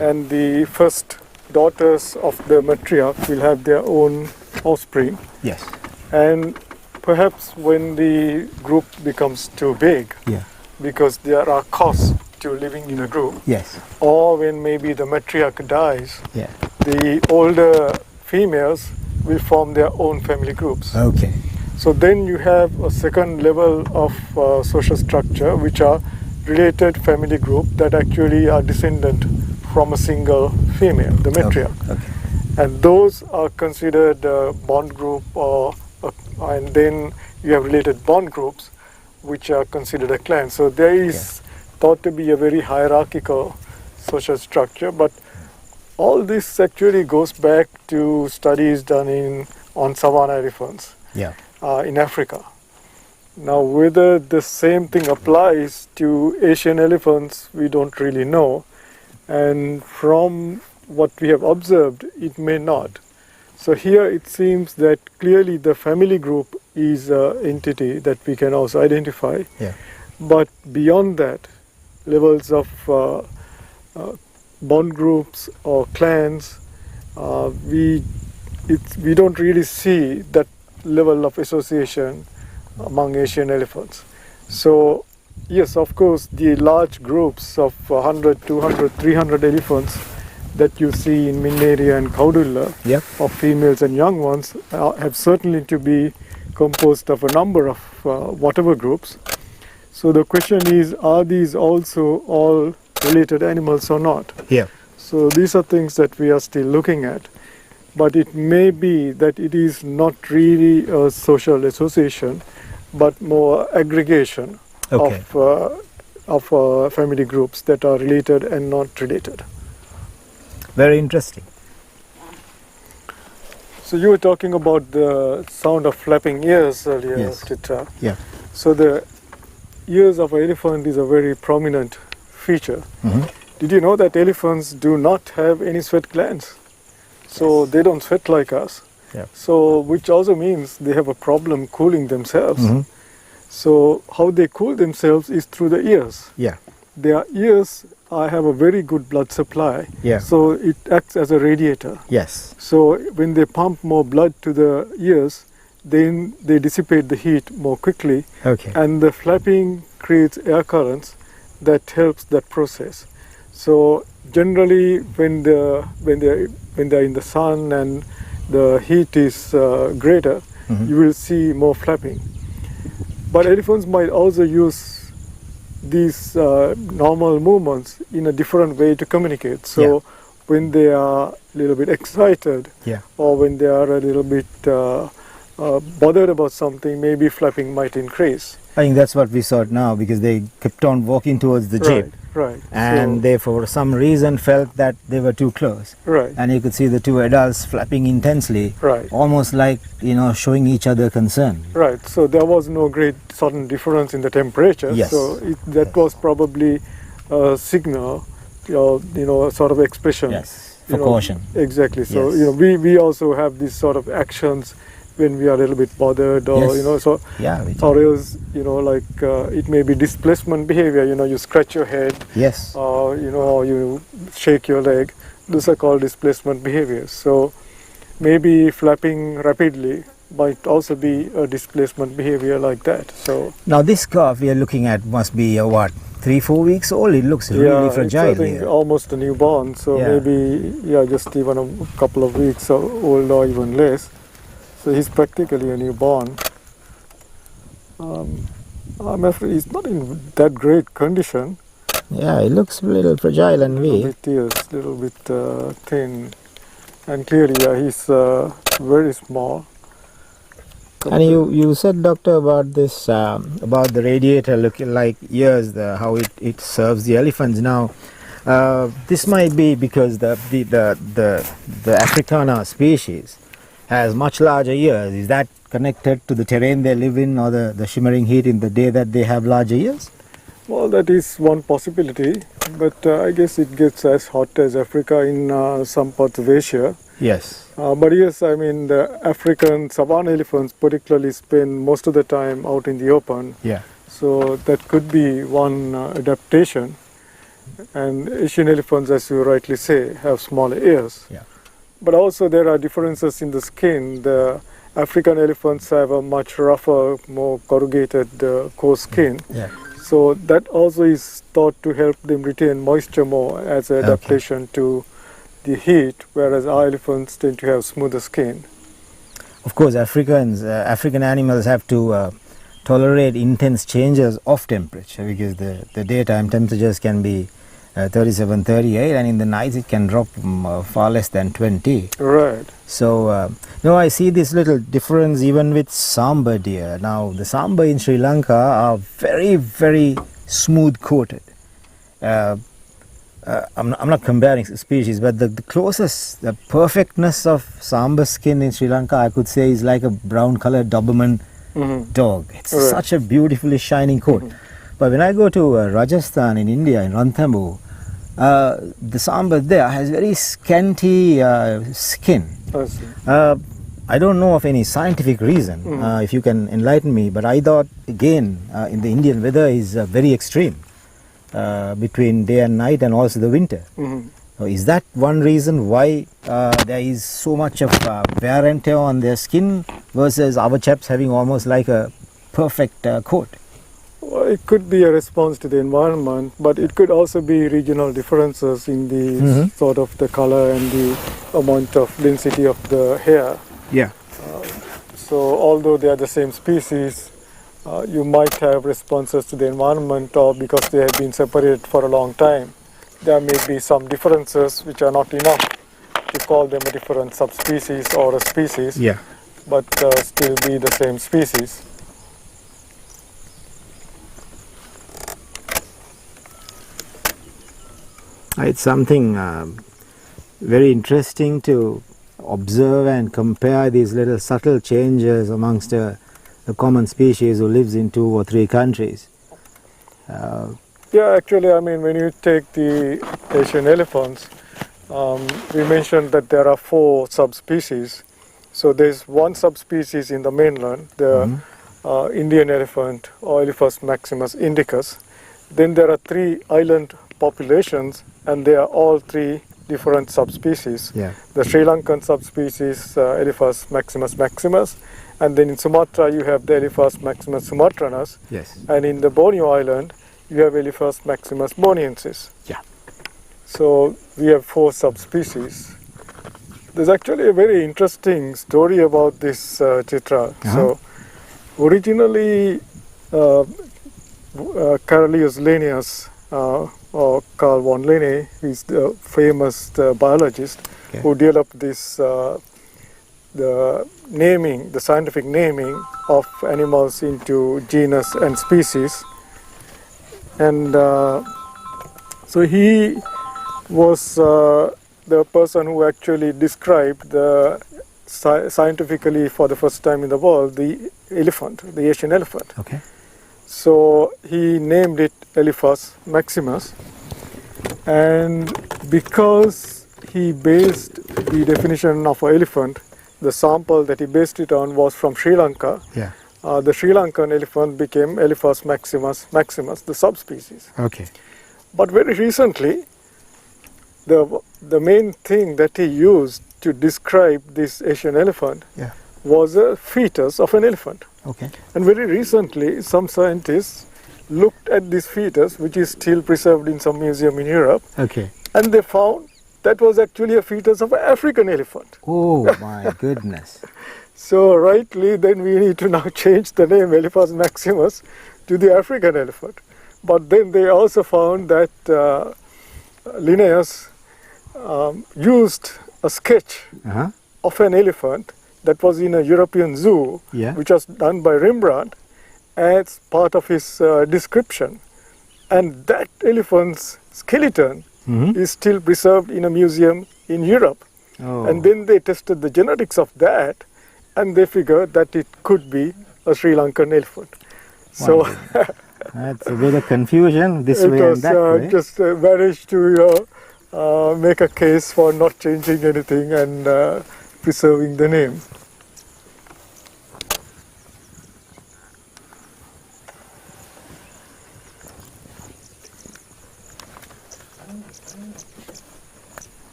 and the first daughters of the matriarch will have their own offspring. Yes. And perhaps when the group becomes too big, Yeah. because there are costs to living in a group, Yes. or when maybe the matriarch dies, Yeah. the older females will form their own family groups. Okay. So then you have a second level of social structure, which are related family group that actually are descendant from a single female, the matriarch. Okay. And those are considered bond group, and then you have related bond groups, which are considered a clan. So there is thought to be a very hierarchical social structure, but all this actually goes back to studies done on savanna elephants Yeah. in Africa. Now, whether the same thing applies to Asian elephants, we don't really know. And from what we have observed, it may not. So here it seems that clearly the family group is an entity that we can also identify. Yeah. But beyond that, levels of bond groups or clans, we don't really see that level of association among Asian elephants. So yes, of course, the large groups of 100, 200, 300 elephants that you see in Minneria and Kaudulla, Yep. of females and young ones, have certainly to be composed of a number of whatever groups. So the question is, are these also all related animals or not? Yeah. So these are things that we are still looking at. But it may be that it is not really a social association, but more aggregation Okay. of family groups that are related and not related. Very interesting. So you were talking about the sound of flapping ears earlier, Yes. Titra. Yeah. So the ears of an elephant is a very prominent feature. Mhm. Did you know that elephants do not have any sweat glands? So they don't sweat like us. Yeah. So which also means they have a problem cooling themselves. Mhm. So how they cool themselves is through the ears. Yeah. Their ears have a very good blood supply. Yeah. So it acts as a radiator. Yes. So when they pump more blood to the ears, then they dissipate the heat more quickly, Okay. and the flapping creates air currents that helps that process. So generally, when they're in the sun and the heat is greater, Mhm. you will see more flapping. But elephants might also use these normal movements in a different way to communicate. So Yeah. when they are a little bit excited, Yeah. or when they are a little bit bothered about something, maybe flapping might increase. I think that's what we saw now, because they kept on walking towards the jeep, Right. and So, they for some reason felt that they were too close, right. and you could see the two adults flapping intensely, Right. almost like, showing each other concern. Right. So there was no great sudden difference in the temperature. Yes. So that was probably a signal, a sort of expression. Yes, for you know. caution. Exactly. So Yes. we also have these sort of actions when we are a little bit bothered, or Yes. so. Yeah. Or else, it may be displacement behavior. You scratch your head, Yes. or you shake your leg. Those are called displacement behaviors. So maybe flapping rapidly might also be a displacement behavior like that. So Now this calf we are looking at must be 3-4 weeks old. It looks really it's, fragile I think here. almost a newborn. So Yeah. maybe just even a couple of weeks old or even less. So he's practically a newborn. I'm afraid he's not in that great condition. Yeah, it looks a little fragile and Little weak. bit, yes, little bit thin, and clearly, he's very small. And you said, doctor, about this about the radiator looking like ears, how it serves the elephants. Now, this might be because the Africana species has much larger ears. Is that connected to the terrain they live in, or the shimmering heat in the day that they have larger ears? Well, that is one possibility, but I guess it gets as hot as Africa in some parts of Asia. Yes. But yes, I mean, the African savanna elephants particularly spend most of the time out in the open. Yeah. So that could be one adaptation. And Asian elephants, as you rightly say, have smaller ears. Yeah. But also there are differences in the skin. The African elephants have a much rougher, more corrugated, coarse skin. Yeah. So that also is thought to help them retain moisture more as an adaptation to the heat, whereas our elephants tend to have smoother skin. Of course, African animals have to tolerate intense changes of temperature, because the daytime temperatures can be 37, 38, and in the nights it can drop far less than 20. Right. So, I see this little difference even with sambar deer. Now, the sambar in Sri Lanka are very, very smooth coated. I'm not comparing species, but the closest, the perfectness of sambar skin in Sri Lanka, I could say, is like a brown colored Doberman dog. It's such a beautifully shining coat. But when I go to Rajasthan in India, in Ranthambore, the sambar there has very scanty skin. I see. I don't know of any scientific reason, if you can enlighten me, but I thought, again, in the Indian weather is very extreme between day and night, and also the winter. So is that one reason why there is so much of wear and tear on their skin versus our chaps having almost like a perfect coat? Well, it could be a response to the environment, but it could also be regional differences in the sort of the color and the amount of density of the hair. Yeah. So although they are the same species, you might have responses to the environment, or because they have been separated for a long time, there may be some differences which are not enough to call them a different subspecies or a species, but still be the same species. It's something very interesting to observe and compare these little subtle changes amongst the common species who lives in 2 or 3 countries. Yeah, actually, I mean, when you take the Asian elephants, we mentioned that there are 4 subspecies. So there's one subspecies in the mainland, the Indian elephant, or Elephas maximus indicus. Then there are 3 island populations, and they are all 3 different subspecies. The Sri Lankan subspecies, Elephas maximus maximus, and then in Sumatra you have the Elephas maximus sumatranus, and in the Borneo island you have Elephas maximus borneensis. So we have 4 subspecies. There's actually a very interesting story about this, Chitra. So originally Carolius Linnaeus, or Carl von Linné, who is the famous biologist who developed this, the scientific naming of animals into genus and species. And so he was the person who actually described scientifically for the first time in the world the elephant, the Asian elephant. So he named it Elephas maximus, and because he based the definition of an elephant, the sample that he based it on was from Sri Lanka. The Sri Lankan elephant became Elephas maximus maximus, the subspecies. But very recently, the main thing that he used to describe this Asian elephant was a fetus of an elephant. And very recently, some scientists looked at this fetus, which is still preserved in some museum in Europe, and they found that was actually a fetus of an African elephant. Oh my goodness. So rightly, then we need to now change the name Elephas maximus to the African elephant. But then they also found that Linnaeus used a sketch of an elephant that was in a European zoo, which was done by Rembrandt, as part of his description. And that elephant's skeleton is still preserved in a museum in Europe. And then they tested the genetics of that, and they figured that it could be a Sri Lankan elephant. So that's a bit of confusion this way and that way. Just managed to make a case for not changing anything and preserving the name.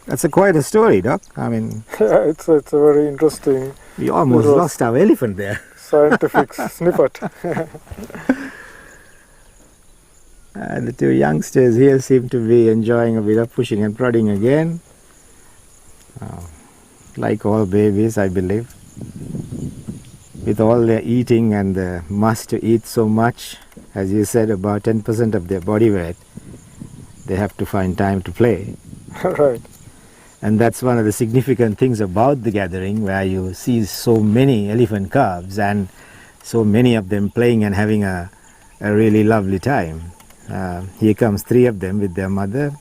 That's quite a story, Doc. I mean, Yeah, it's a very interesting we almost It was- lost our elephant there. scientific snippet. The two youngsters here seem to be enjoying a bit of pushing and prodding again. Like all babies, I believe. With all their eating and the must to eat so much, as you said, about 10% of their body weight, they have to find time to play. Right. And that's one of the significant things about the gathering, where you see so many elephant cubs and so many of them playing and having a really lovely time. Here comes 3 of them with their mother.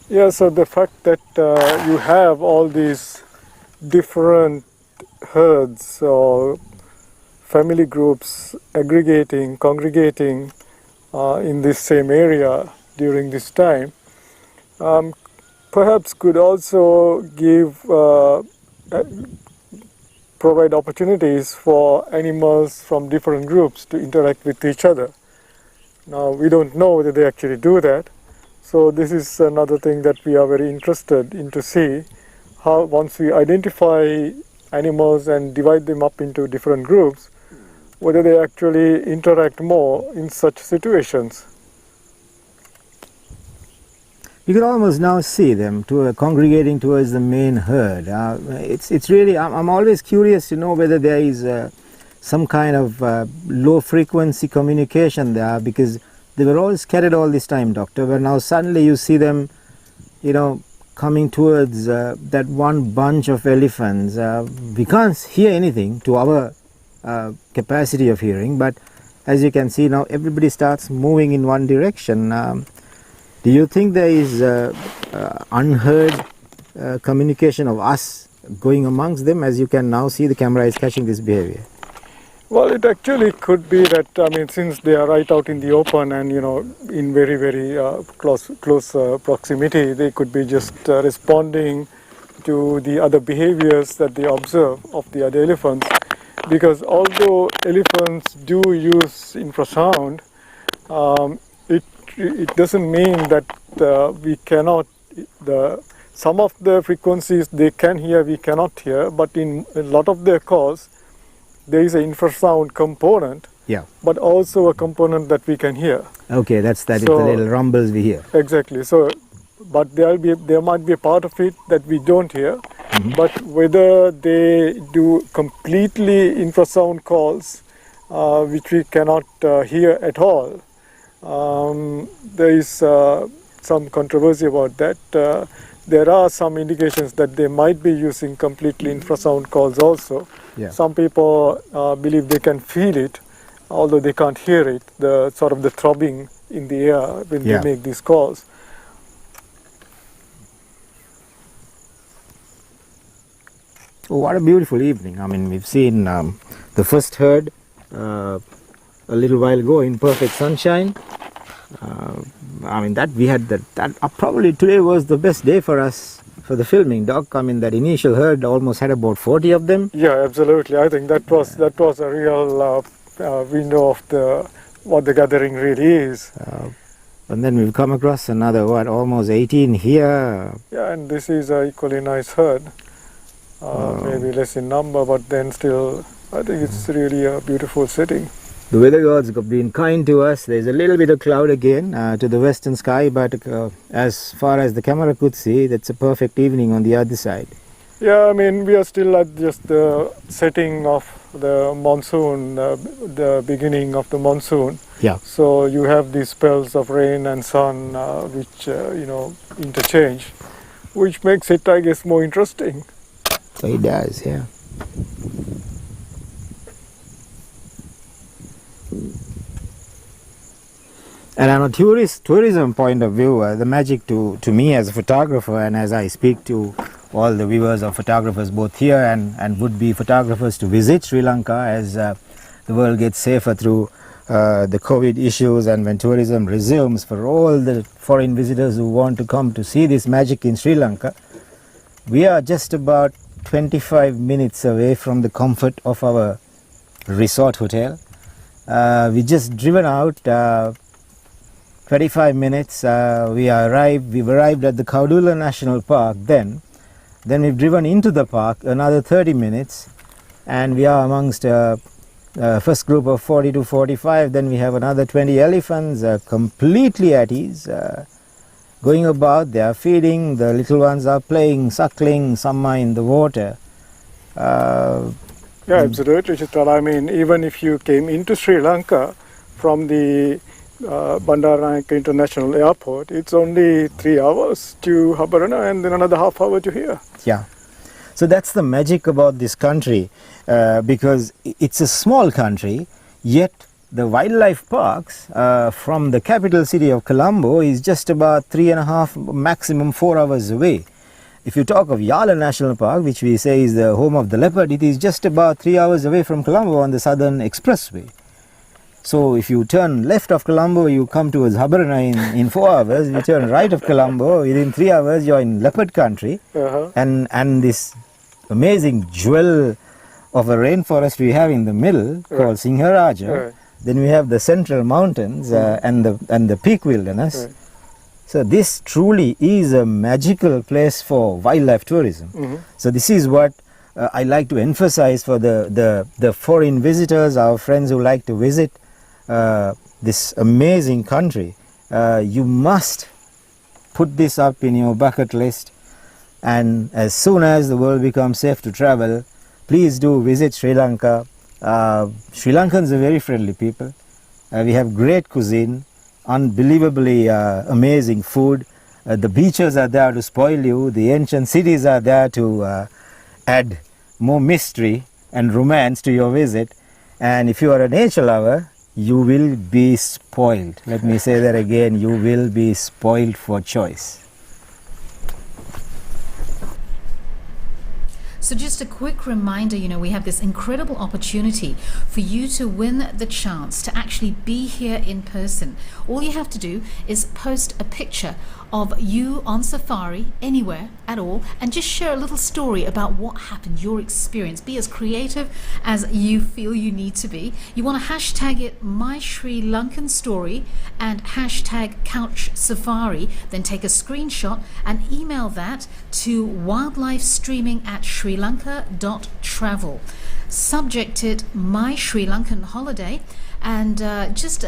Yeah, so the fact that you have all these different herds or family groups aggregating, congregating in this same area during this time, perhaps could also give provide opportunities for animals from different groups to interact with each other. Now, we don't know whether they actually do that. So this is another thing that we are very interested in to see how once we identify animals and divide them up into different groups, whether they actually interact more in such situations. You can almost now see them congregating towards the main herd. It's really, I'm always curious to know whether there is some kind of low frequency communication there, because they were all scattered all this time, Doctor, but now suddenly you see them, coming towards that one bunch of elephants. We can't hear anything to our capacity of hearing, but as you can see now, everybody starts moving in one direction. Do you think there is unheard communication of us going amongst them? As you can now see, the camera is catching this behavior. Well, it actually could be that, since they are right out in the open and, in very, very close proximity, they could be just responding to the other behaviors that they observe of the other elephants. Because although elephants do use infrasound, it doesn't mean that we cannot, some of the frequencies they can hear, we cannot hear, but in a lot of their calls, there is an infrasound component, Yeah. but also a component that we can hear. Okay, that is the So- little rumbles we hear. Exactly. So, but there might be a part of it that we don't hear. But whether they do completely infrasound calls, which we cannot hear at all, there is some controversy about that. There are some indications that they might be using completely infrasound calls also. Yeah. Some people believe they can feel it, although they can't hear it, the sort of the throbbing in the air when Yeah. they make these calls. Oh, what a beautiful evening. I mean, we've seen the first herd a little while ago in perfect sunshine. Probably today was the best day for us for the filming, Doc. I mean, that initial herd almost had about 40 of them. Yeah, absolutely. I think that was a real window of what the gathering really is. And then we've come across another, almost 18 here. Yeah, and this is an equally nice herd. Maybe less in number, but then still, I think it's really a beautiful setting. The weather gods have been kind to us. There's a little bit of cloud again to the western sky, but as far as the camera could see, that's a perfect evening on the other side. Yeah, I mean, we are still at just the setting of the monsoon, the beginning of the monsoon. Yeah. So you have these spells of rain and sun, which, interchange, which makes it, I guess, more interesting. So it does, yeah. And on a tourism point of view, the magic to me as a photographer and as I speak to all the viewers or photographers both here and would-be photographers to visit Sri Lanka as the world gets safer through the COVID issues, and when tourism resumes, for all the foreign visitors who want to come to see this magic in Sri Lanka. We are just about 25 minutes away from the comfort of our resort hotel. We just driven out 25 minutes. We've arrived at the Kaudulla National Park. Then we've driven into the park another 30 minutes, and we are amongst first group of 40 to 45. Then we have another 20 elephants completely at ease, going about. They are feeding, the little ones are playing, suckling, some are in the water. Yeah, absolutely, Chitral. I mean, even if you came into Sri Lanka from the Bandaranaike International Airport, it's only 3 hours to Habarana and then another half hour to here. Yeah. So that's the magic about this country, because it's a small country, yet the wildlife parks from the capital city of Colombo is just about 3.5, maximum 4 hours away. If you talk of Yala National Park, which we say is the home of the leopard, it is just about 3 hours away from Colombo on the Southern Expressway. So if you turn left of Colombo, you come towards Habarana in 4 hours. You turn right of Colombo, within 3 hours you're in leopard country. And this amazing jewel of a rainforest we have in the middle called Singharaja. Then we have the central mountains and the peak wilderness. So this truly is a magical place for wildlife tourism. So this is what I like to emphasize for the foreign visitors, our friends who like to visit this amazing country. You must put this up in your bucket list, and as soon as the world becomes safe to travel, please do visit Sri Lanka. Sri Lankans are very friendly people. We have great cuisine, unbelievably amazing food. The beaches are there to spoil you. The ancient cities are there to add more mystery and romance to your visit. And if you are a nature lover, you will be spoiled. Let me say that again, you will be spoiled for choice. So just a quick reminder, we have this incredible opportunity for you to win the chance to actually be here in person. All you have to do is post a picture of you on safari anywhere at all and just share a little story about what happened, your experience. Be as creative as you feel you need to be. You want to hashtag it My Sri Lankan Story and hashtag Couch Safari, then take a screenshot and email that to wildlifestreaming@srilanka.travel. Subject it My Sri Lankan Holiday, and just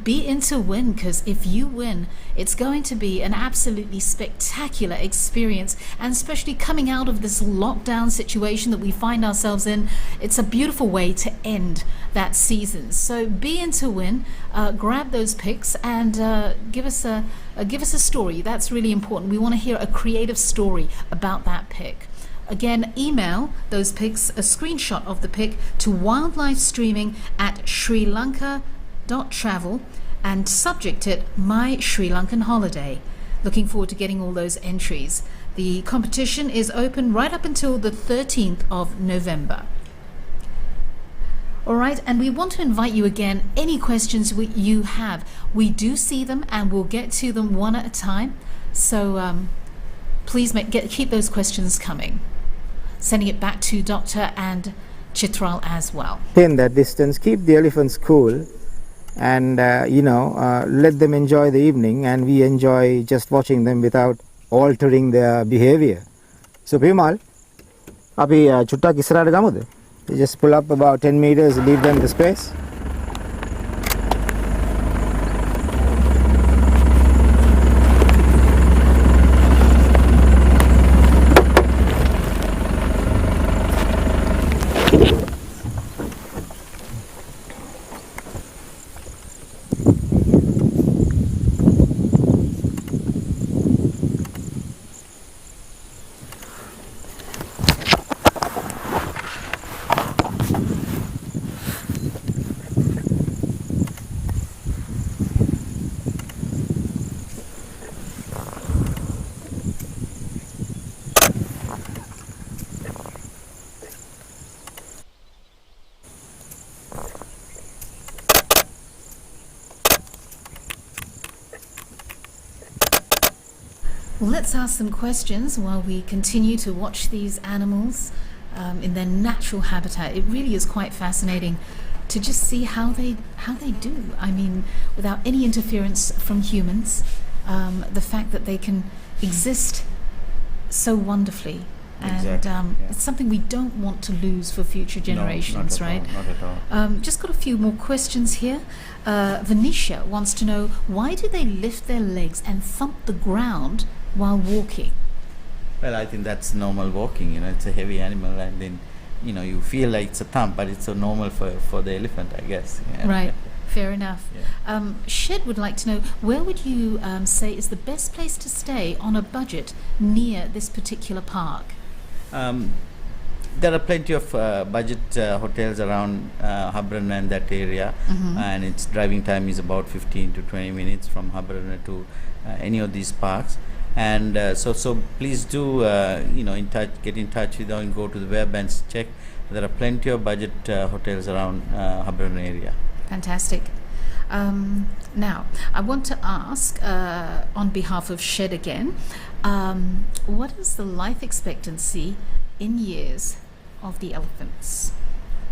be in to win, because if you win, it's going to be an absolutely spectacular experience, and especially coming out of this lockdown situation that we find ourselves in, it's a beautiful way to end that season. So be in to win, grab those pics and give us a story. That's really important. We want to hear a creative story about that pic. Again, email those pics, a screenshot of the pic, to wildlifestreaming@srilanka.travel and subject it My Sri Lankan Holiday. Looking forward to getting all those entries. The competition is open right up until the 13th of November. All right, and we want to invite you again, any questions you have, we do see them and we'll get to them one at a time. So please keep those questions coming. Sending it back to Dr. and Chitral as well. In that distance, keep the elephants cool, and let them enjoy the evening, and we enjoy just watching them without altering their behavior. So Pimal, api chuttak israhata gamuda. You just pull up about 10 meters, leave them the space. Well, let's ask some questions while we continue to watch these animals in their natural habitat. It really is quite fascinating to just see how they do. I mean, without any interference from humans, the fact that they can exist so wonderfully. And Exactly, yeah. it's something we don't want to lose for future generations, no, right? not at all. Just got a few more questions here. Venetia wants to know, why do they lift their legs and thump the ground while walking? Well, I think that's normal walking. It's a heavy animal, and then you feel like it's a thump, but it's so normal for the elephant, I guess. Yeah. Right, fair enough. Yeah. Shed would like to know, where would you say is the best place to stay on a budget near this particular park? There are plenty of budget hotels around Habron and that area, and its driving time is about 15 to 20 minutes from Habron to any of these parks. And so please do get in touch with us and go to the web and check. There are plenty of budget hotels around Habron area. Fantastic. Now, I want to ask, on behalf of Shed again, what is the life expectancy in years of the elephants?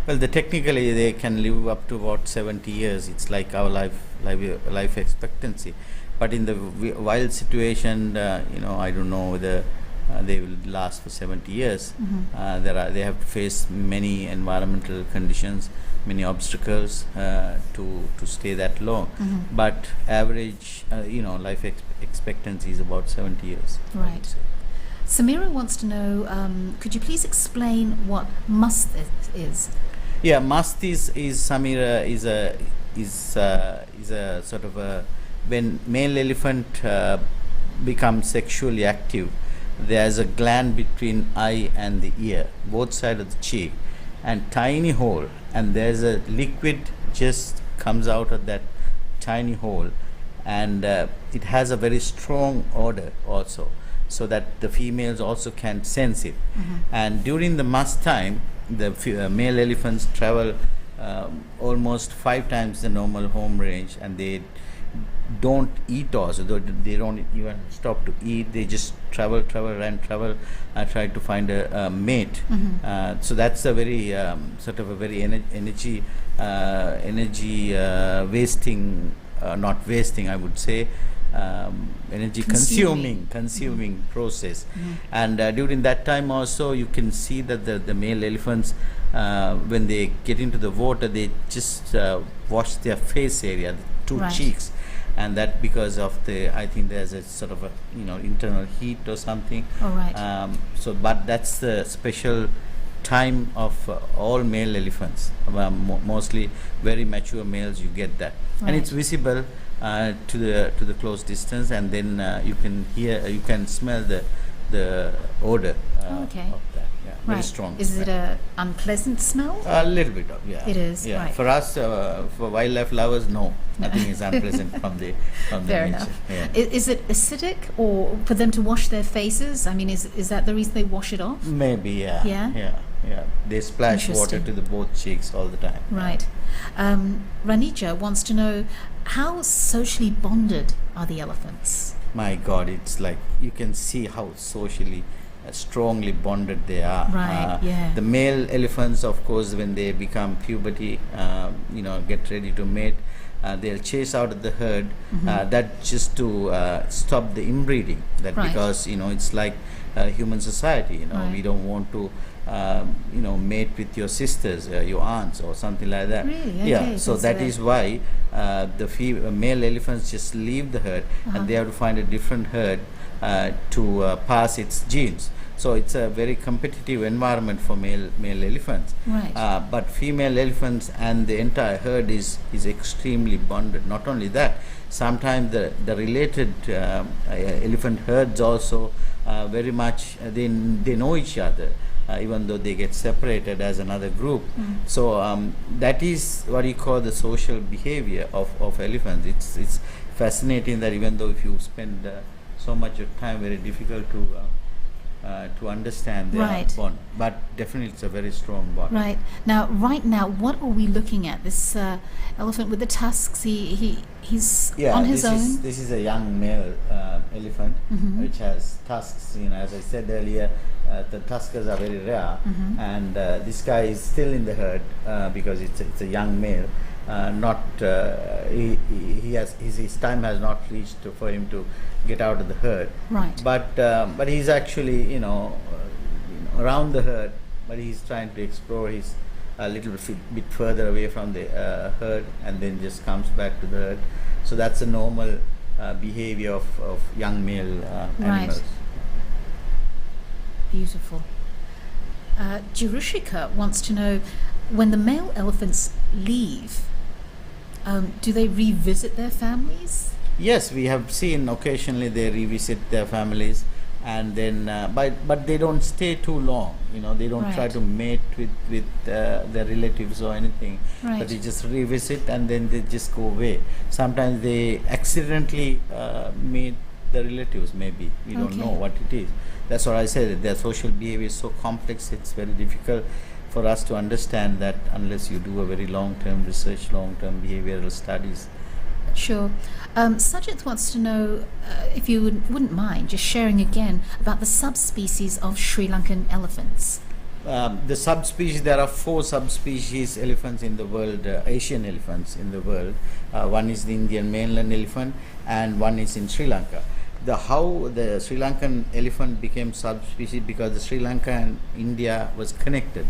Well, technically they can live up to about 70 years. It's like our life expectancy. But in the wild situation, I don't know whether they will last for 70 years. They have to face many environmental conditions, many obstacles to stay that long. But average, life expectancy is about 70 years. Right. Samira wants to know, could you please explain what must is? Yeah, must is Samira is a sort of a, when male elephant becomes sexually active, there's a gland between eye and the ear, both sides of the cheek, and tiny hole, and there's a liquid just comes out of that tiny hole, and it has a very strong odor also, so that the females also can sense it. And during the must time, the male elephants travel almost 5 times the normal home range, and they don't eat also. They don't even stop to eat. They just travel, try to find a mate. So that's a very sort of a very energy wasting, not wasting, I would say, energy consuming process. And during that time also, you can see that the male elephants, when they get into the water, they just wash their face area, the 2 cheeks, and that because of I think there's a sort of a internal heat or something. But that's the special time of all male elephants. Mostly very mature males, you get that, and it's visible to the close distance, and then you can smell the odor of that. Yeah, very strong. Is it a unpleasant smell? A little bit of, yeah. It is, yeah. right. For us, for wildlife lovers, no, nothing is unpleasant from the Fair nature. enough. Yeah. Is it acidic, or for them to wash their faces? I mean, is that the reason they wash it off? Maybe, yeah. Yeah? They splash water to the both cheeks all the time. Right. Ranija wants to know, how socially bonded are the elephants? My God, it's like you can see how socially strongly bonded they are. Right, yeah. The male elephants, of course, when they become puberty, get ready to mate, they'll chase out of the herd. That just to stop the inbreeding. That because it's like human society. We don't want to mate with your sisters, your aunts, or something like that. Really? Okay, Yeah. So that is why the male elephants just leave the herd, and they have to find a different herd to pass its genes. So it's a very competitive environment for male elephants. Right. But female elephants and the entire herd is extremely bonded. Not only that, sometimes the related elephant herds also very much they know each other. Even though they get separated as another group. So that is what you call the social behavior of elephants. It's fascinating that even though if you spend so much of time, very difficult to understand their bond. But definitely it's a very strong bond. Right. Right now, what are we looking at? This elephant with the tusks, he's on his own? This is a young male elephant, which has tusks. As I said earlier, the tuskers are very rare, and this guy is still in the herd because it's a young male. His time has not reached for him to get out of the herd. Right. But he's actually around the herd, but he's trying to explore his a little bit further away from the herd, and then just comes back to the herd. So that's a normal behavior of young male animals. Beautiful. Jerushika wants to know, when the male elephants leave, do they revisit their families? Yes, we have seen occasionally they revisit their families, and then but they don't stay too long. They don't try to mate with their relatives or anything. But they just revisit and then they just go away. Sometimes they accidentally meet the relatives. Maybe we don't know what it is. That's what I said. Their social behavior is so complex. It's very difficult for us to understand that unless you do a very long-term research, long-term behavioral studies. Sure. Sajid wants to know if you wouldn't mind just sharing again about the subspecies of Sri Lankan elephants. The subspecies, there are 4 subspecies elephants in the world, Asian elephants in the world. One is the Indian mainland elephant, and one is in Sri Lanka. How the Sri Lankan elephant became subspecies because the Sri Lanka and India was connected,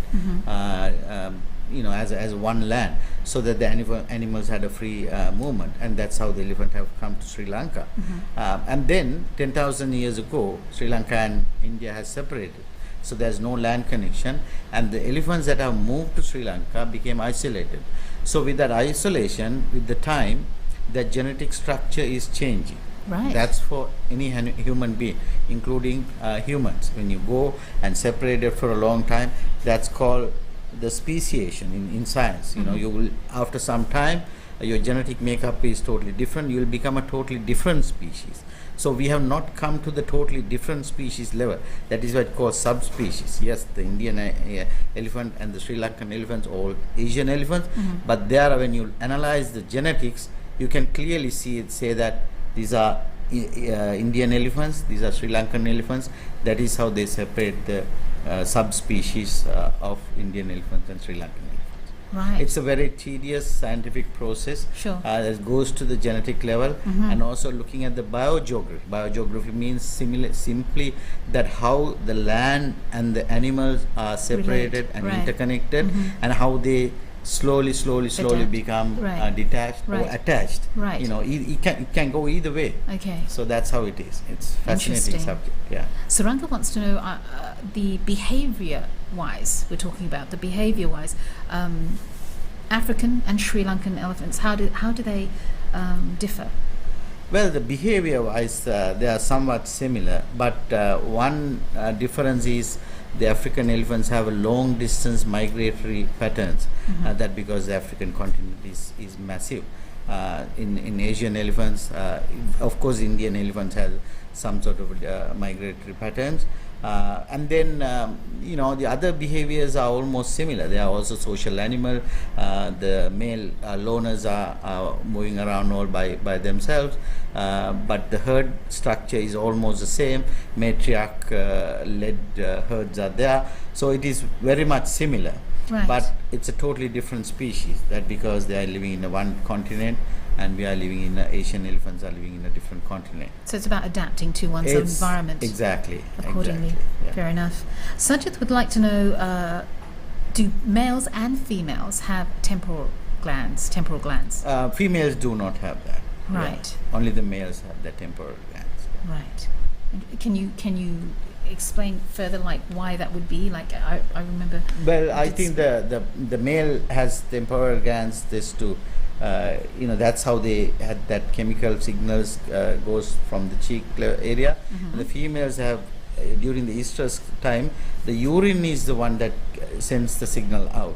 as one land, so that the animals had a free movement, and that's how the elephant have come to Sri Lanka. And then 10,000 years ago, Sri Lanka and India has separated, so there's no land connection, and the elephants that have moved to Sri Lanka became isolated. So with that isolation, with the time, the genetic structure is changing. Right. That's for any human being, including humans. When you go and separate it for a long time, that's called the speciation in science. You will, after some time, your genetic makeup is totally different. You will become a totally different species. So we have not come to the totally different species level. That is what it's called subspecies. Yes, the Indian elephant and the Sri Lankan elephants, all Asian elephants, but there, when you analyze the genetics, you can clearly say that these are Indian elephants, these are Sri Lankan elephants. That is how they separate the subspecies of Indian elephants and Sri Lankan elephants. Right. It's a very tedious scientific process. Sure. That goes to the genetic level, and also looking at the biogeography. Biogeography means simply that how the land and the animals are separated and interconnected, and how they slowly become detached or attached. Right. It can go either way. Okay. So that's how it is. It's fascinating subject. Yeah. Saranga wants to know the behavior-wise. We're talking about the behavior-wise. African and Sri Lankan elephants. How do they differ? Well, the behavior-wise, they are somewhat similar, but one difference is the African elephants have a long-distance migratory patterns. That because the African continent is massive. In Asian elephants, of course, Indian elephants have some sort of migratory patterns. And then the other behaviors are almost similar. They are also social animal. The male loners are moving around all by themselves, but the herd structure is almost the same. Matriarch led herds are there, so it is very much similar. Right. But it's a totally different species. That because they are living in one continent, and we are living in Asian elephants are living in a different continent. So it's about adapting to one's environment. Exactly. Accordingly. Exactly, yeah. Fair enough. Sajid would like to know, do males and females have temporal glands? Females do not have that. Right. Yeah. Only the males have the temporal glands. Right. And can you explain further, like why that would be? Like I remember. Well, I think the male has temporal glands just to that's how they had that chemical signals goes from the cheek area. And the females have during the estrus time, the urine is the one that sends the signal out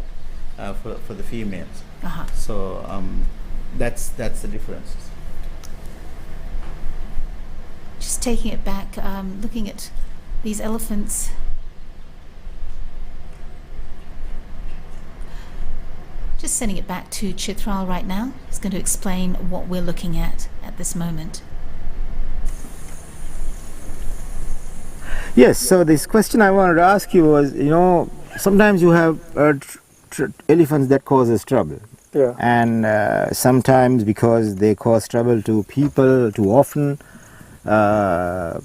for the females. So that's the difference. Just taking it back, looking at these elephants. Just sending it back to Chitral right now. He's going to explain what we're looking at this moment. Yes, so this question I wanted to ask you was, sometimes you have elephants that causes trouble. Yeah. And sometimes because they cause trouble to people too often, the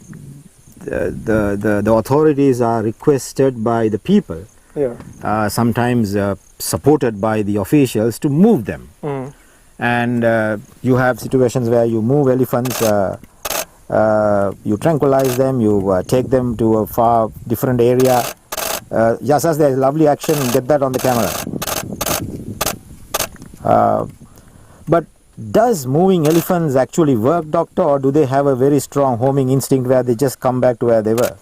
authorities are requested by the people, Yeah. sometimes supported by the officials, to move them. Mm. And you have situations where you move elephants, you tranquilize them, you take them to a far different area. Yasas, there's lovely action, get that on the camera. But does moving elephants actually work, doctor, or do they have a very strong homing instinct where they just come back to where they were?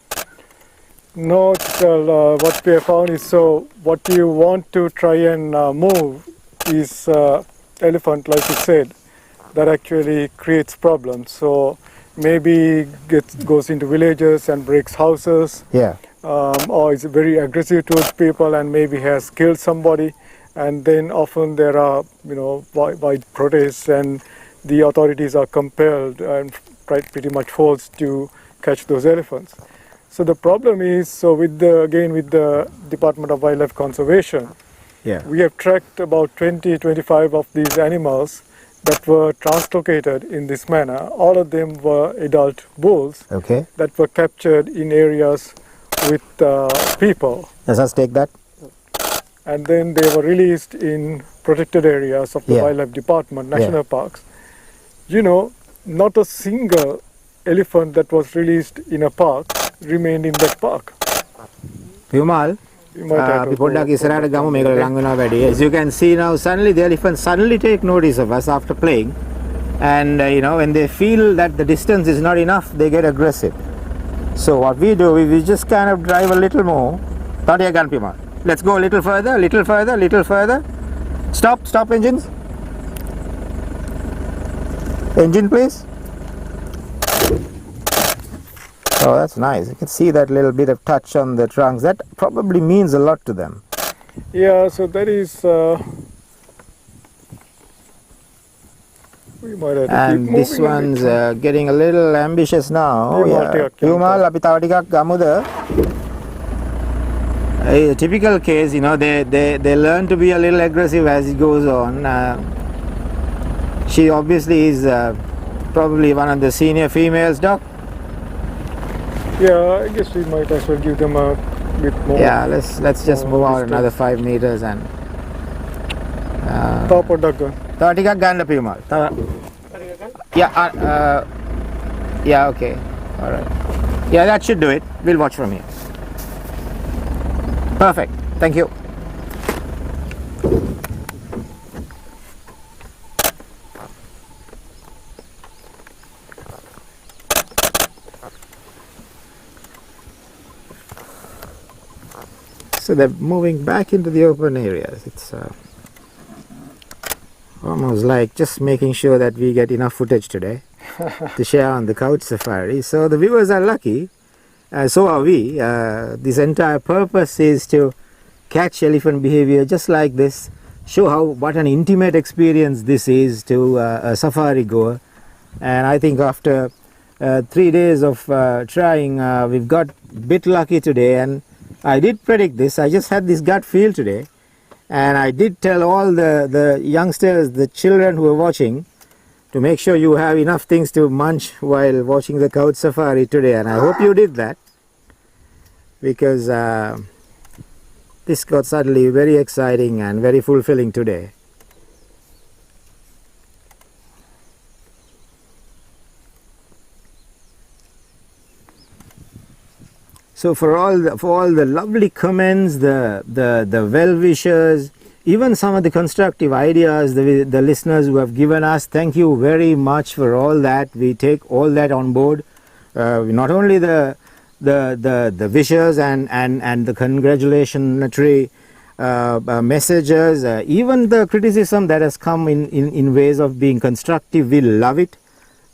No, what we have found is, so what you want to try and move is elephant, like you said, that actually creates problems. So maybe goes into villages and breaks houses, Yeah. or is very aggressive towards people and maybe has killed somebody. And then often there are, wide protests, and the authorities are compelled and pretty much forced to catch those elephants. So the problem is, with the Department of Wildlife Conservation, Yeah. we have tracked about 25 of these animals that were translocated in this manner. All of them were adult bulls Okay. that were captured in areas with people. Let's take that. And then they were released in protected areas of the Yeah. Wildlife Department, national Yeah. parks. Not a single elephant that was released in a park remained in that park. Vimal, You might have to අපි go- පොඩ්ඩක් ඉස්සරහට ගමු මේකට ලං වෙනවා වැඩි. As you can see now, suddenly the elephants suddenly take notice of us after playing, and when they feel that the distance is not enough, they get aggressive. So what we do, we just kind of drive a little more. Tadiya gan Vimal. Let's go a little further, little further, little further. Stop engines. Engine please. Oh, that's nice. You can see that little bit of touch on the trunks. That probably means a lot to them. Yeah, so that is. We might have to And keep this moving a one's bit. getting a little ambitious now. Vimal, Yeah. take a Vimal, අපි තව ටිකක් ගමුද? A typical case, they learn to be a little aggressive as it goes on. She obviously is probably one of the senior females, Doc. Yeah, I guess we might as well give them a bit more. Yeah, let's just move out distance. another 5 meters and Top of the gun. තව ටිකක් ගන්න පියුමල්. Yeah, okay. All right. Yeah, that should do it. We'll watch from here. Perfect. Thank you. So they're moving back into the open areas. It's almost like just making sure that we get enough footage today to share on the couch safari. So the viewers are lucky, so are we. This entire purpose is to catch elephant behavior just like this, show what an intimate experience this is to a safari goer. And I think after 3 days of trying, we've got a bit lucky today, and I did predict this. I just had this gut feel today, and I did tell all the youngsters, the children who are watching, to make sure you have enough things to munch while watching the couch safari today, and I hope you did that, because this got suddenly very exciting and very fulfilling today. So for all the lovely comments, the well wishers, even some of the constructive ideas the listeners who have given us, thank you very much for all that. We take all that on board. Not only the wishes and the congratulatory messages, even the criticism that has come in ways of being constructive. We love it.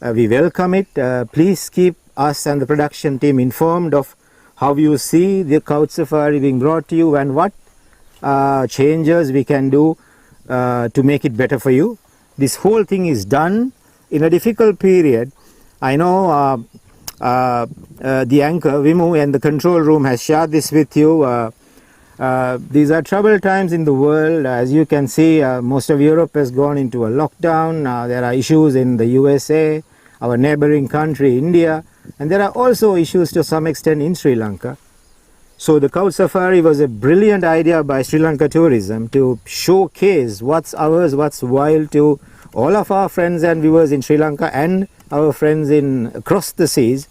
We welcome it. Please keep us and the production team informed of how you see the couch safari being brought to you, and what changes we can do to make it better for you. This whole thing is done in a difficult period. I know the anchor, Vimu, and the control room has shared this with you. These are troubled times in the world. As you can see, most of Europe has gone into a lockdown. There are issues in the USA, our neighboring country, India, and there are also issues to some extent in Sri Lanka. So the Couch Safari was a brilliant idea by Sri Lanka Tourism to showcase what's ours, what's wild to all of our friends and viewers in Sri Lanka and our friends across the seas,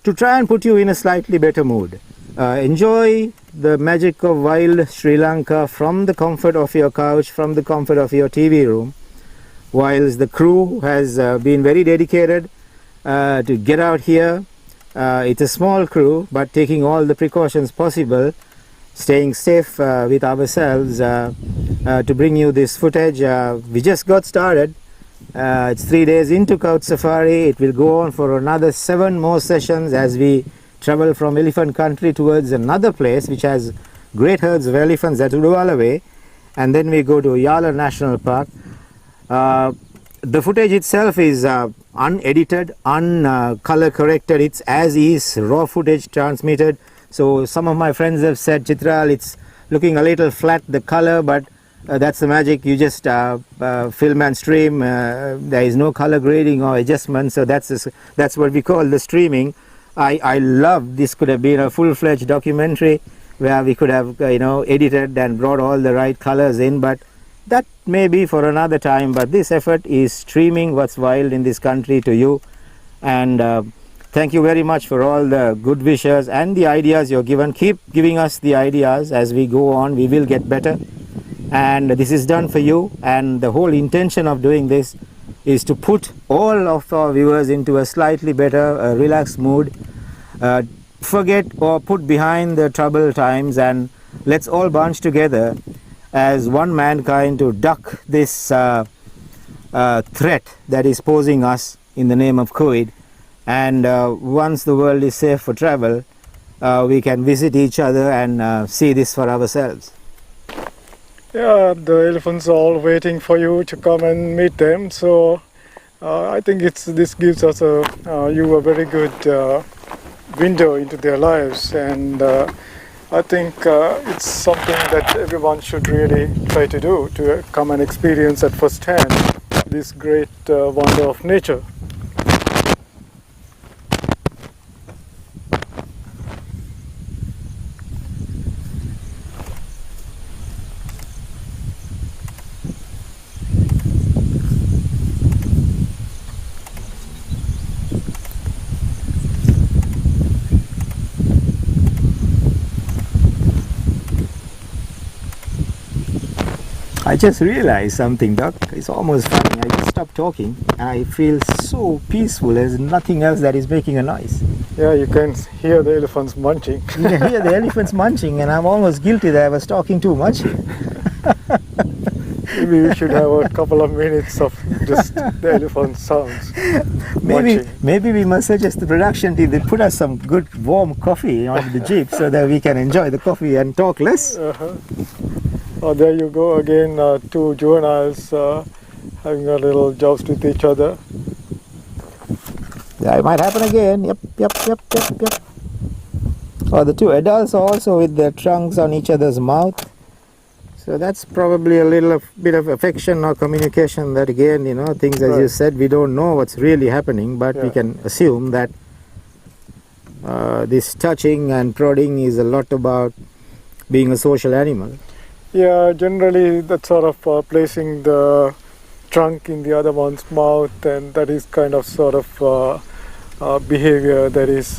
to try and put you in a slightly better mood. Enjoy the magic of wild Sri Lanka from the comfort of your couch, from the comfort of your TV room, whilst the crew has been very dedicated to get out here. It's a small crew, but taking all the precautions possible, staying safe with ourselves to bring you this footage. We just got started. It's 3 days into Couch Safari. It will go on for another 7 more sessions as we travel from elephant country towards another place which has great herds of elephants at Kaudulla way, and then we go to Kaudulla National Park. The footage itself is unedited, color corrected. It's as is, raw footage transmitted. So some of my friends have said, Chitral, it's looking a little flat, the color, but that's the magic. You just film and stream. There is no color grading or adjustment. So that's what we call the streaming. I love this. Could have been a full-fledged documentary where we could have edited and brought all the right colors in, but that may be for another time. But this effort is streaming what's wild in this country to you, and thank you very much for all the good wishes and the ideas you're given. Keep giving us the ideas as we go on. We will get better, and this is done for you. And the whole intention of doing this is to put all of our viewers into a slightly better, relaxed mood. Forget or put behind the troubled times, and let's all bunch together as one mankind to duck this threat that is posing us in the name of COVID. And once the world is safe for travel, we can visit each other and see this for ourselves. Yeah, the elephants are all waiting for you to come and meet them. So I think this gives us you a very good window into their lives, and I think it's something that everyone should really try to do, to come and experience at first hand this great wonder of nature. I just realized something, Doc. It's almost funny. I just stopped talking and I feel so peaceful. There's nothing else that is making a noise. Yeah, you can hear the elephants munching. You can hear the elephants munching, and I'm almost guilty that I was talking too much. Maybe we should have a couple of minutes of just the elephant sounds. Maybe we must suggest the production team, they put us some good warm coffee on the jeep so that we can enjoy the coffee and talk less. Oh, there you go again, 2 juveniles having a little joust with each other. Yeah, it might happen again. Yep. Oh, the 2 adults are also with their trunks on each other's mouth. So that's probably a little bit of affection or communication that, again, things as you said, we don't know what's really happening, but we can assume that this touching and prodding is a lot about being a social animal. Yeah, generally that's sort of placing the trunk in the other one's mouth, and that is kind of sort of behavior that is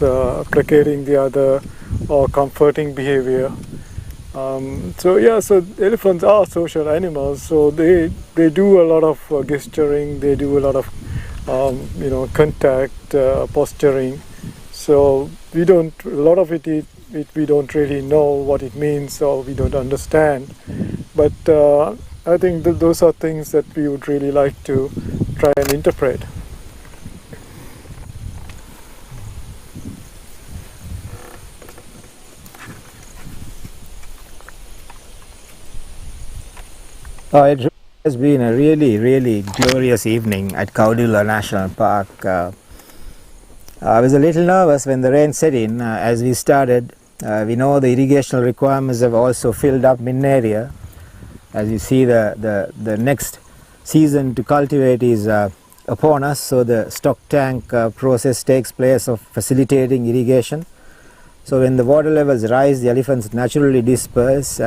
placating the other or comforting behavior. So elephants are social animals, so they do a lot of gesturing, they do a lot of contact, posturing. So we don't really know what it means, or we don't understand. But I think that those are things that we would really like to try and interpret. It has been a really, really glorious evening at Kaudulla National Park. I was a little nervous when the rain set in as we started. We know the irrigational requirements have also filled up in area. As you see, the next season to cultivate is upon us, so the stock tank process takes place of facilitating irrigation. So when the water levels rise, the elephants naturally disperse.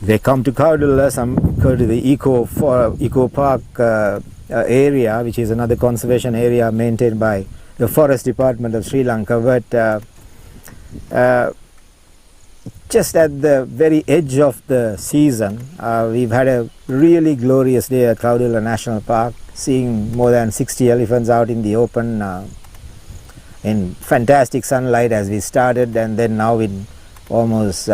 They come to Kaudulla, some go to the eco park area, which is another conservation area maintained by the Forest Department of Sri Lanka. But just at the very edge of the season, we've had a really glorious day at Kaudulla National Park, seeing more than 60 elephants out in the open in fantastic sunlight as we started, and then now in almost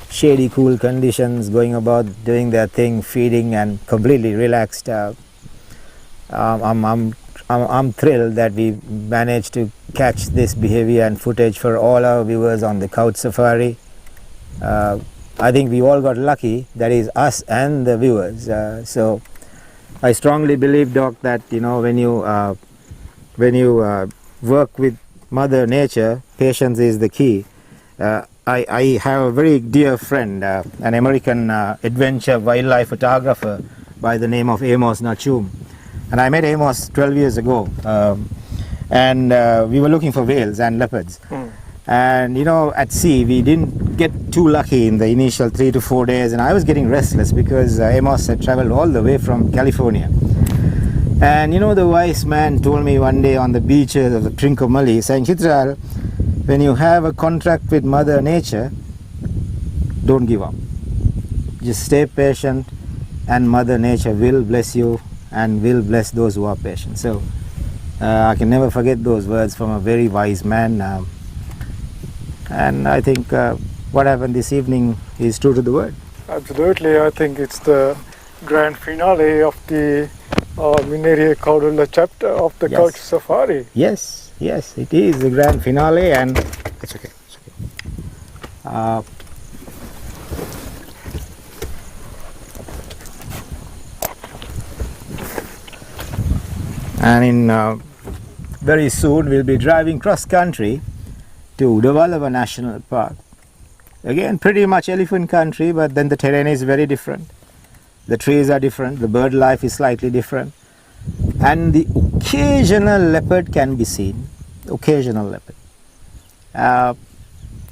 shady, cool conditions, going about doing their thing, feeding and completely relaxed. I'm thrilled that we managed to catch this behavior and footage for all our viewers on the couch safari. I think we all got lucky, that is us and the viewers. So I strongly believe, Doc, that when you work with Mother Nature, patience is the key. I have a very dear friend, an American adventure wildlife photographer by the name of Amos Nachum. And I met Amos 12 years ago, and we were looking for whales and leopards. And at sea we didn't get too lucky in the initial 3 to 4 days, and I was getting restless because Amos had traveled all the way from California. And the wise man told me one day on the beaches of the Trincomalee, saying, Chitral, when you have a contract with Mother Nature, don't give up. Just stay patient, and Mother Nature will bless you and will bless those who are patient. So I can never forget those words from a very wise man. And I think what happened this evening is true to the word. Absolutely. I think it's the grand finale of the Mineriya Kaudulla chapter of the couch safari. Yes, it is the grand finale, and it's okay. And in very soon we'll be driving cross country to Kaudulla National Park. Again, pretty much elephant country, but then the terrain is very different. The trees are different, the bird life is slightly different, and the occasional leopard can be seen. Occasional leopard. And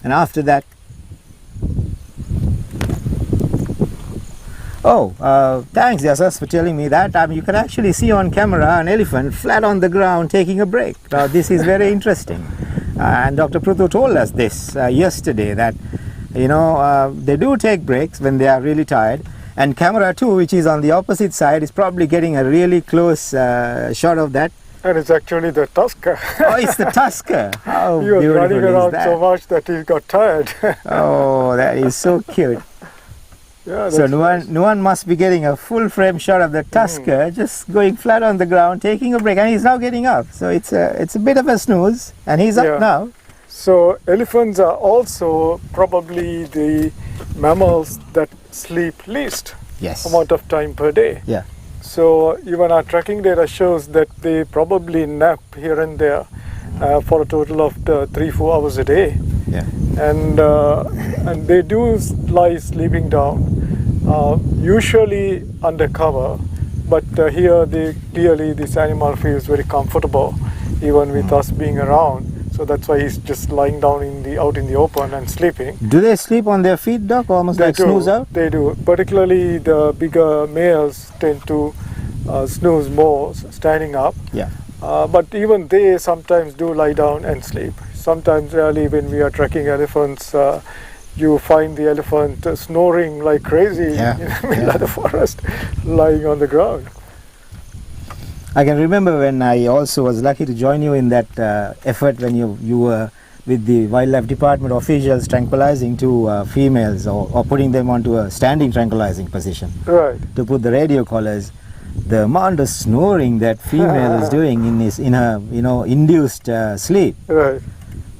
after that, thanks Yasas for telling me that. You can actually see on camera an elephant flat on the ground taking a break. Now this is very interesting. And Dr. Pruthu told us this yesterday, that they do take breaks when they are really tired. And camera 2, which is on the opposite side, is probably getting a really close shot of that. And it's actually the tusker. Oh, it's the tusker. How he was running around so much that he got tired. Oh, that is so cute. Yeah, so Nuwan must be getting a full frame shot of the tusker just going flat on the ground, taking a break, and he's now getting up. So it's a bit of a snooze, and he's up now. So elephants are also probably the mammals that sleep least amount of time per day. Yeah. So even our tracking data shows that they probably nap here and there for a total of 3-4 hours a day. Yeah. And they do lie sleeping down, usually under cover, but here clearly this animal feels very comfortable even with us being around. So that's why he's just lying down out in the open and sleeping. Do they sleep on their feet, Doc, almost like snooze out? They do. Particularly the bigger males tend to snooze more standing up. Yeah. But even they sometimes do lie down and sleep. Sometimes really when we are tracking elephants, you find the elephant snoring like crazy in the middle of the forest, lying on the ground. I can remember when I also was lucky to join you in that effort when you were with the wildlife department officials tranquilizing two females or putting them onto a standing tranquilizing position. Right. To put the radio collars. The amount of snoring that female is doing in her induced sleep. Right.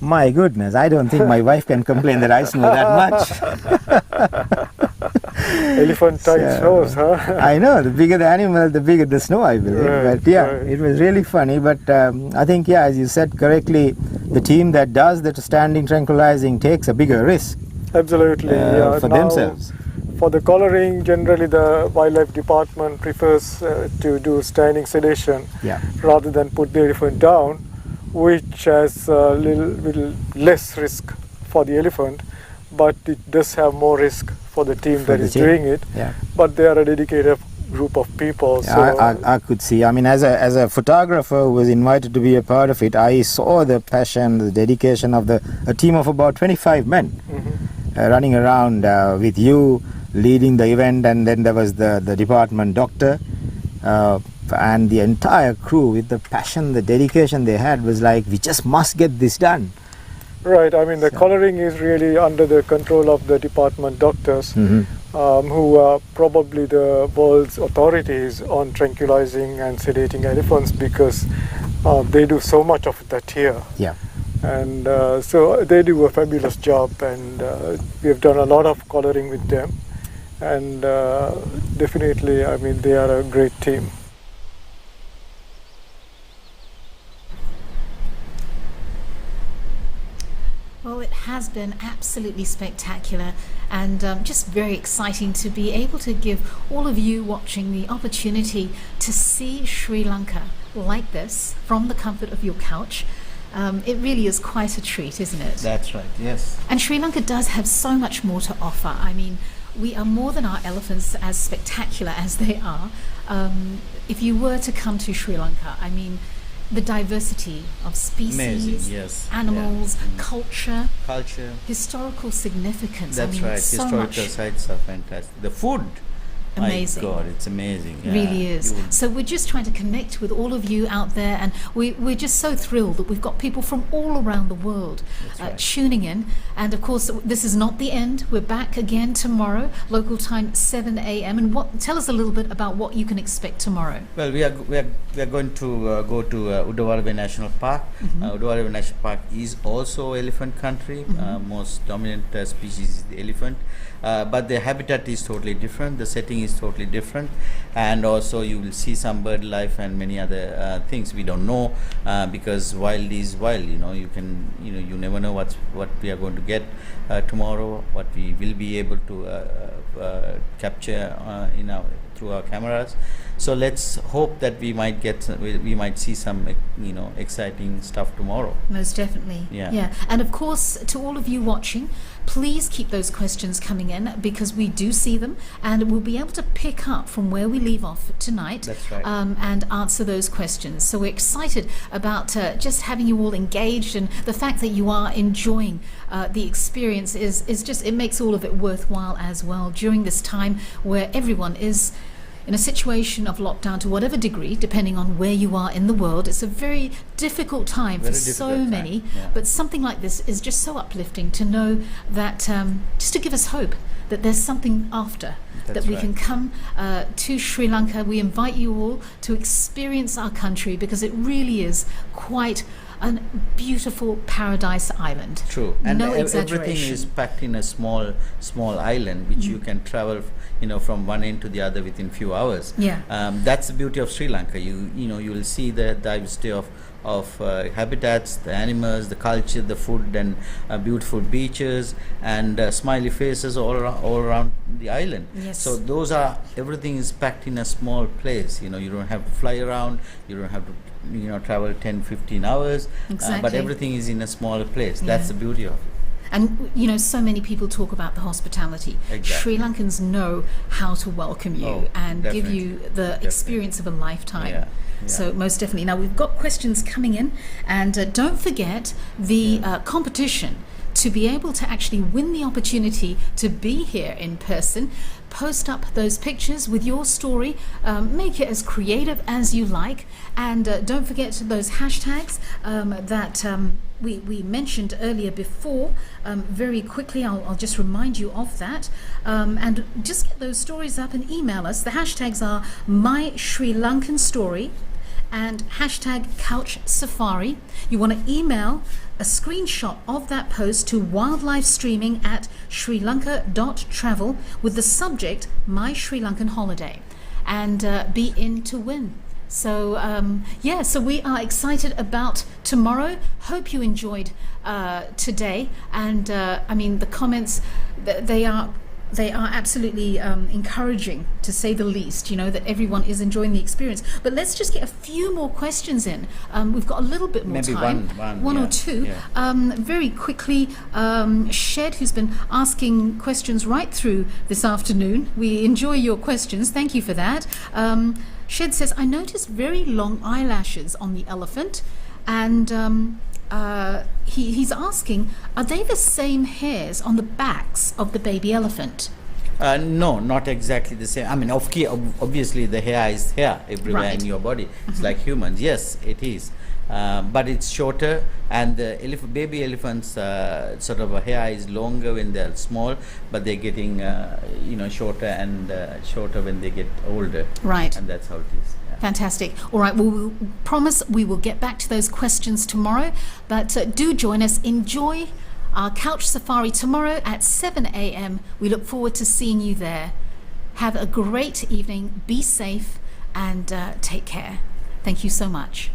My goodness, I don't think my wife can complain that I snore that much. Elephant type snows, huh? I know, the bigger the animal, the bigger the snow, I believe. Right, But yeah, right. it was really funny. But I think, yeah, as you said correctly, the team that does the standing tranquilizing takes a bigger risk Absolutely, yeah. for Now, themselves. For the collaring, generally the wildlife department prefers to do standing sedation Yeah. rather than put the elephant down, which has a little less risk for the elephant, but it does have more risk for the team For that the is team. doing it. Yeah. But they are a dedicated group of people. Yeah, So I could see. I mean, as a photographer who was invited to be a part of it, I saw the passion, the dedication of a team of about 25 men running around with you, leading the event, and then there was the department doctor and the entire crew with the passion, the dedication they had was like, we just must get this done. right, I mean the collaring is really under the control of the department doctors. Who are probably the world's authorities on tranquilizing and sedating elephants because they do so much of that here. Yeah. And so they do a fabulous job, and we have done a lot of collaring with them. And definitely, I mean, they are a great team. Well, it has been absolutely spectacular and just very exciting to be able to give all of you watching the opportunity to see Sri Lanka like this from the comfort of your couch. It really is quite a treat, isn't it? That's right, yes. And Sri Lanka does have so much more to offer. I mean, we are more than our elephants, as spectacular as they are. If you were to come to Sri Lanka, I mean, the diversity of species, Amazing, yes. animals, Yeah. culture, historical significance. That's I mean, right. so Historical much. sites are fantastic. The food, Amazing. my God, it's amazing. Yeah. Really is. You would- So we're just trying to connect with all of you out there, and we're just so thrilled that we've got people from all around the world That's right. tuning in. And of course, this is not the end. We're back again tomorrow, local time 7 a.m. And tell us a little bit about what you can expect tomorrow. Well, we are going to go to Kaudulla National Park. Kaudulla National Park is also elephant country. Most dominant species is the elephant, but the habitat is totally different. The setting is totally different, and also you will see some bird life and many other things we don't know because wild is wild. You never know what we are going to get tomorrow. What we will be able to capture through our cameras. So let's hope that we might see some exciting stuff tomorrow. Most definitely. Yeah. And of course, to all of you watching, please keep those questions coming in because we do see them and we'll be able to pick up from where we leave off tonight. That's right. And answer those questions. So we're excited about just having you all engaged, and the fact that you are enjoying the experience is just, it makes all of it worthwhile as well during this time where everyone is in a situation of lockdown to whatever degree, depending on where you are in the world. It's a very difficult time Very for so difficult time, many, yeah. but something like this is just so uplifting to know that, just to give us hope that there's something after, That's that we right. can come to Sri Lanka. We invite you all to experience our country because it really is quite a beautiful paradise island. True, and no everything exaggeration. is packed in a small island, which you can travel, from one end to the other within few hours. Yeah. That's the beauty of Sri Lanka. You will see the diversity of habitats, the animals, the culture, the food, and beautiful beaches and smiley faces all around the island. Yes. So everything is packed in a small place. You don't have to fly around. You don't have to travel 10-15 hours. But Exactly. everything is in a smaller place. Yeah. That's the beauty of it. And so many people talk about the hospitality. Exactly. Sri Lankans know how to welcome you Oh, and give definitely. you the experience of a lifetime. Yeah, yeah. So most definitely. Now we've got questions coming in, and don't forget the competition to be able to actually win the opportunity to be here in person. Post up those pictures with your story, make it as creative as you like, and don't forget those hashtags that we mentioned earlier before. Very quickly, I'll just remind you of that, and just get those stories up and email us. The hashtags are My Sri Lankan Story and hashtag Couch Safari. You want to email a screenshot of that post to wildlifestreaming@srilanka.travel with the subject My Sri Lankan Holiday, and be in to win. So so we are excited about tomorrow. Hope you enjoyed today, and the comments, they are absolutely encouraging, to say the least, that everyone is enjoying the experience. But let's just get a few more questions in. We've got a little bit more Maybe time. One yeah, or two. yeah. Very quickly, Shed, who's been asking questions right through this afternoon. We enjoy your questions. Thank you for that. Shed says, I noticed very long eyelashes on the elephant, and he's asking, are they the same hairs on the backs of the baby elephant? No, not exactly the same. I mean, obviously the hair is hair everywhere Right. in your body. It's like humans. Yes, it is. But it's shorter, and the baby elephants' sort of hair is longer when they're small, but they're getting shorter and shorter when they get older. Right. And that's how it is. Yeah. Fantastic. All right, well, we'll promise we will get back to those questions tomorrow, but do join us. Enjoy our Couch Safari tomorrow at 7 a.m. We look forward to seeing you there. Have a great evening, be safe, and take care. Thank you so much.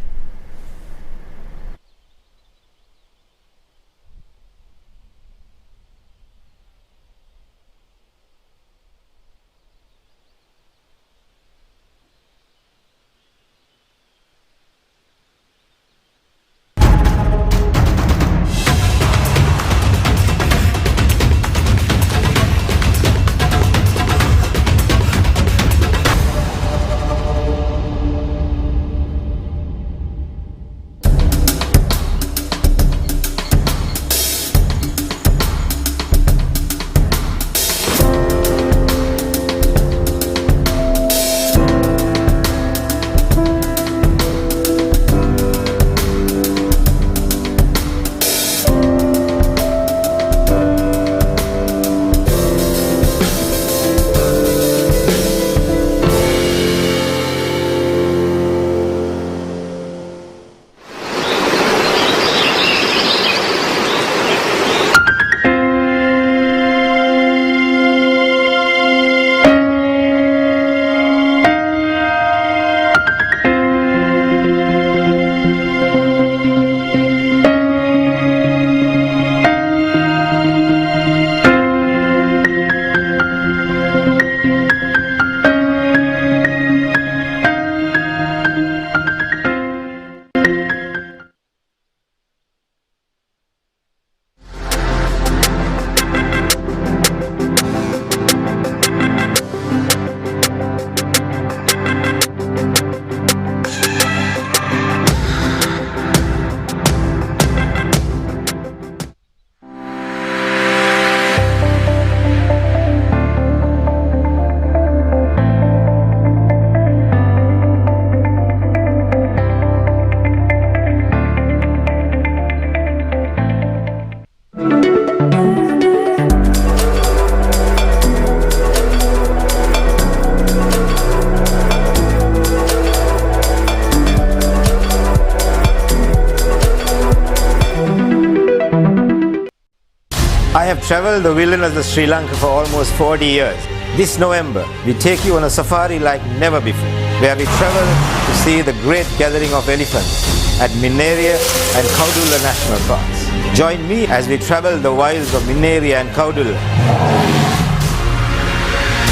I have traveled the wilderness of Sri Lanka for almost 40 years. This November, we take you on a safari like never before, where we travel to see the great gathering of elephants at Minneria and Kaudulla National Parks. Join me as we travel the wilds of Minneria and Kaudulla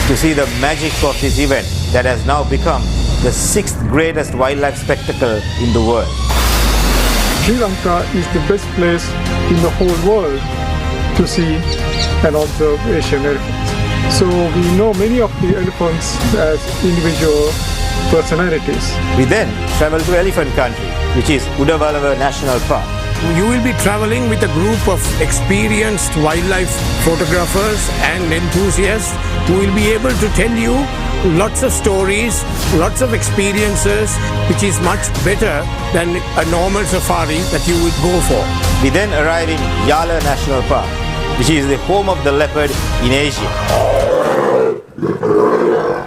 to see the magic of this event that has now become the 6th greatest wildlife spectacle in the world. Sri Lanka is the best place in the whole world to see and observe Asian elephants. So we know many of the elephants as individual personalities. We then travel to elephant country, which is Kaudulla National Park. You will be traveling with a group of experienced wildlife photographers and enthusiasts who will be able to tell you lots of stories, lots of experiences, which is much better than a normal safari that you would go for. We then arrive in Kaudulla National Park, which is the home of the leopard in Asia.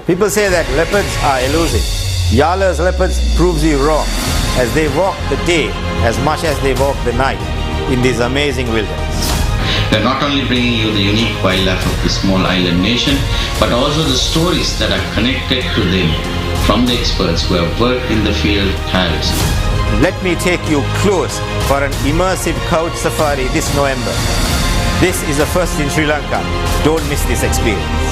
People say that leopards are elusive, Yala's leopards proves you wrong, as they walk the day as much as they walk the night in this amazing wilderness. They're not only bringing you the unique wildlife of this small island nation, but also the stories that are connected to them from the experts who have worked in the field tirelessly. Let me take you close for an immersive couch safari this November. This is the first in Sri Lanka. Don't miss this experience.